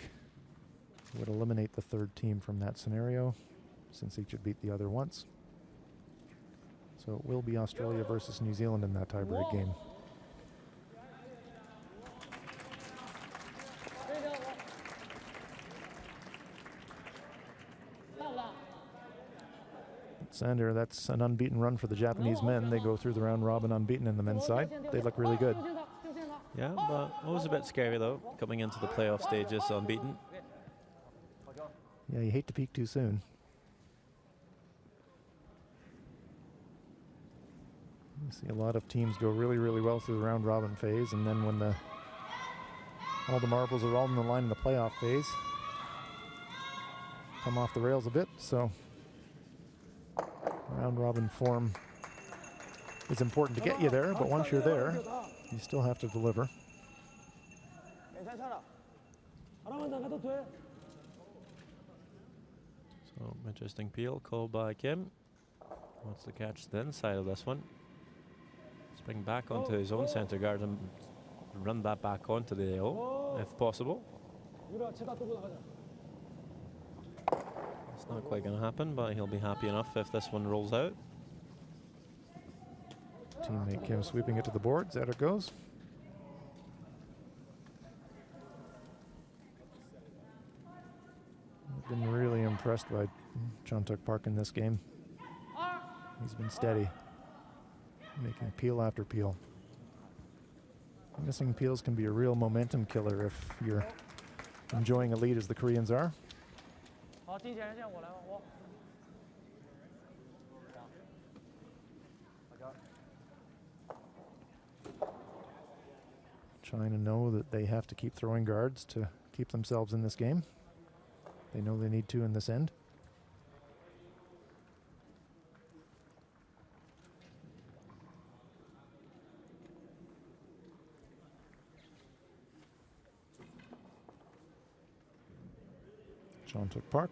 B: would eliminate the third team from that scenario, since each had beat the other once. So it will be Australia versus New Zealand in that tiebreak game. Sander, that's an unbeaten run for the Japanese men. They go through the round robin unbeaten in the men's side. They look really good.
A: Yeah, but it was a bit scary though, coming into the playoff stages unbeaten.
B: Yeah, you hate to peak too soon. You see a lot of teams go really, really well through the round robin phase, and then when all the marbles are all in the line in the playoff phase, come off the rails a bit. So round robin form is important to get you there, but once you're there, you still have to deliver.
A: So interesting peel called by Kim. Wants to catch the inside of this one. Spring back onto his own center guard and run that back onto the AO if possible. It's not quite going to happen, but he'll be happy enough if this one rolls out.
B: Teammate Kim sweeping it to the boards. Out it goes. I've been really impressed by Chontuk Park in this game. He's been steady, making peel after peel. Missing peels can be a real momentum killer if you're enjoying a lead as the Koreans are. China know that they have to keep throwing guards to keep themselves in this game. They know they need to in this end. Chontuk Park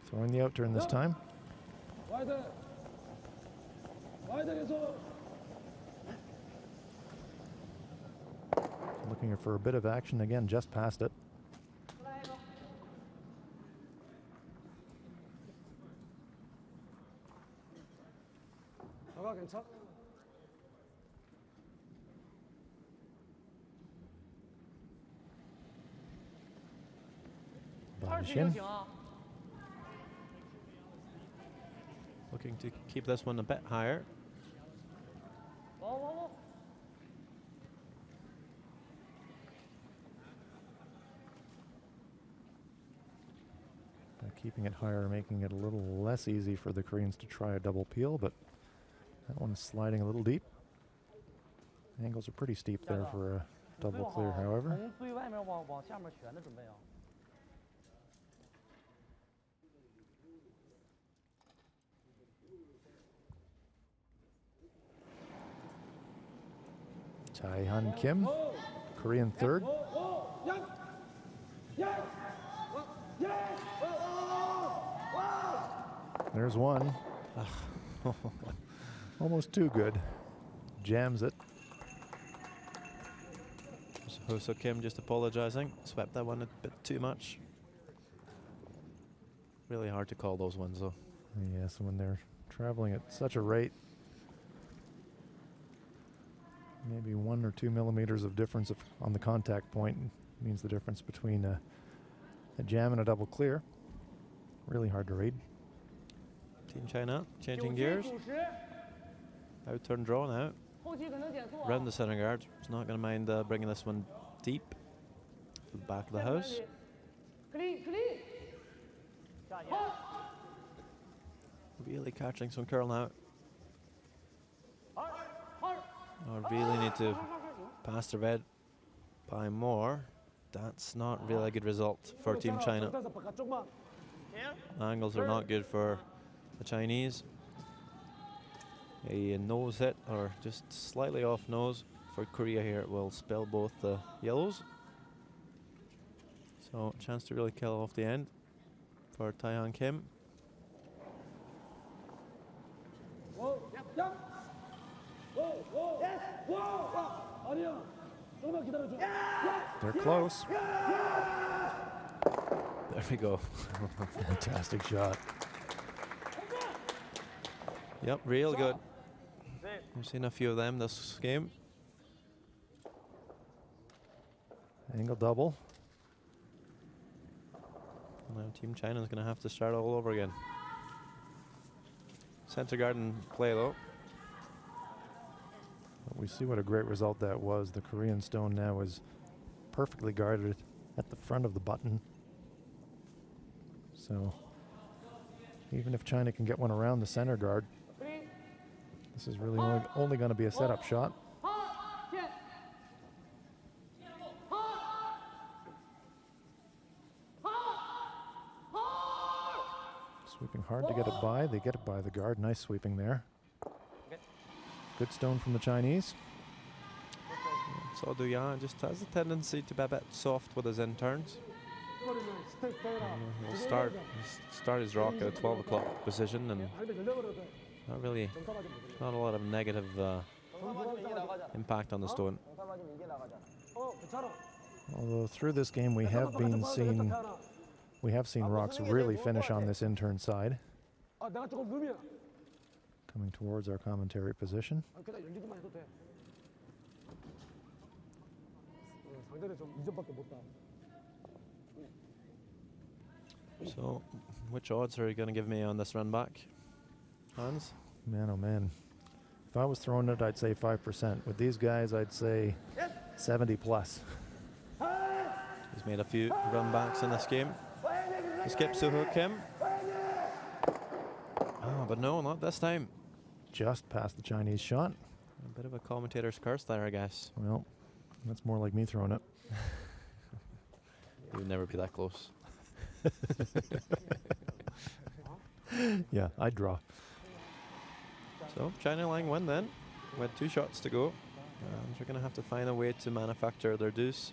B: throwing the out turn this time. Looking for a bit of action again, just past it.
A: Looking to keep this one a bit higher.
B: By keeping it higher, making it a little less easy for the Koreans to try a double peel, but that one's sliding a little deep. Angles are pretty steep there for a double clear, however. Tae-Han Kim, Korean third. There's one. Almost too good. Jams it.
A: Hoso Kim just apologizing. Swept that one a bit too much. Really hard to call those ones though.
B: Yes, when they're traveling at such a rate. Maybe 1 or 2 millimeters of difference on the contact point means the difference between a jam and a double clear. Really hard to read.
A: Team China changing gears. Out turn draw now. Round the center guard. He's not going to mind bringing this one deep to the back of the house. Really catching some curl now. I really need to past the red by more. That's not really a good result for Team China. Angles are not good for the Chinese. A nose hit, or just slightly off nose for Korea here, will spill both the yellows. So a chance to really kill off the end for Taehan Kim.
B: They're close.
A: There we go.
B: Fantastic shot.
A: Yep, real good. We've seen a few of them this game.
B: Angle double.
A: Now Team China is going to have to start all over again. Center garden play though.
B: We see what a great result that was. The Korean stone now is perfectly guarded at the front of the button. So even if China can get one around the center guard, this is really only going to be a setup shot. Sweeping hard to get it by. They get it by the guard. Nice sweeping there. Good stone from the Chinese.
A: So Do Yan just has a tendency to be a bit soft with his in turns. He'll start his rock at a 12 o'clock position, and not a lot of negative impact on the stone.
B: Although through this game we have seen rocks really finish on this in-turn side. Coming towards our commentary position.
A: So, which odds are you going to give me on this run back, Hans?
B: Man, oh man. If I was throwing it, I'd say 5%. With these guys, I'd say 70 plus.
A: He's made a few run backs in this game. He skips Suho Kim. Oh, but no, not this time.
B: Just past the Chinese shot.
A: A bit of a commentator's curse there, I guess.
B: Well, that's more like me throwing it.
A: You would never be that close.
B: Yeah, I'd draw.
A: So, China Lang win then, with 2 shots to go. And they're going to have to find a way to manufacture their deuce.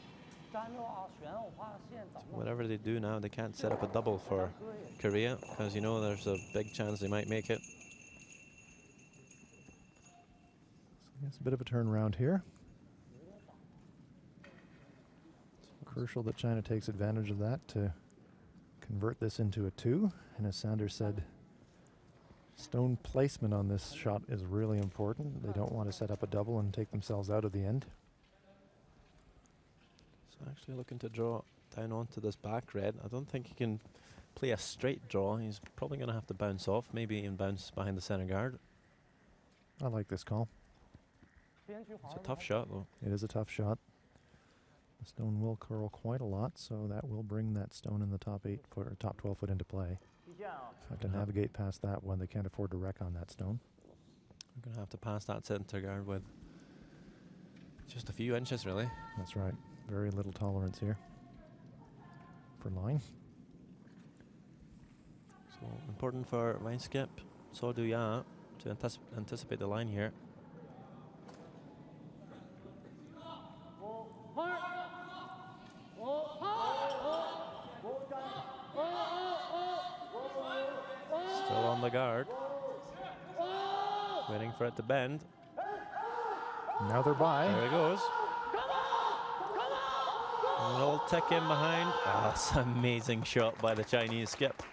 A: Whatever they do now, they can't set up a double for Korea, because you know there's a big chance they might make it.
B: So it's a bit of a turnaround here. Crucial that China takes advantage of that to convert this into a 2. And as Sanders said, stone placement on this shot is really important. They don't want to set up a double and take themselves out of the end.
A: So actually looking to draw down onto this back red. I don't think he can play a straight draw. He's probably going to have to bounce off, maybe even bounce behind the center guard.
B: I like this call.
A: It's a tough shot though.
B: It is a tough shot. The stone will curl quite a lot, so that will bring that stone in the top 8 foot or top 12 foot into play. Have to navigate past that one. They can't afford to wreck on that stone.
A: We're going to have to pass that center guard with just a few inches, really.
B: That's right. Very little tolerance here for line.
A: So important for line skip So Do Ya to anticipate the line here. Still on the guard, waiting for it to bend.
B: Now they're by.
A: There it goes. An old tick in behind. Oh, that's an amazing shot by the Chinese skip.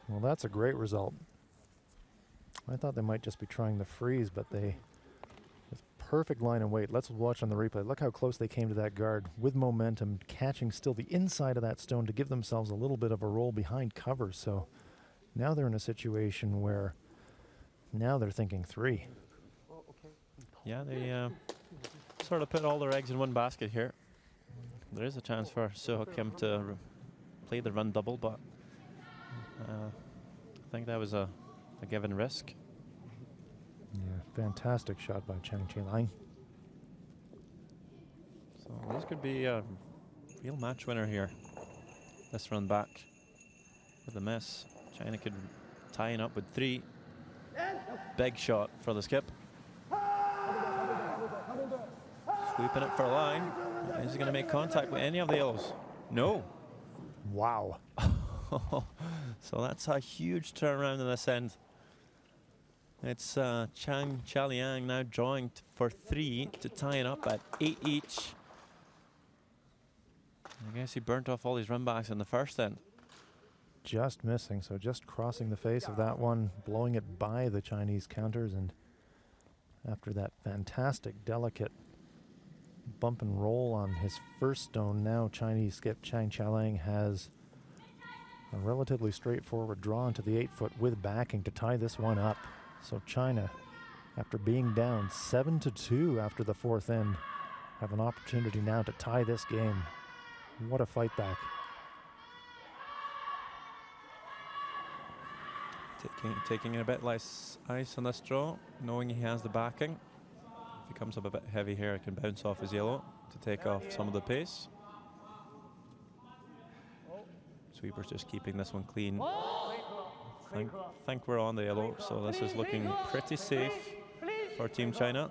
B: Well, that's a great result. I thought they might just be trying the freeze, but they with perfect line and weight. Let's watch on the replay. Look how close they came to that guard with momentum, catching still the inside of that stone to give themselves a little bit of a roll behind cover. So now they're in a situation where now they're thinking 3.
A: Yeah, they sort of put all their eggs in one basket here. There is a chance for Suho Kim to play the run double, but I think that was a given risk.
B: Yeah, fantastic shot by Chang Chi-lang.
A: So this could be a real match winner here. This run back with a miss. China could tie it up with 3. Big shot for the skip. Sweeping it for a line. Is he going to make contact with any of the yellows? No.
B: Wow.
A: So that's a huge turnaround in this end. It's Chang Chaliang now drawing for 3 to tie it up at 8 each. I guess he burnt off all his run backs in the first end.
B: Just missing, so just crossing the face of that one, blowing it by the Chinese counters, and after that fantastic, delicate bump and roll on his first stone, now Chinese skip Chang Chaliang has a relatively straightforward draw into the 8-foot with backing to tie this one up. So China, after being down 7-2 after the 4th end, have an opportunity now to tie this game. What a fight back.
A: Taking a bit less ice on this draw, knowing he has the backing. If he comes up a bit heavy here, it can bounce off his yellow to take off some of the pace. Sweeper's just keeping this one clean. Think we're on the yellow, so this is looking pretty safe for Team China.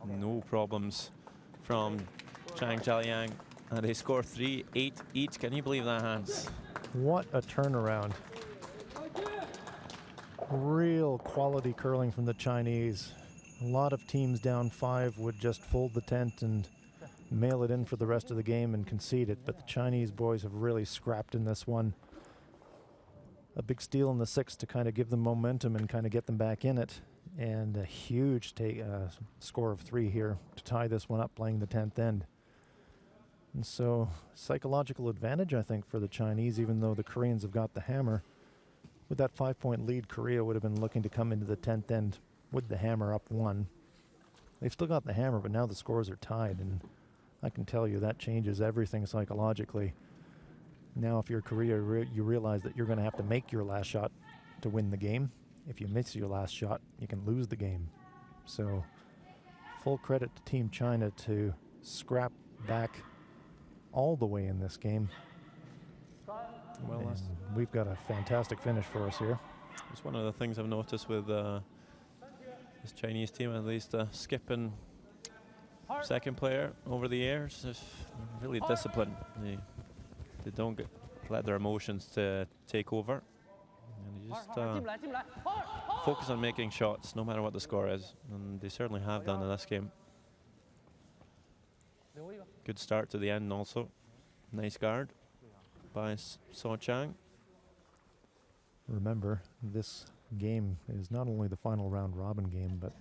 A: No problems from Chang Chaliang, and they score 3, 8 each. Can you believe that, Hans?
B: What a turnaround. Real quality curling from the Chinese. A lot of teams down 5 would just fold the tent and mail it in for the rest of the game and concede it, but the Chinese boys have really scrapped in this one. A big steal in the 6th to kind of give them momentum and kind of get them back in it, and a huge score of 3 here to tie this one up playing the 10th end. And so psychological advantage, I think, for the Chinese, even though the Koreans have got the hammer. With that 5-point lead, Korea would have been looking to come into the 10th end with the hammer up 1. They've still got the hammer, but now the scores are tied, and I can tell you that changes everything psychologically. Now if you're Korea, you realize that you're going to have to make your last shot to win the game. If you miss your last shot, you can lose the game. So full credit to Team China to scrap back all the way in this game.
A: Well,
B: we've got a fantastic finish for us here.
A: it's one of the things I've noticed with this Chinese team, at least skip and second player over the years is really disciplined. They don't let their emotions to take over, and they just focus on making shots no matter what the score is, and they certainly have done in this game. Good start to the end also. Nice guard by So Chang.
B: Remember, this game is not only the final round robin game, but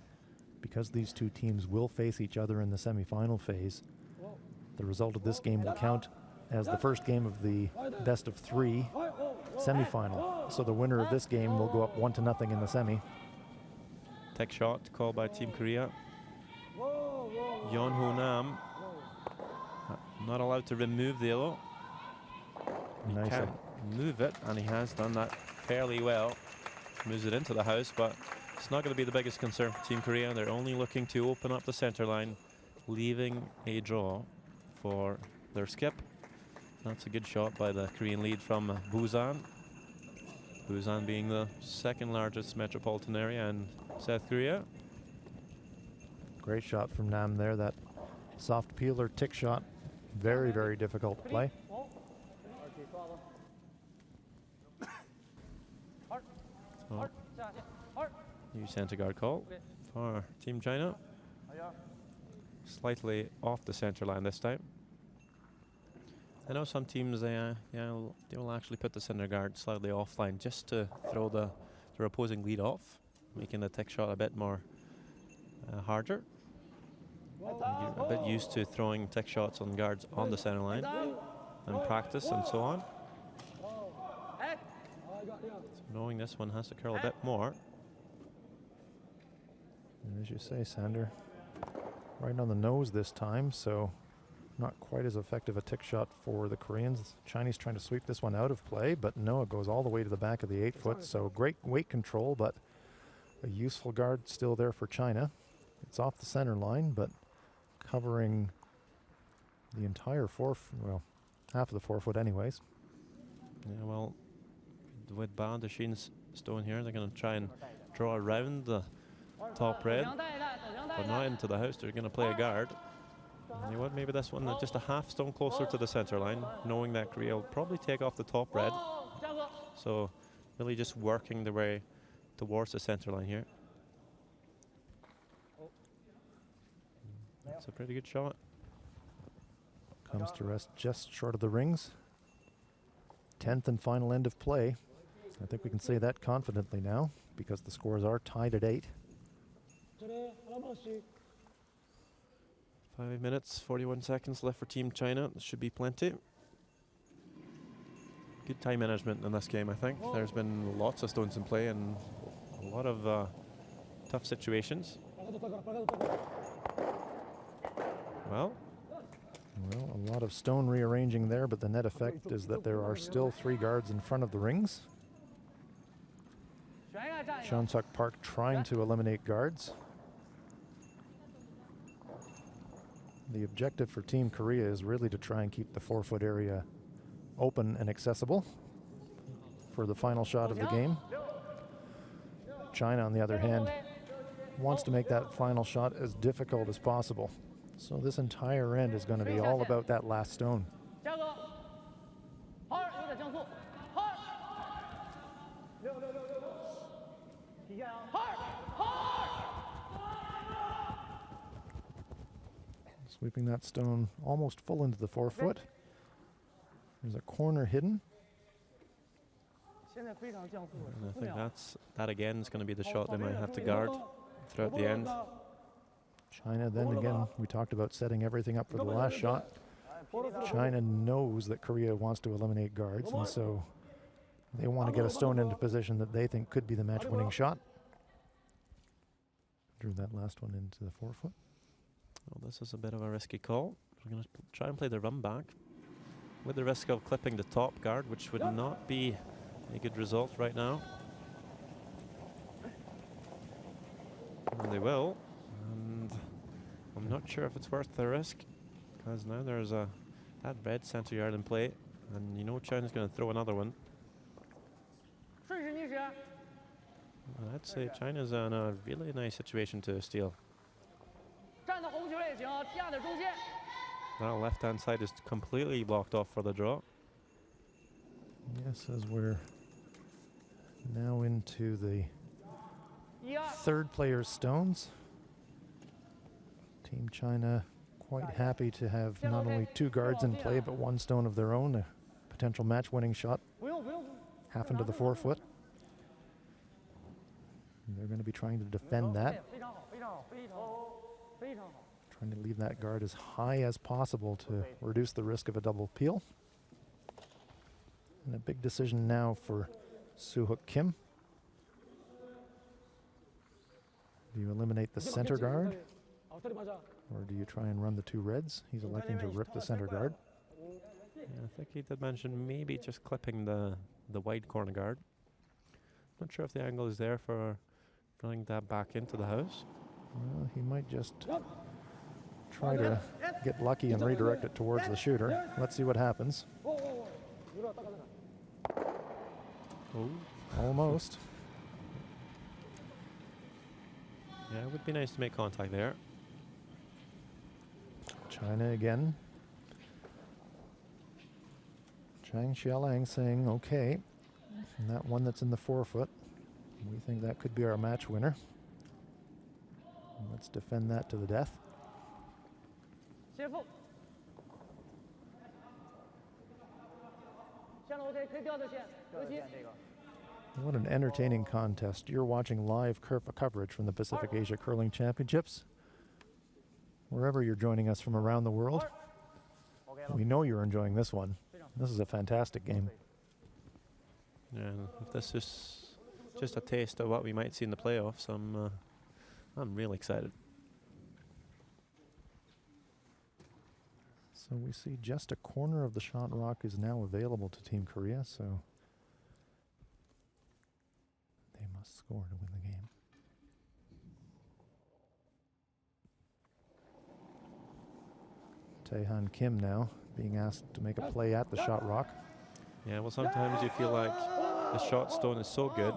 B: because these two teams will face each other in the semifinal phase, the result of this game will count as the first game of the best of 3 semifinal. So the winner of this game will go up 1-0 in the semi.
A: Tech shot called by Team Korea. Yeon Ho Nam not allowed to remove the yellow. He
B: Nice.
A: can move it, and he has done that fairly well. Moves it into the house, but it's not going to be the biggest concern for Team Korea. They're only looking to open up the center line, leaving a draw for their skip. That's a good shot by the Korean lead from Busan. Busan being the 2nd largest metropolitan area in South Korea.
B: Great shot from Nam there. That soft peeler tick shot. Very, very difficult to play.
A: So, new center guard call for Team China. Slightly off the center line this time. I know some teams they will actually put the center guard slightly offline just to throw their opposing lead off, making the tick shot a bit more harder. You're a bit used to throwing tick shots on guards on the center line and practice and so on. So knowing this one has to curl a bit more.
B: And as you say, Sander, right on the nose this time, so not quite as effective a tick shot for the Koreans. Chinese trying to sweep this one out of play, but no, it goes all the way to the back of the 8-foot. So great weight control, but a useful guard still there for China. It's off the center line, but covering the entire well, half of the 4 foot anyways.
A: Yeah, well, with Dashin's stone here, they're going to try and draw around the top red, but not into the house. They're going to play a guard. And you know what, maybe this one just a half stone closer to the center line, knowing that Korea will probably take off the top red. So really just working their way towards the center line here. That's a pretty good shot.
B: Comes to rest just short of the rings. 10th and final end of play. I think we can say that confidently now because the scores are tied at 8.
A: 5 minutes, 41 seconds left for Team China. This should be plenty. Good time management in this game, I think. There's been lots of stones in play and a lot of tough situations. Well,
B: a lot of stone rearranging there, but the net effect is that there are still 3 guards in front of the rings. Cheon-Suk Park trying to eliminate guards. The objective for Team Korea is really to try and keep the 4 foot area open and accessible for the final shot of the game. China, on the other hand, wants to make that final shot as difficult as possible. So this entire end is going to be all about that last stone. Sweeping that stone almost full into the 4 foot. There's a corner hidden.
A: and I think that again is going to be the shot they might have to guard throughout the end.
B: China then again, we talked about setting everything up for the last shot. China knows that Korea wants to eliminate guards, and so they want to get a stone into position that they think could be the match-winning shot. Drew that last one into the 4 foot.
A: Well, this is a bit of a risky call. We're going to try and play the run back with the risk of clipping the top guard, which would not be a good result right now. And they will. And I'm not sure if it's worth the risk, because now there's that red center yard in play, and you know China's going to throw another one. And I'd say China's in a really nice situation to steal. That left-hand side is completely blocked off for the draw.
B: Yes, as we're now into the third player's stones. Team China quite happy to have not only 2 guards in play, but 1 stone of their own, a potential match-winning shot, half into the 4 foot. And they're going to be trying to defend that. Trying to leave that guard as high as possible to reduce the risk of a double peel. And a big decision now for Soo-Hook Kim. Do you eliminate the center guard, or do you try and run the 2 reds? He's electing to rip the center guard.
A: Yeah, I think he did mention maybe just clipping the wide corner guard. Not sure if the angle is there for running that back into the house.
B: Well, he might just try to get lucky and redirect it towards the shooter. Let's see what happens.
A: Oh.
B: Almost.
A: Yeah, it would be nice to make contact there.
B: China again. Chang Xiaolang saying, okay, and that one that's in the 4 foot, we think that could be our match winner. Let's defend that to the death. What an entertaining contest. You're watching live coverage from the Pacific Asia Curling Championships. Wherever you're joining us from around the world, we know you're enjoying this one. This is a fantastic game.
A: Yeah, if this is just a taste of what we might see in the playoffs, I'm really excited.
B: So we see just a corner of the shot rock is now available to Team Korea, so they must score to win the game. Taehan Kim now being asked to make a play at the shot rock.
A: Yeah, well, sometimes you feel like the shot stone is so good,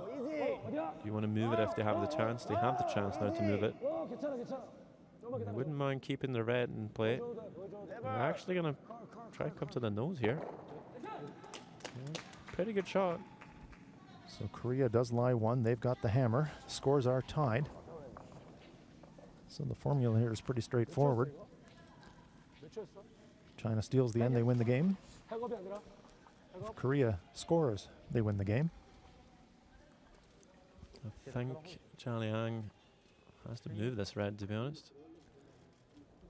A: you want to move it if they have the chance. They have the chance now to move it. They wouldn't mind keeping the red in play. They're actually going to try and come to the nose here. Yeah, pretty good shot.
B: So Korea does lie one. They've got the hammer. Scores are tied. So the formula here is pretty straightforward. China steals the end, they win the game. If Korea scores, they win the game.
A: I think Jialiang has to move this red, to be honest.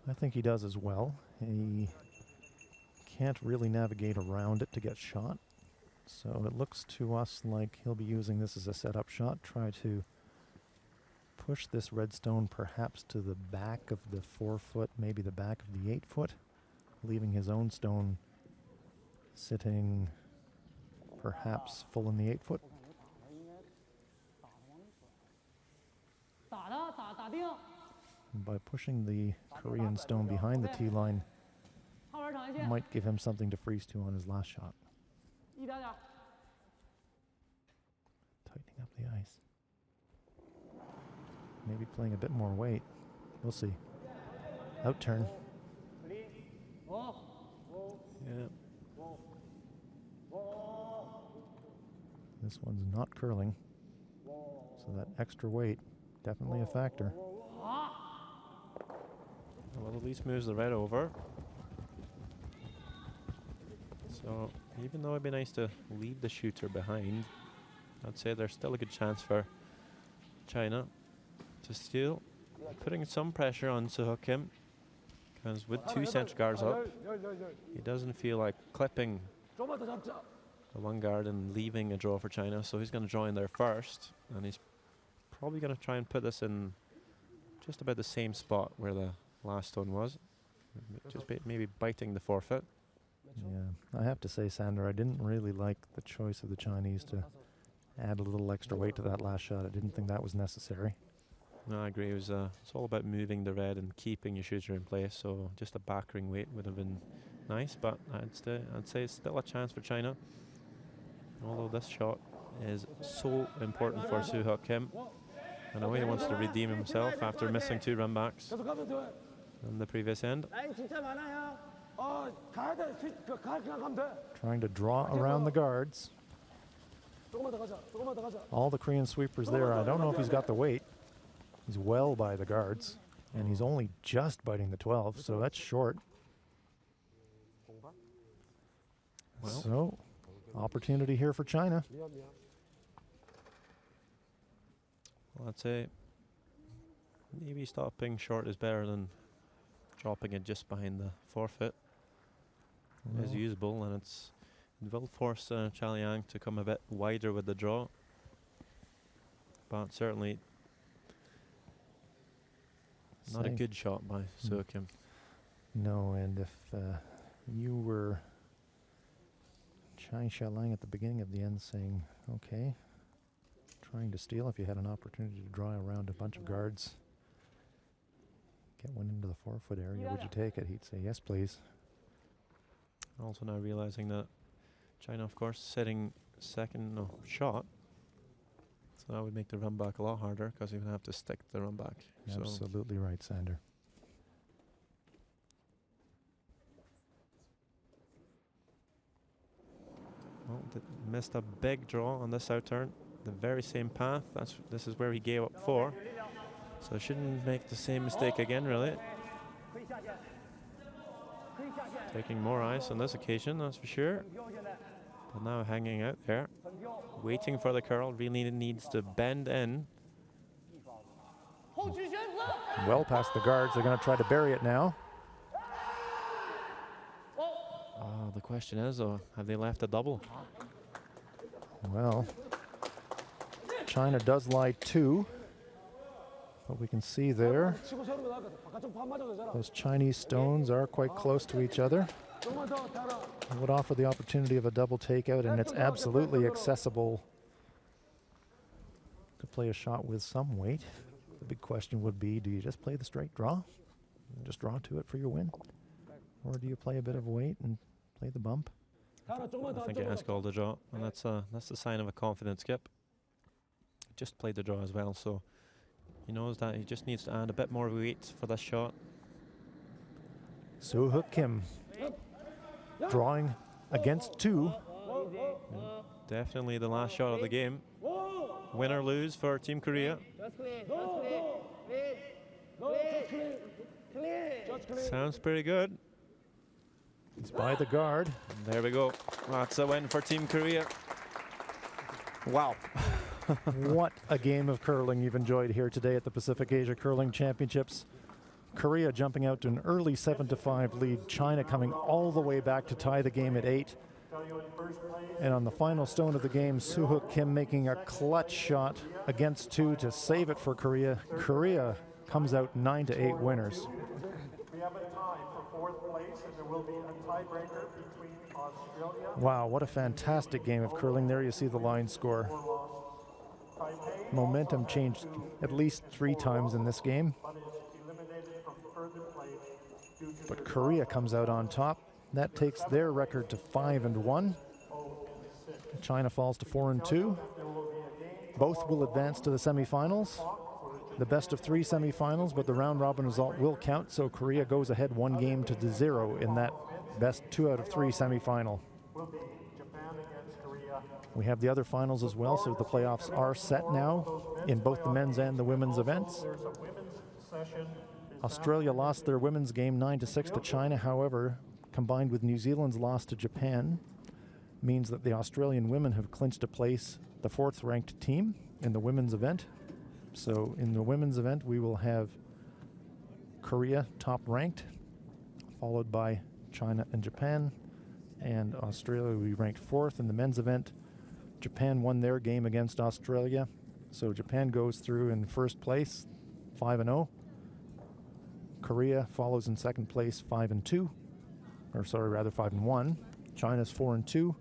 B: I think he does as well. He can't really navigate around it to get shot. So it looks to us like he'll be using this as a setup shot. Try to push this red stone perhaps to the back of the 4 foot, maybe the back of the 8 foot, leaving his own stone sitting perhaps full in the 8 foot. And by pushing the Korean stone behind the tee line, might give him something to freeze to on his last shot. Tightening up the ice. Maybe playing a bit more weight. We'll see. Out turn.
A: Yeah.
B: This one's not curling. So that extra weight, definitely a factor.
A: Well, at least moves the red over. So even though it'd be nice to leave the shooter behind, I'd say there's still a good chance for China to steal, putting some pressure on Soo Kim, because with 2 central guards up, he doesn't feel like clipping the one guard and leaving a draw for China, so he's going to draw in there first, and he's probably going to try and put this in just about the same spot where the last stone was, just maybe biting the forfeit.
B: Yeah, I have to say, Sander, I didn't really like the choice of the Chinese to add a little extra weight to that last shot. I didn't think that was necessary.
A: No, I agree. It was it's all about moving the red and keeping your shooter in place. So just a backring weight would have been nice, but I'd say it's still a chance for China. Although this shot is so important for Soo Kim. I know he wants to redeem himself after missing 2 run backs in the previous end.
B: Trying to draw around the guards. All the Korean sweepers there. I don't know if he's got the weight. He's well by the guards, and he's only just biting the 12, so that's short.
A: Well,
B: so, opportunity here for China.
A: Well, I'd say maybe stopping short is better than dropping it just behind the forfeit. It is usable, and it will force Jialiang to come a bit wider with the draw. But certainly not a good shot by Soo Kim.
B: No, and if you were Chai Xiaolang at the beginning of the end saying, okay, trying to steal, if you had an opportunity to draw around a bunch of guards, get one into the 4 foot area, would you take it? He'd say, yes, please.
A: Also now realizing that China, of course, setting second shot. So that would make the run back a lot harder because you would have to stick the run back.
B: Absolutely right, Sander.
A: Well, missed a big draw on this out turn. The very same path. This is where he gave up 4. So shouldn't make the same mistake again, really. Taking more ice on this occasion, that's for sure. But now hanging out there, waiting for the curl. Really needs to bend in.
B: Well past the guards. They're going to try to bury it now.
A: Oh, the question is, have they left a double?
B: Well, China does lie 2. But we can see there, those Chinese stones are quite close to each other. It would offer the opportunity of a double takeout, and it's absolutely accessible to play a shot with some weight. The big question would be, do you just play the straight draw? Just draw to it for your win? Or do you play a bit of weight and play the bump?
A: I think it has called a draw, and that's the sign of a confident skip. Just played the draw as well, so he knows that he just needs to add a bit more weight for this shot.
B: Soo-Hook Kim drawing against 2.
A: Definitely the last shot of the game. Win or lose for Team Korea. Sounds pretty good.
B: He's by the guard.
A: And there we go. That's a win for Team Korea. Wow.
B: What a game of curling you've enjoyed here today at the Pacific Asia Curling Championships. Korea jumping out to an early 7-5 lead. China coming all the way back to tie the game at 8. And on the final stone of the game, Soo-Hook Kim making a clutch shot against 2 to save it for Korea. Korea comes out 9-8 winners.
E: We have a tie for 4th place, and there will be a tiebreaker between Australia.
B: Wow, what a fantastic game of curling. There you see the line score. Momentum changed at least 3 times in this game. But Korea comes out on top. That takes their record to 5-1. China falls to 4-2. Both will advance to the semifinals. The best of 3 semifinals, but the round robin result will count, so Korea goes ahead 1 game to 0 in that best 2 out of 3 semifinal. We have the other finals as well, so the playoffs are set now in both the men's and the women's events. Australia lost their women's game 9-6 to China. However, combined with New Zealand's loss to Japan, means that the Australian women have clinched a place, the 4th ranked team in the women's event. So in the women's event, we will have Korea top ranked, followed by China and Japan, and Australia will be ranked 4th. In the men's event, Japan won their game against Australia, so Japan goes through in 1st place, 5-0. Korea follows in 2nd place, 5-2, or sorry, rather 5-1. China's 4-2,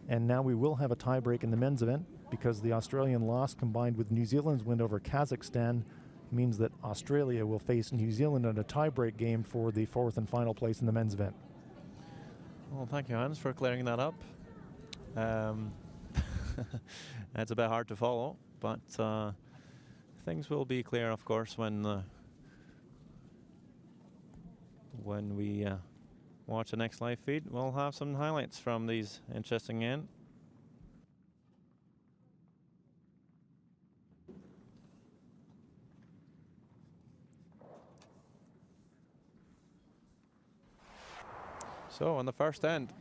B: and now we will have a tiebreak in the men's event because the Australian loss combined with New Zealand's win over Kazakhstan means that Australia will face New Zealand in a tiebreak game for the 4th and final place in the men's event.
A: Well, thank you, Hans, for clearing that up. It's a bit hard to follow, but things will be clear, of course, when we watch the next live feed. We'll have some highlights from these interesting ends. So on the first end,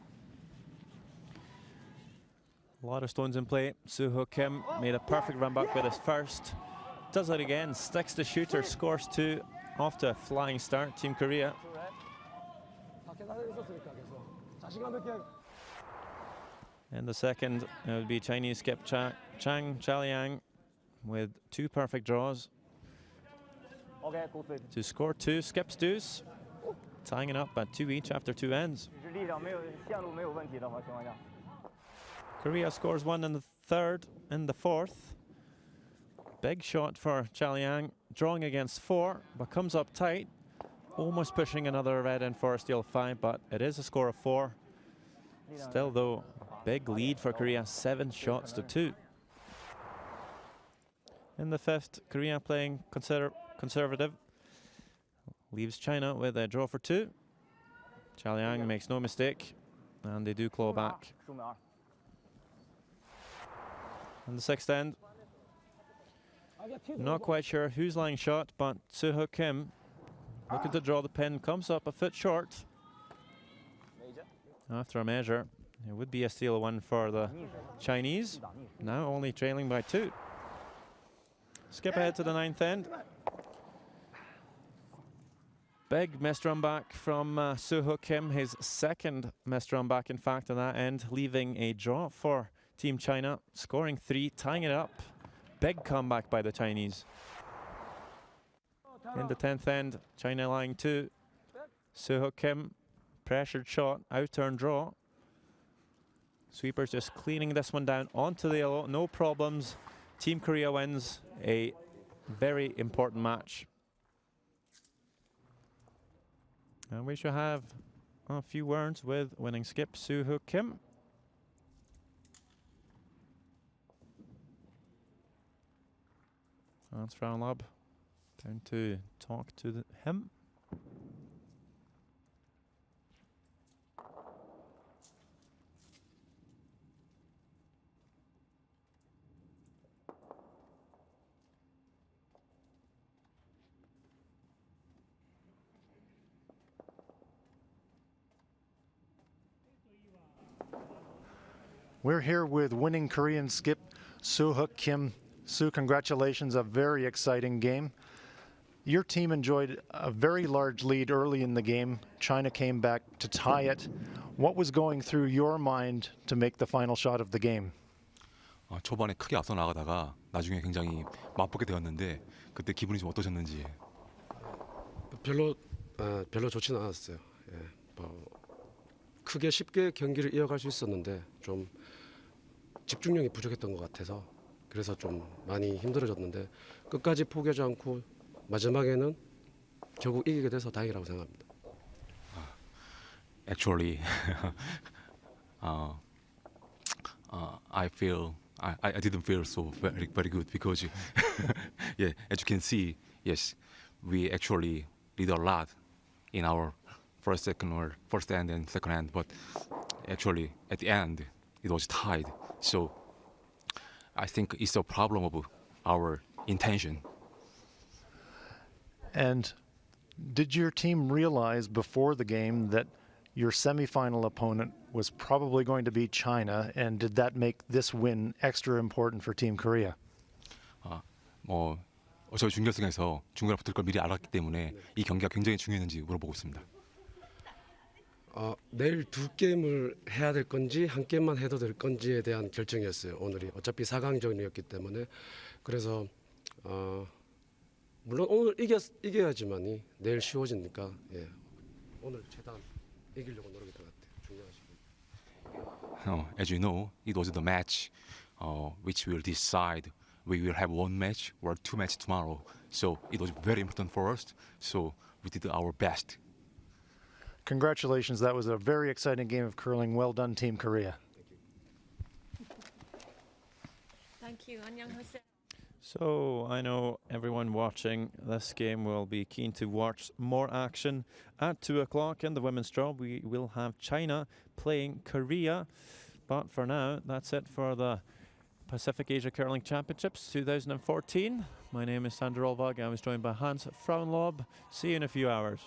A: a lot of stones in play. Soo-Hook Kim made a perfect run back with his first. Does it again, sticks the shooter, scores 2, off to a flying start, Team Korea. In the second, it would be Chinese skip Chang Chaliang with 2 perfect draws to score 2, skips deuce, tying it up at 2 each after 2 ends. Korea scores 1 in the 3rd, in the 4th. Big shot for Chaliang, drawing against 4, but comes up tight, almost pushing another red in for a steal 5, but it is a score of 4. Still though, big lead for Korea, 7 shots to 2. In the 5th, Korea playing conservative, leaves China with a draw for 2. Chaliang makes no mistake, and they do claw back. In the 6th end, not quite sure who's lying shot, but Soo-Hook Kim looking to draw the pin, comes up a foot short. After a measure, it would be a steal 1 for the Chinese, now only trailing by 2. Skip ahead to the 9th end. Big missed run back from Soo-Hook Kim, his 2nd missed run back, in fact, on that end, leaving a draw for Team China, scoring 3, tying it up. Big comeback by the Chinese. In the 10th end, China lying 2. Soo-Hook Kim, pressured shot, out-turn draw. Sweepers just cleaning this one down onto the yellow, no problems. Team Korea wins a very important match. And we should have a few words with winning skip Soo-Hook Kim. Hans Frauenlob going to talk to him.
B: We're here with winning Korean skip Soo-Hook Kim. Soo, congratulations, a very exciting game. Your team enjoyed a very large lead early in the game. China came back to tie it. What was going through your mind to make the final shot of the game?
F: 초반에 크게 앞서 나가다가 나중에 굉장히 맞붙게 되었는데 그때 기분이 좀 어떠셨는지.
G: 별로 좋지는 않았어요. 예, 크게 쉽게 경기를 이어갈 수 있었는데 좀 집중력이 부족했던 것 같아서 그래서 좀 많이 힘들어졌는데 끝까지 포기하지 않고 마지막에는 결국 이기게 돼서 다행이라고 생각합니다.
F: Actually, I didn't feel so very good because yeah, as you can see, yes, we actually lead a lot in our first end and second end, but actually at the end it was tied. So I think it's a problem of our intention.
B: And did your team realize before the game that your semifinal opponent was probably going to be China, and did that make this win extra important for Team Korea?
F: 저희 준결승에서 중국이랑 붙을 걸 미리 알았기 때문에 이 경기가 굉장히 중요했는지 물어보고 있습니다.
G: 내일 두 게임을 해야 될 건지 한 게임만 해도 될 건지에 대한 결정이었어요. 오늘이 어차피 4강전이었기 때문에 그래서 물론 오늘 이겨야지만이 내일 쉬워지니까 예, 오늘 최대한 이기려고 노력했던 것 같아요. 중요하시고.
F: As you know, it was the match which will decide we will have one match or two matches tomorrow. So it was very important for us. So we did our best.
B: Congratulations, that was a very exciting game of curling. Well done, Team Korea.
H: Thank you. 안녕하세요.
A: So I know everyone watching this game will be keen to watch more action. At 2 o'clock in the women's draw, we will have China playing Korea. But for now, that's it for the Pacific Asia Curling Championships 2014. My name is Sander Olvag. I was joined by Hans Frauenlob. See you in a few hours.